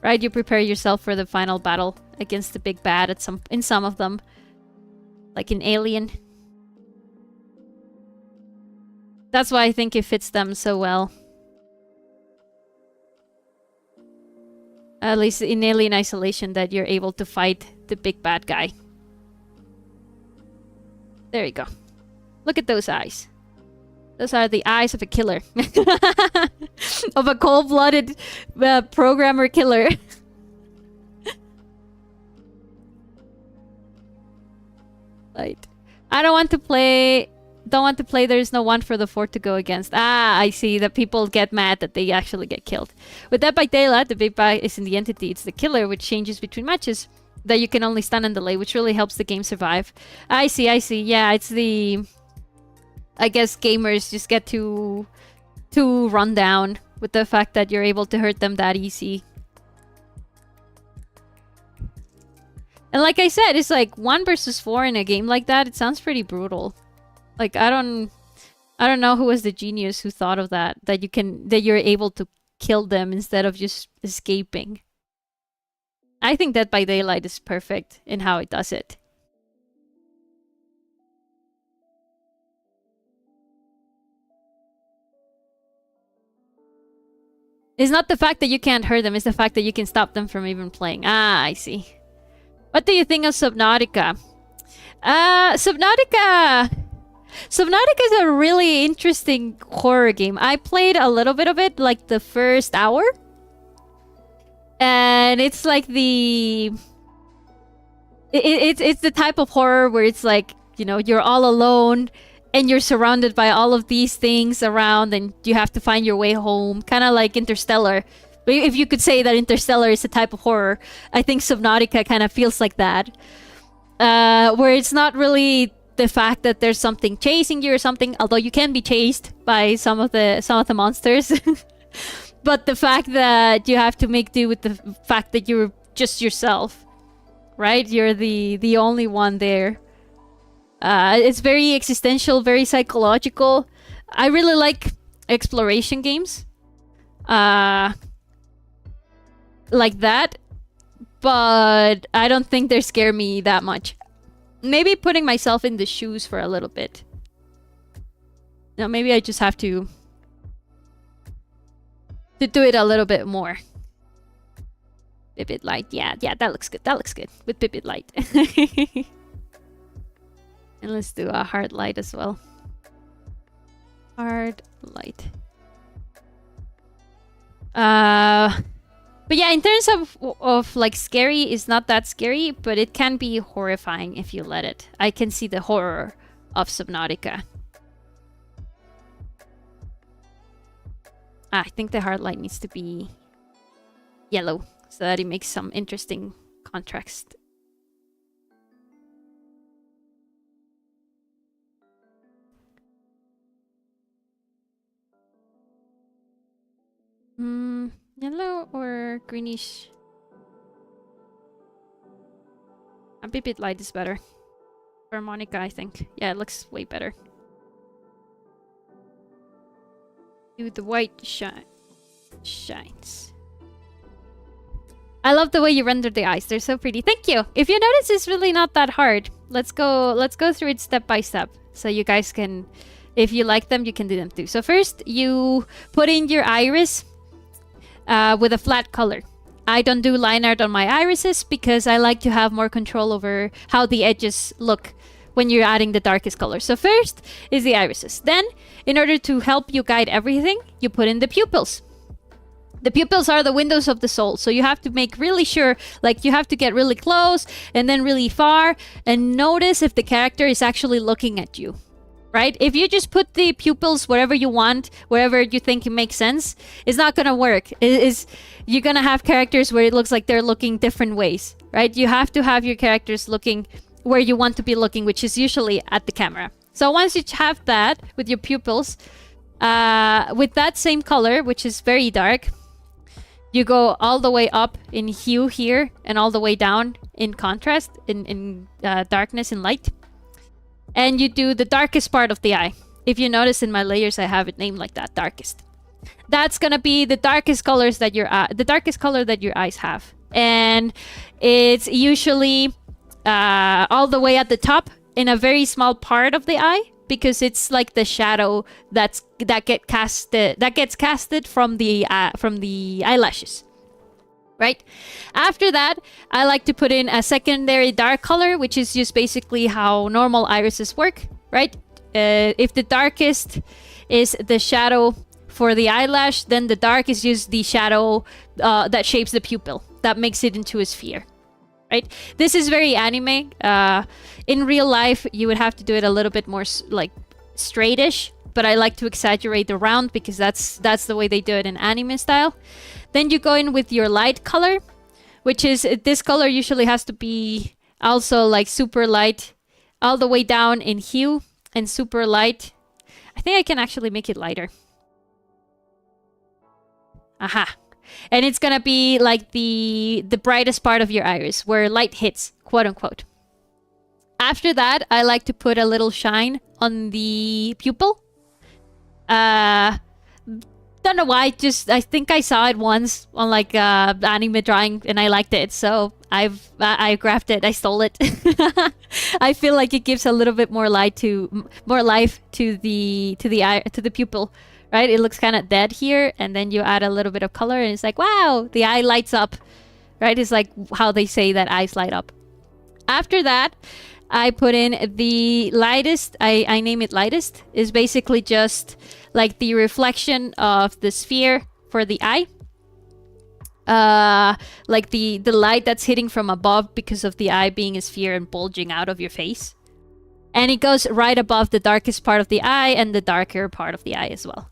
right? You prepare yourself for the final battle against the big bad in some of them. Like in Alien. That's why I think it fits them so well. At least in Alien Isolation, that you're able to fight the big bad guy. There you go. Look at those eyes. Those are the eyes of a killer. Of a cold-blooded programmer killer. Right. I don't want to play There's No One for the Four to go against. Ah, I see that people get mad that they actually get killed. With Dead by Daylight, the big bad isn't the entity, it's the killer, which changes between matches that you can only stun and delay, which really helps the game survive. I see. Yeah, it's the... I guess gamers just get too run down with the fact that you're able to hurt them that easy. And like I said, it's like 1 versus 4 in a game like that. It sounds pretty brutal. Like I don't know who was the genius who thought of that. That you're able to kill them instead of just escaping. I think Dead by Daylight is perfect in how it does it. It's not the fact that you can't hurt them, it's the fact that you can stop them from even playing. Ah, I see. What do you think of Subnautica? Subnautica is a really interesting horror game. I played a little bit of it, like the first hour. And it's like it's the type of horror where it's like, you know, you're all alone and you're surrounded by all of these things around and you have to find your way home. Kind of like Interstellar. If you could say that Interstellar is a type of horror, I think Subnautica kind of feels like that. Where it's not really the fact that there's something chasing you or something, although you can be chased by some of the monsters. But the fact that you have to make do with the fact that you're just yourself, right? You're the only one there. It's very existential, very psychological. I really like exploration games. like that, but I don't think they scare me that much. Maybe putting myself in the shoes for a little bit. No, maybe I just have to do it a little bit more. Vivid light. Yeah, that looks good. That looks good with vivid light. And let's do a hard light as well. Hard light. But yeah, in terms of like scary, it's not that scary, but it can be horrifying if you let it. I can see the horror of Subnautica. I think the hard light needs to be yellow so that it makes some interesting contrast. Yellow or greenish? A bit light is better. For Monika, I think. Yeah, it looks way better. Do the white shines. I love the way you render the eyes. They're so pretty. Thank you. If you notice, it's really not that hard. Let's go through it step by step. So you guys can, if you like them, you can do them too. So first, you put in your iris with a flat color. I don't do line art on my irises because I like to have more control over how the edges look when you're adding the darkest color. So first is the irises. Then, in order to help you guide everything, you put in the pupils. The pupils are the windows of the soul. So you have to make really sure, like you have to get really close and then really far and notice if the character is actually looking at you. Right? If you just put the pupils wherever you want, wherever you think it makes sense, it's not gonna work. You're gonna have characters where it looks like they're looking different ways, right? You have to have your characters looking where you want to be looking, which is usually at the camera. So once you have that with your pupils, with that same color, which is very dark, you go all the way up in hue here and all the way down in contrast, in darkness and light. And you do the darkest part of the eye. If you notice in my layers, I have it named like that, darkest. That's gonna be the darkest colors that the darkest color that your eyes have, and it's usually all the way at the top in a very small part of the eye because it's like the shadow that gets casted from the eyelashes. Right? After that, I like to put in a secondary dark color, which is just basically how normal irises work, right? If the darkest is the shadow for the eyelash, then the dark is just the shadow that shapes the pupil, that makes it into a sphere, right? This is very anime. In real life, you would have to do it a little bit more like straightish, but I like to exaggerate the round because that's the way they do it in anime style. Then you go in with your light color, which is, this color usually has to be also like super light, all the way down in hue and super light. I think I can actually make it lighter. Aha. And it's gonna be like the brightest part of your iris, where light hits, quote unquote. After that, I like to put a little shine on the pupil. Don't know why, just I think I saw it once on like anime drawing and I liked it, so I grabbed it, I stole it. I feel like it gives a little bit more life to the pupil, right? It looks kind of dead here, and then you add a little bit of color and it's like, wow, the eye lights up, right? It's like how they say that eyes light up. After that, I put in the lightest, I name it lightest, is basically just like the reflection of the sphere for the eye. Like the light that's hitting from above because of the eye being a sphere and bulging out of your face. And it goes right above the darkest part of the eye and the darker part of the eye as well.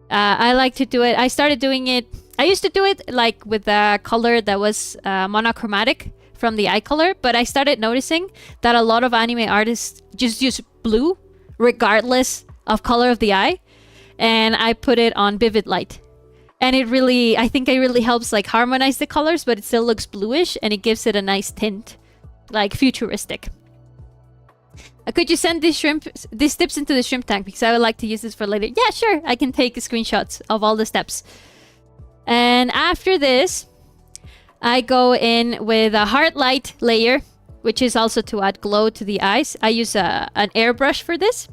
I like to do it, I started doing it, I used to do it like with a color that was monochromatic from the eye color, but I started noticing that a lot of anime artists just use blue regardless of color of the eye, and I put it on vivid light, and it really, I think it really helps like harmonize the colors, but it still looks bluish and it gives it a nice tint, like futuristic. Could you send these tips into the shrimp tank because I would like to use this for later? Yeah, sure, I can take screenshots of all the steps. And after this, I go in with a hard light layer, which is also to add glow to the eyes. I use an airbrush for this.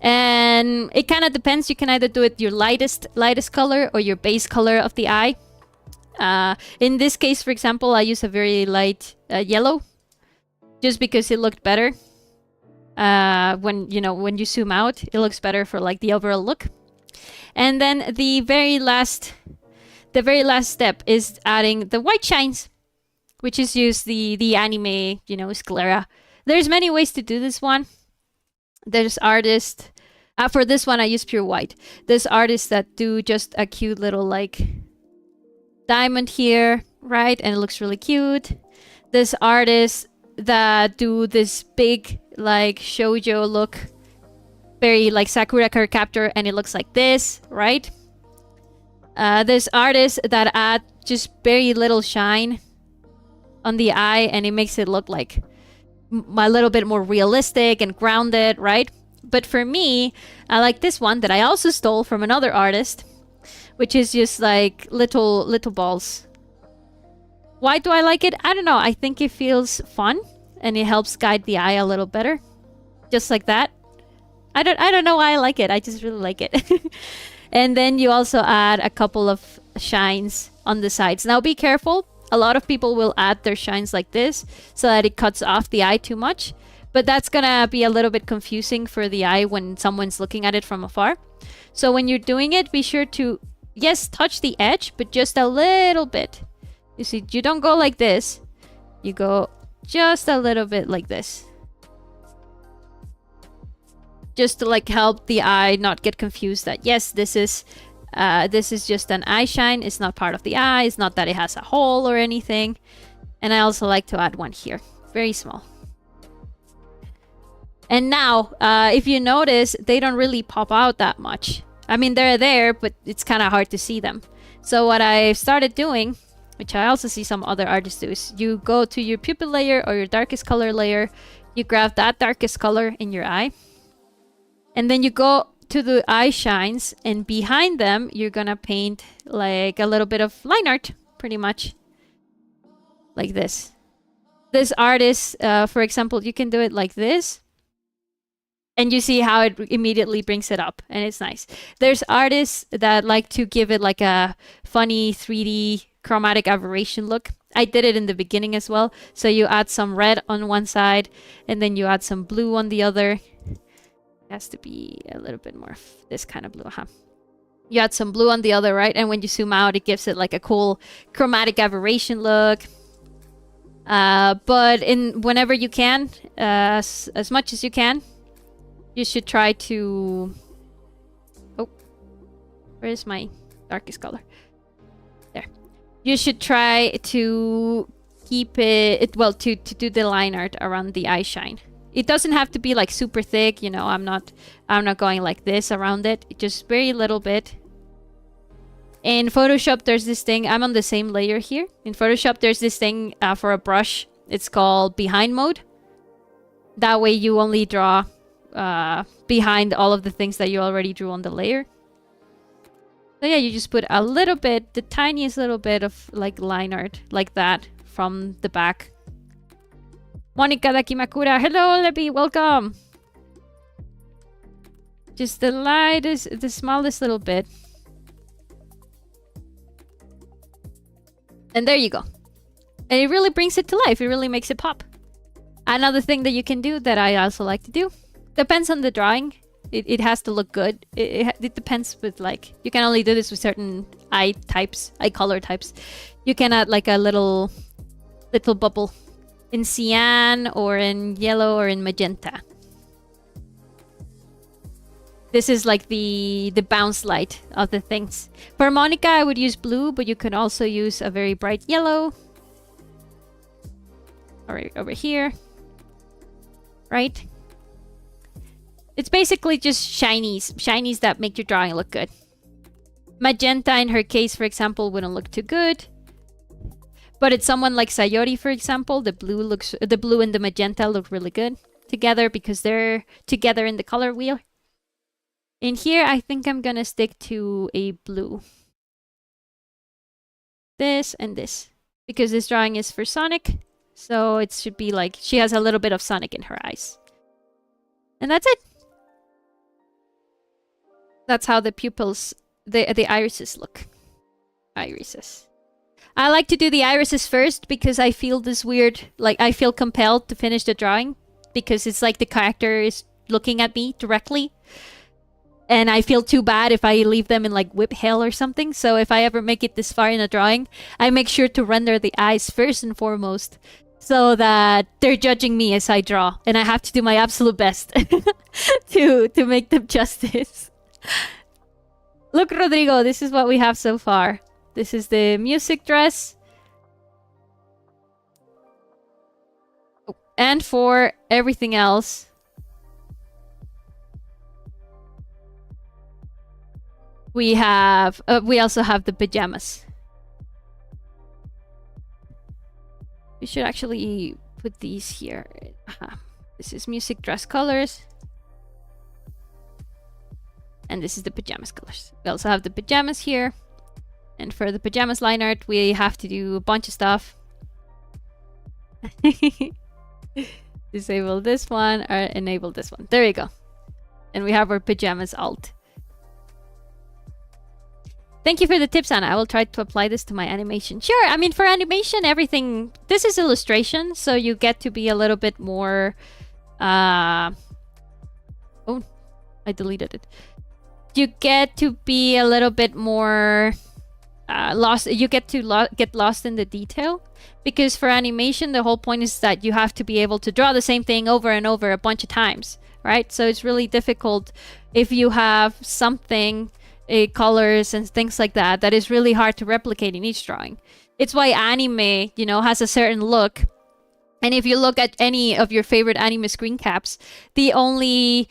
And it kind of depends. You can either do it your lightest color or your base color of the eye. In this case, for example, I use a very light yellow, just because it looked better. When you zoom out, it looks better for like the overall look. And then the very last step is adding the white shines, which is use the anime, sclera. There's many ways to do this one. There's artists. For this one, I use pure white. There's artists that do just a cute little like diamond here, right? And it looks really cute. There's artists that do this big like shoujo look, very like Sakura card captor, and it looks like this, right? There's artists that add just very little shine on the eye, and it makes it look like a little bit more realistic and grounded, right? But for me, I like this one that I also stole from another artist, which is just like little balls. Why do I like it? I don't know. I think it feels fun and it helps guide the eye a little better. Just like that. I don't know why I like it. I just really like it. And then you also add a couple of shines on the sides. Now be careful. A lot of people will add their shines like this so that it cuts off the eye too much. But that's gonna be a little bit confusing for the eye when someone's looking at it from afar. So when you're doing it, be sure to, yes, touch the edge, but just a little bit. You see, you don't go like this. You go just a little bit like this. Just to like help the eye not get confused that, yes, this is just an eye shine. It's not part of the eye. It's not that it has a hole or anything. And I also like to add one here. Very small. And now, if you notice, they don't really pop out that much. I mean, they're there, but it's kind of hard to see them. So what I started doing, which I also see some other artists do, is you go to your pupil layer or your darkest color layer. You grab that darkest color in your eye. And then you go to the eye shines, and behind them, you're gonna paint like a little bit of line art, pretty much. Like this. This artist, for example, you can do it like this. And you see how it immediately brings it up, and it's nice. There's artists that like to give it like a funny 3D chromatic aberration look. I did it in the beginning as well. So you add some red on one side, and then you add some blue on the other. It has to be a little bit more of this kind of blue, huh? You add some blue on the other, right? And when you zoom out, it gives it like a cool chromatic aberration look. But whenever you can, as much as you can, you should try to... Oh, where's my darkest color? There. You should try to keep it... Well, to do the line art around the eye shine. It doesn't have to be like super thick, I'm not going like this around it. Just very little bit. In Photoshop, there's this thing. I'm on the same layer here. In Photoshop, there's this thing for a brush. It's called behind mode. That way you only draw behind all of the things that you already drew on the layer. So yeah, you just put a little bit, the tiniest little bit of like line art like that from the back. Monika Dakimakura, hello Lebby, welcome. Just the smallest little bit. And there you go. And it really brings it to life. It really makes it pop. Another thing that you can do that I also like to do, depends on the drawing. It has to look good. It depends with like, you can only do this with certain eye color types. You can add like a little bubble in cyan or in yellow or in magenta. This is like the bounce light of the things. For Monika, I would use blue, but you can also use a very bright yellow. Or over here. Right? It's basically just shinies that make your drawing look good. Magenta, in her case, for example, wouldn't look too good. But it's someone like Sayori, for example, the blue and the magenta look really good together because they're together in the color wheel. In here, I think I'm gonna stick to a blue. this and this. Because this drawing is for Sonic. So it should be like she has a little bit of Sonic in her eyes. And that's it. That's how the pupils, the irises look. Irises. I like to do the irises first because I feel this weird, like I feel compelled to finish the drawing because it's like the character is looking at me directly. And I feel too bad if I leave them in like whip hell or something. So if I ever make it this far in a drawing, I make sure to render the eyes first and foremost so that they're judging me as I draw. And I have to do my absolute best to make them justice. Look, Rodrigo, this is what we have so far. This is the music dress. Oh, and for everything else, we have we also have the pajamas. We should actually put these here. This is music dress colors. And this is the pajamas colors. We also have the pajamas here. And for the pajamas line art, we have to do a bunch of stuff. Disable this one or enable this one. There we go. And we have our pajamas alt. Thank you for the tips, Anna. I will try to apply this to my animation. Sure, I mean, for animation, everything... This is illustration, so you get to be a little bit more... Oh, I deleted it. You get to be a little bit more... lost. You get to get lost in the detail. Because for animation, the whole point is that you have to be able to draw the same thing over and over a bunch of times. Right? So it's really difficult if you have something... colors and things like that is really hard to replicate in each drawing. It's why anime, you know, has a certain look. And if you look at any of your favorite anime screen caps, the only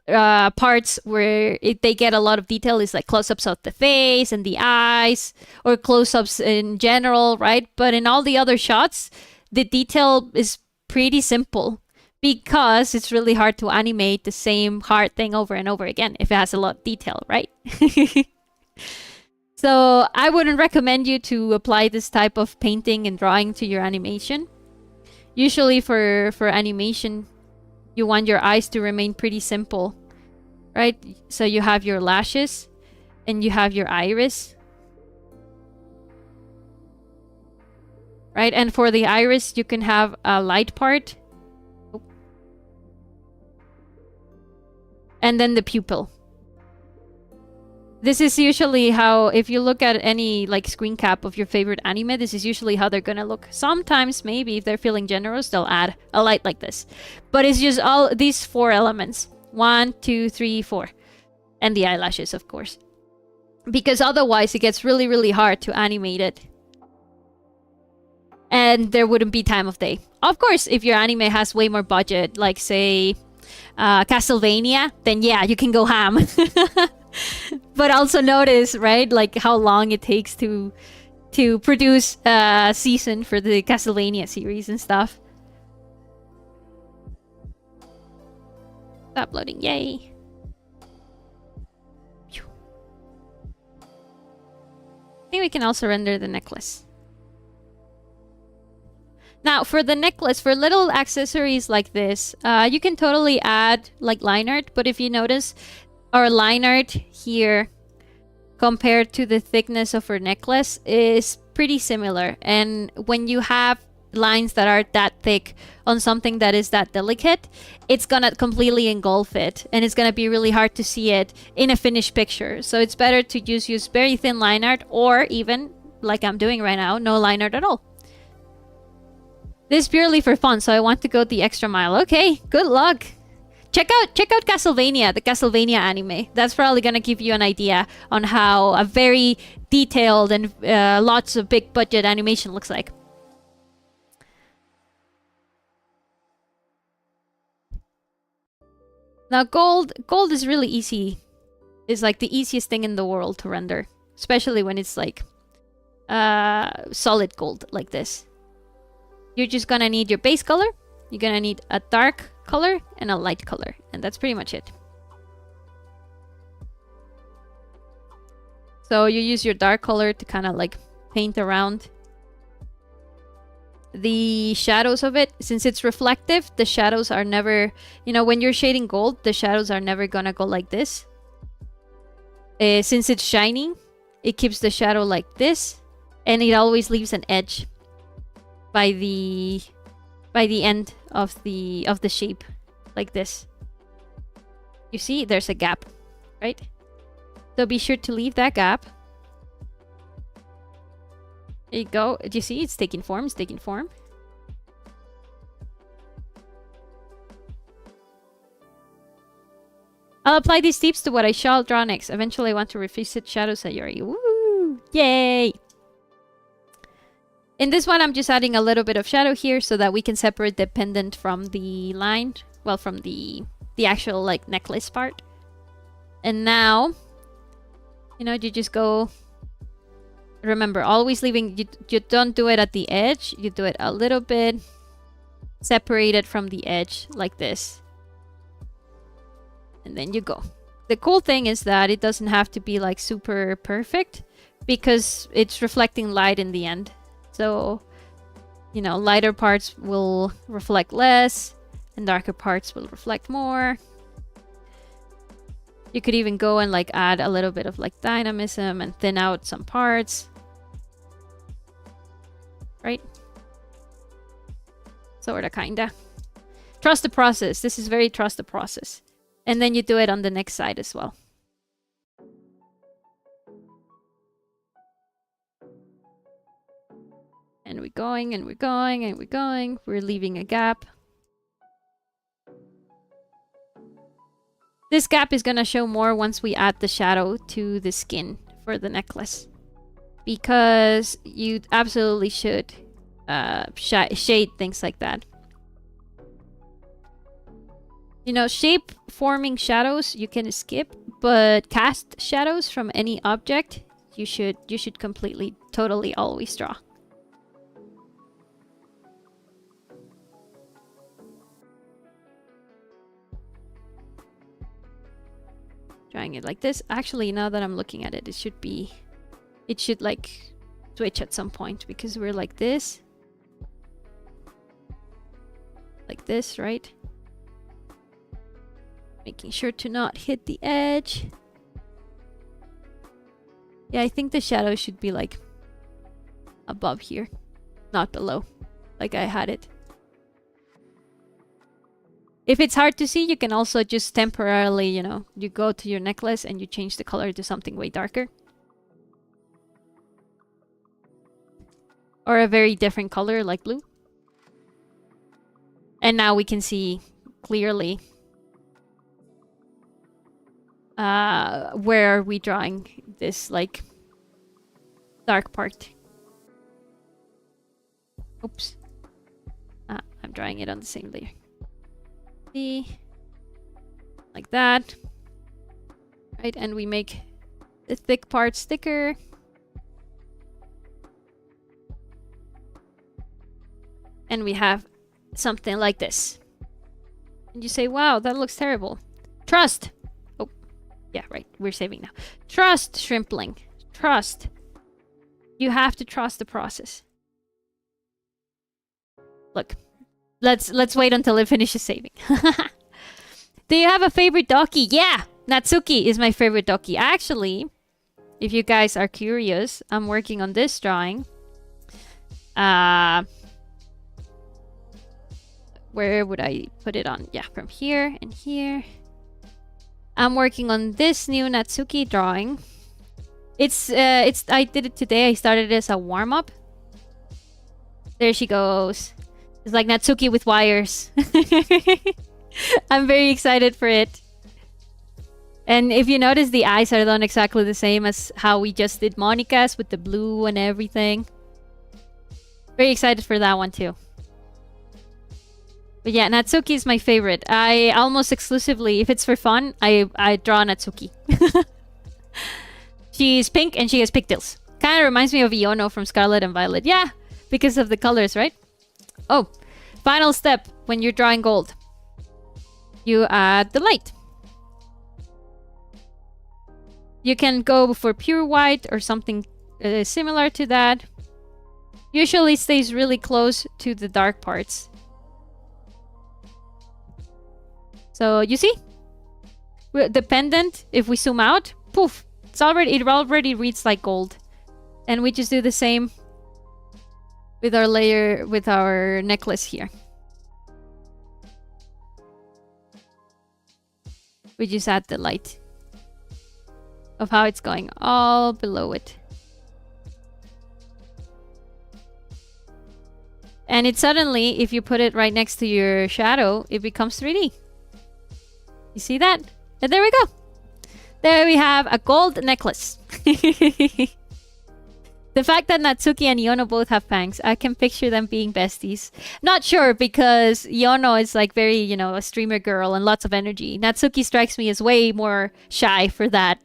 parts where they get a lot of detail is like close-ups of the face and the eyes, or close-ups in general, right? But in all the other shots, the detail is pretty simple. Because it's really hard to animate the same hard thing over and over again if it has a lot of detail, right? So I wouldn't recommend you to apply this type of painting and drawing to your animation. Usually for animation, you want your eyes to remain pretty simple, right? So you have your lashes and you have your iris. Right? And for the iris, you can have a light part. And then the pupil. This is usually how, if you look at any like screen cap of your favorite anime, this is usually how they're gonna look. Sometimes, maybe, if they're feeling generous, they'll add a light like this. But it's just all these 4 elements. 1, 2, 3, 4. And the eyelashes, of course. Because otherwise, it gets really, really hard to animate it. And there wouldn't be time of day. Of course, if your anime has way more budget, like say... Castlevania, then yeah, you can go ham. But also notice, right, like how long it takes to produce a season for the Castlevania series and stuff. Stop loading, yay. I think we can also render the necklace. Now, for the necklace, for little accessories like this, you can totally add like line art. But if you notice, our line art here compared to the thickness of our necklace is pretty similar. And when you have lines that are that thick on something that is that delicate, it's gonna completely engulf it. And it's gonna be really hard to see it in a finished picture. So it's better to just use very thin line art, or even, like I'm doing right now, no line art at all. This is purely for fun, so I want to go the extra mile. Okay, good luck. Check out Castlevania, the Castlevania anime. That's probably gonna give you an idea on how a very detailed and lots of big budget animation looks like. Now gold is really easy. It's like the easiest thing in the world to render, especially when it's like solid gold like this. You're just gonna need your base color, you're gonna need a dark color and a light color, and that's pretty much it. So you use your dark color to kind of like paint around the shadows of it. Since it's reflective, the shadows are never, you know, when you're shading gold, the shadows are never gonna go like this. Since it's shiny, it keeps the shadow like this, and it always leaves an edge by the end of the shape, like this. You see, there's a gap, right? So be sure to leave that gap. There you go. Do you see? It's taking form. It's taking form. I'll apply these tips to what I shall draw next. Eventually, I want to revisit Shadows Sayori. Woo! Yay! In this one, I'm just adding a little bit of shadow here so that we can separate the pendant from the line. Well, from the actual, like, necklace part. And now, you know, you just go... Remember, always leaving... You don't do it at the edge. You do it a little bit separated from the edge, like this. And then you go. The cool thing is that it doesn't have to be like super perfect because it's reflecting light in the end. So, you know, lighter parts will reflect less and darker parts will reflect more. You could even go and like add a little bit of like dynamism and thin out some parts. Right? Sorta, kinda. Trust the process. This is very trust the process. And then you do it on the next side as well. And we're going, and we're going, and we're going. We're leaving a gap. This gap is gonna show more once we add the shadow to the skin for the necklace. Because you absolutely should shade things like that. You know, shape forming shadows you can skip, but cast shadows from any object you should completely, totally always draw. Drawing it like this. Actually, now that I'm looking at it, it should like switch at some point because we're like this. Like this, right? Making sure to not hit the edge. Yeah, I think the shadow should be like above here, not below, like I had it. If it's hard to see, you can also just temporarily, you know, you go to your necklace and you change the color to something way darker. Or a very different color like blue. And now we can see clearly where are we drawing this like dark part. Oops. I'm drawing it on the same layer. See? Like that. Right, and we make the thick parts thicker. And we have something like this. And you say, wow, that looks terrible. Trust! Oh, yeah, right. We're saving now. Trust, Shrimpling. Trust. You have to trust the process. Look. Let's wait until it finishes saving. Do you have a favorite Doki? Yeah! Natsuki is my favorite Doki. Actually, if you guys are curious, I'm working on this drawing. Where would I put it on? Yeah, from here and here. I'm working on this new Natsuki drawing. I did it today. I started it as a warm-up. There she goes. It's like Natsuki with wires. I'm very excited for it. And if you notice, the eyes are done exactly the same as how we just did Monika's with the blue and everything. Very excited for that one too. But yeah, Natsuki is my favorite. I almost exclusively, if it's for fun, I draw Natsuki. She's pink and she has pigtails. Kind of reminds me of Iono from Scarlet and Violet. Yeah, because of the colors, right? Oh, final step when you're drawing gold. You add the light. You can go for pure white or something similar to that. Usually stays really close to the dark parts. So you see? The pendant, if we zoom out, poof, it already reads like gold. And we just do the same with our necklace here. We just add the light of how it's going all below it. And it suddenly, if you put it right next to your shadow, it becomes 3D. You see that? And there we go. There we have a gold necklace. The fact that Natsuki and Yono both have fangs, I can picture them being besties. Not sure, because Yono is like very, you know, a streamer girl and lots of energy. Natsuki strikes me as way more shy for that.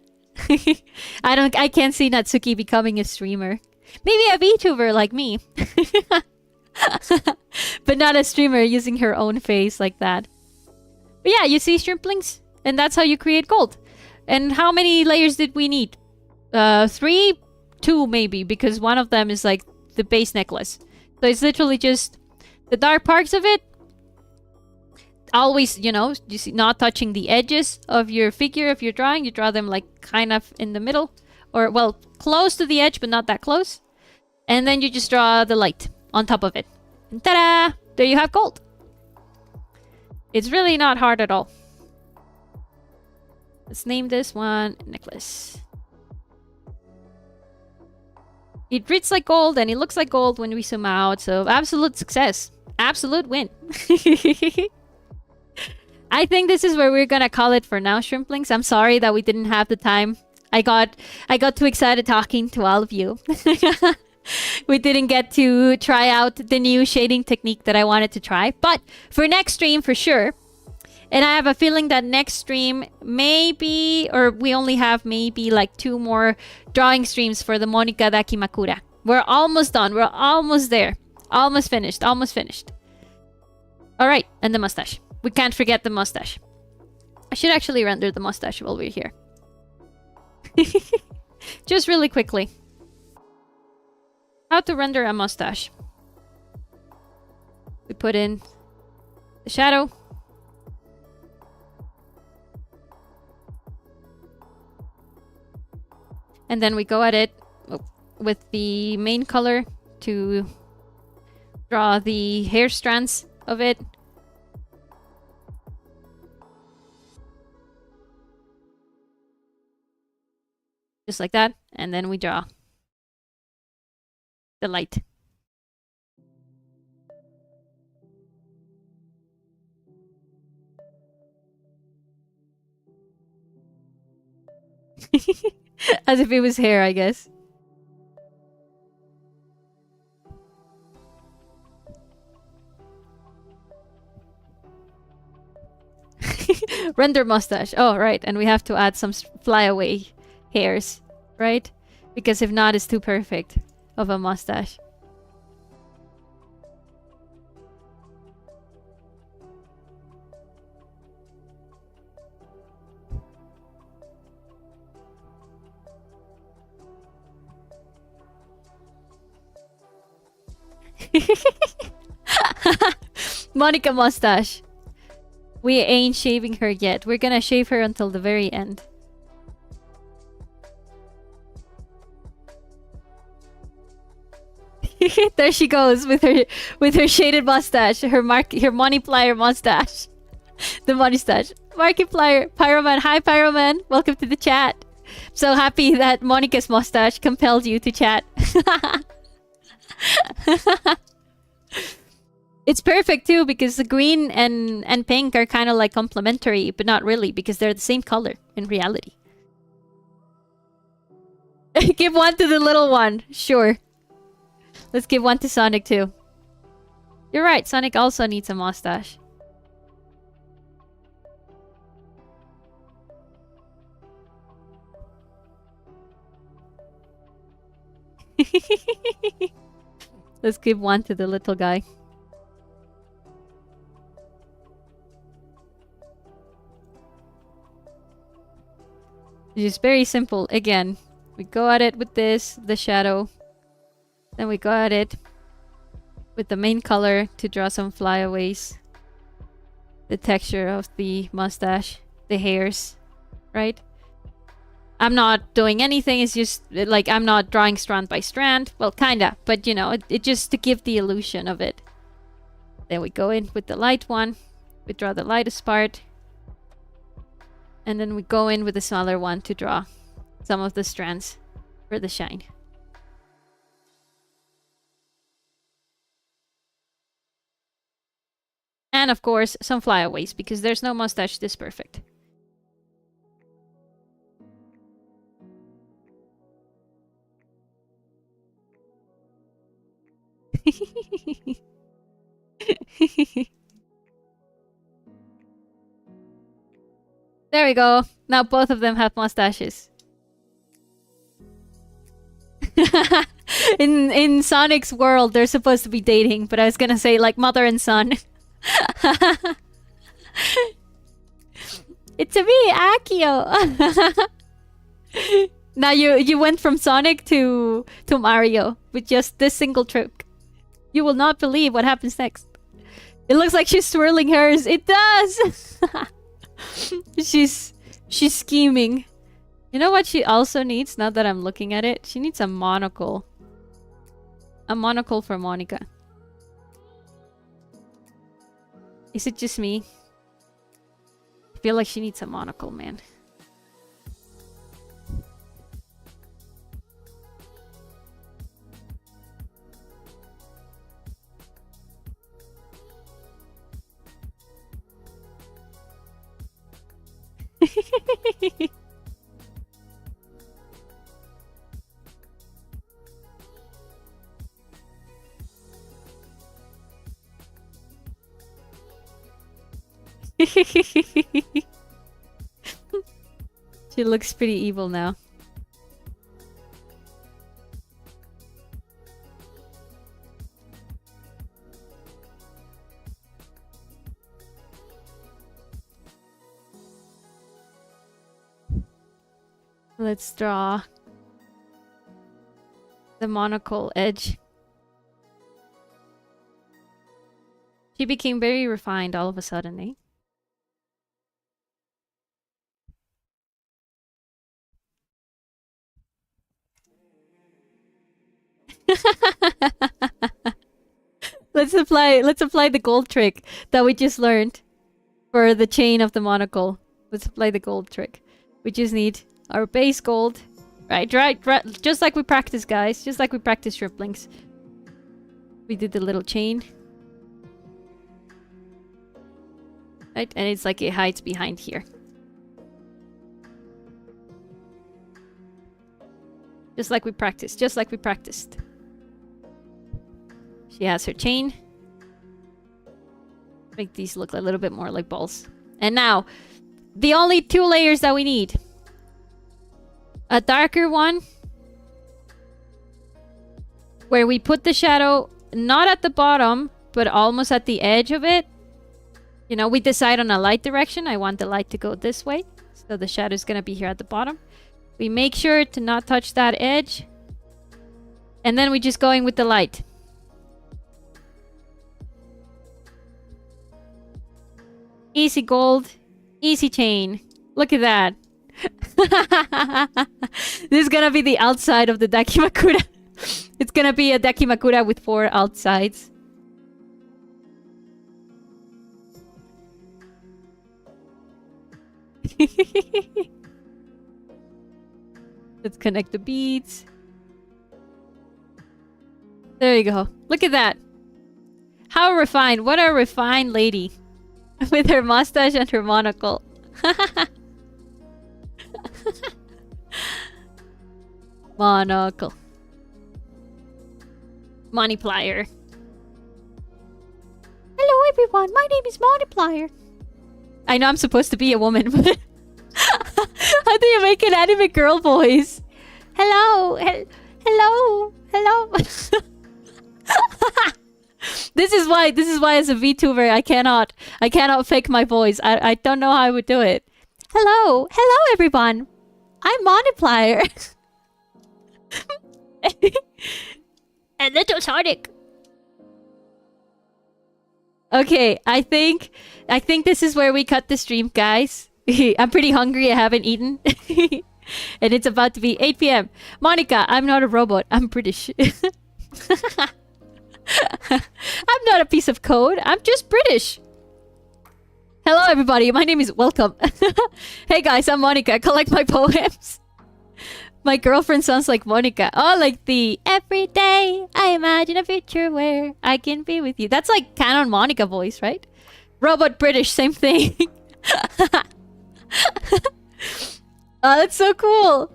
I can't see Natsuki becoming a streamer. Maybe a VTuber like me. But not a streamer using her own face like that. But yeah, you see, shrimplings? And that's how you create gold. And how many layers did we need? 3? 2 maybe, because one of them is like the base necklace. So it's literally just the dark parts of it. Always, you know, you see, not touching the edges of your figure if you're drawing. You draw them like kind of in the middle. Or, well, close to the edge, but not that close. And then you just draw the light on top of it. And ta-da! There you have gold. It's really not hard at all. Let's name this one necklace. It reads like gold and it looks like gold when we zoom out. So absolute success. Absolute win. I think this is where we're gonna call it for now, shrimplings. I'm sorry that we didn't have the time. I got too excited talking to all of you. We didn't get to try out the new shading technique that I wanted to try. But for next stream, for sure. And I have a feeling that next stream, maybe, or we only have maybe like 2 more drawing streams for the Monika Dakimakura. We're almost done. We're almost there. Almost finished. Almost finished. All right. And the mustache. We can't forget the mustache. I should actually render the mustache while we're here. Just really quickly. How to render a mustache. We put in the shadow. And then we go at it with the main color to draw the hair strands of it. Just like that. And then we draw the light. As if it was hair, I guess. Render mustache. Oh, right. And we have to add some flyaway hairs, right? Because if not, it's too perfect of a mustache. Monika mustache. We ain't shaving her yet. We're gonna shave her until the very end. There she goes with her shaded mustache, her Moniplier mustache. The mustache. Markiplier, Pyroman. Hi Pyroman. Welcome to the chat. So happy that Monika's mustache compelled you to chat. It's perfect too, because the green and pink are kind of like complementary, but not really, because they're the same color in reality. Give one to the little one. Sure. Let's give one to Sonic too. You're right, Sonic also needs a mustache. Let's give one to the little guy. It's just very simple. Again, We go at it with this, the shadow. Then we go at it with the main color to draw some flyaways. The texture of the mustache, the hairs, right? I'm not doing anything, it's just like I'm not drawing strand by strand. Well, kinda, but you know, it just to give the illusion of it. Then we go in with the light one. We draw the lightest part. And then we go in with the smaller one to draw some of the strands for the shine. And of course, some flyaways, because there's no mustache this perfect. There we go. Now both of them have mustaches. In Sonic's world, they're supposed to be dating, but I was gonna say like mother and son. It's me, Akio. Now you went from Sonic to Mario with just this single trick. You will not believe what happens next. It looks like she's swirling hers. It does. She's scheming. You know what she also needs? Now that I'm looking at it, she needs a monocle. A monocle for Monika. Is it just me? I feel like she needs a monocle, man. She looks pretty evil now. Let's draw the monocle edge. She became very refined all of a sudden, eh? Let's apply the gold trick that we just learned for the chain of the monocle. Let's apply the gold trick. We just need our base gold. Right, just like we practice, guys. Just like we practice shrimplings. We did the little chain. Right, and it's like it hides behind here. Just like we practiced. Just like we practiced. She has her chain. Make these look a little bit more like balls. And now, the only two layers that we need. A darker one. Where we put the shadow not at the bottom, but almost at the edge of it. You know, we decide on a light direction. I want the light to go this way. So the shadow is going to be here at the bottom. We make sure to not touch that edge. And then we just go in with the light. Easy gold. Easy chain. Look at that. This is gonna be the outside of the Dakimakura. It's gonna be a Dakimakura with 4 outsides. Let's connect the beads. There you go. Look at that. How refined. What a refined lady. With her mustache and her monocle. Monocle. Moniplier. Hello everyone, my name is Moniplier. I know I'm supposed to be a woman, but how do you make an anime girl voice? Hello, hello, hello. This is why as a VTuber I cannot fake my voice. I don't know how I would do it. Hello everyone. I'm Moniplier. And little Sonic. Okay, I think this is where we cut the stream, guys. I'm pretty hungry. I haven't eaten. And it's about to be 8 p.m. Monika, I'm not a robot. I'm British. I'm not a piece of code. I'm just British. Hello, everybody. My name is Welcome. Hey, guys. I'm Monika. Collect my poems. My girlfriend sounds like Monika. Oh, like the every day I imagine a future where I can be with you. That's like canon Monika voice, right? Robot British, same thing. Oh, that's so cool.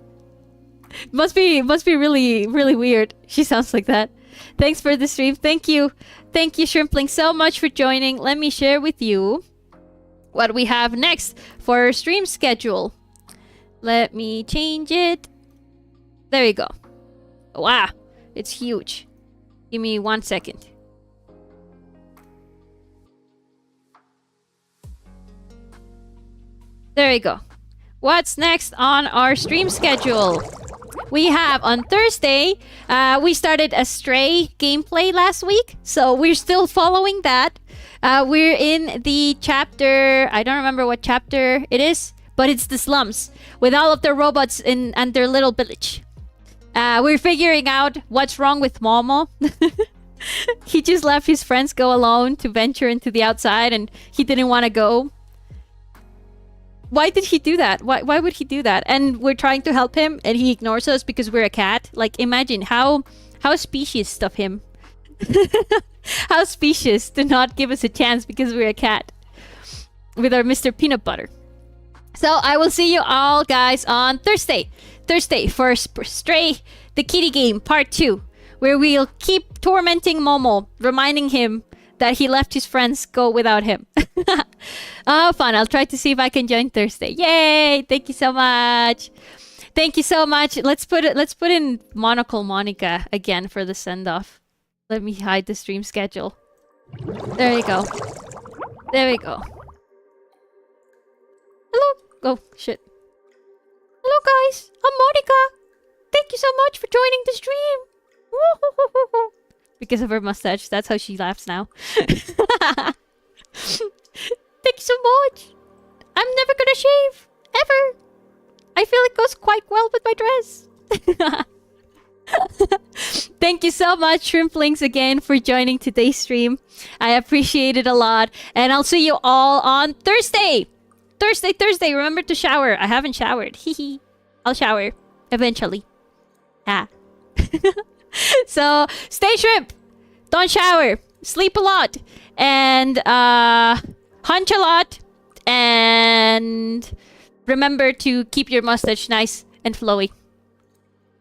Must be really, really weird. She sounds like that. Thanks for the stream. Thank you. Thank you, Shrimpling, so much for joining. Let me share with you what we have next for our stream schedule. Let me change it. There you go. Wow, it's huge. Give me 1 second. There you go. What's next on our stream schedule? We have on Thursday, we started a Stray gameplay last week, so we're still following that. We're in the chapter, I don't remember what chapter it is, but it's the slums with all of the robots and their little village. We're figuring out what's wrong with Momo. He just left his friends go alone to venture into the outside and he didn't want to go. Why did he do that? Why would he do that? And we're trying to help him and he ignores us because we're a cat. Like, imagine how specious of him. How specious to not give us a chance because we're a cat. With our Mr. Peanut Butter. So I will see you all, guys, on Thursday. Thursday for Stray, the kitty game, part 2. Where we'll keep tormenting Momo, reminding him that he left his friends go without him. Oh, fun. I'll try to see if I can join Thursday. Yay! Thank you so much. Thank you so much. Let's put in Monocle Monika again for the send-off. Let me hide the stream schedule. There you go. There we go. Hello. Oh, shit. Hello, guys. I'm Monika. Thank you so much for joining the stream. Because of her mustache. That's how she laughs now. Thank you so much. I'm never gonna shave. Ever. I feel it goes quite well with my dress. Thank you so much, Shrimplings, again for joining today's stream. I appreciate it a lot. And I'll see you all on Thursday. Thursday. Remember to shower. I haven't showered. Hee. I'll shower. Eventually. Ah. So, stay shrimp. Don't shower. Sleep a lot. And, hunch a lot. And remember to keep your mustache nice and flowy.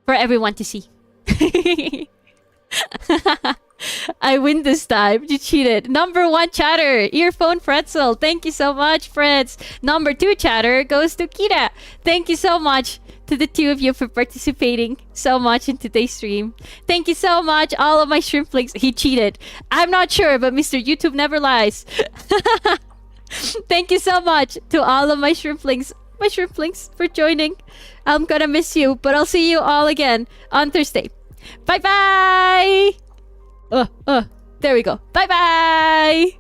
For everyone to see. I win this time. You cheated. Number 1 chatter. Earphone Pretzel. Thank you so much, Freds. Number 2 chatter goes to Kira. Thank you so much to the 2 of you for participating so much in today's stream. Thank you so much, all of my shrimplings. He cheated. I'm not sure, but Mr. YouTube never lies. Thank you so much to all of my shrimplings for joining. I'm gonna miss you, but I'll see you all again on Thursday. Bye-bye! There we go. Bye-bye!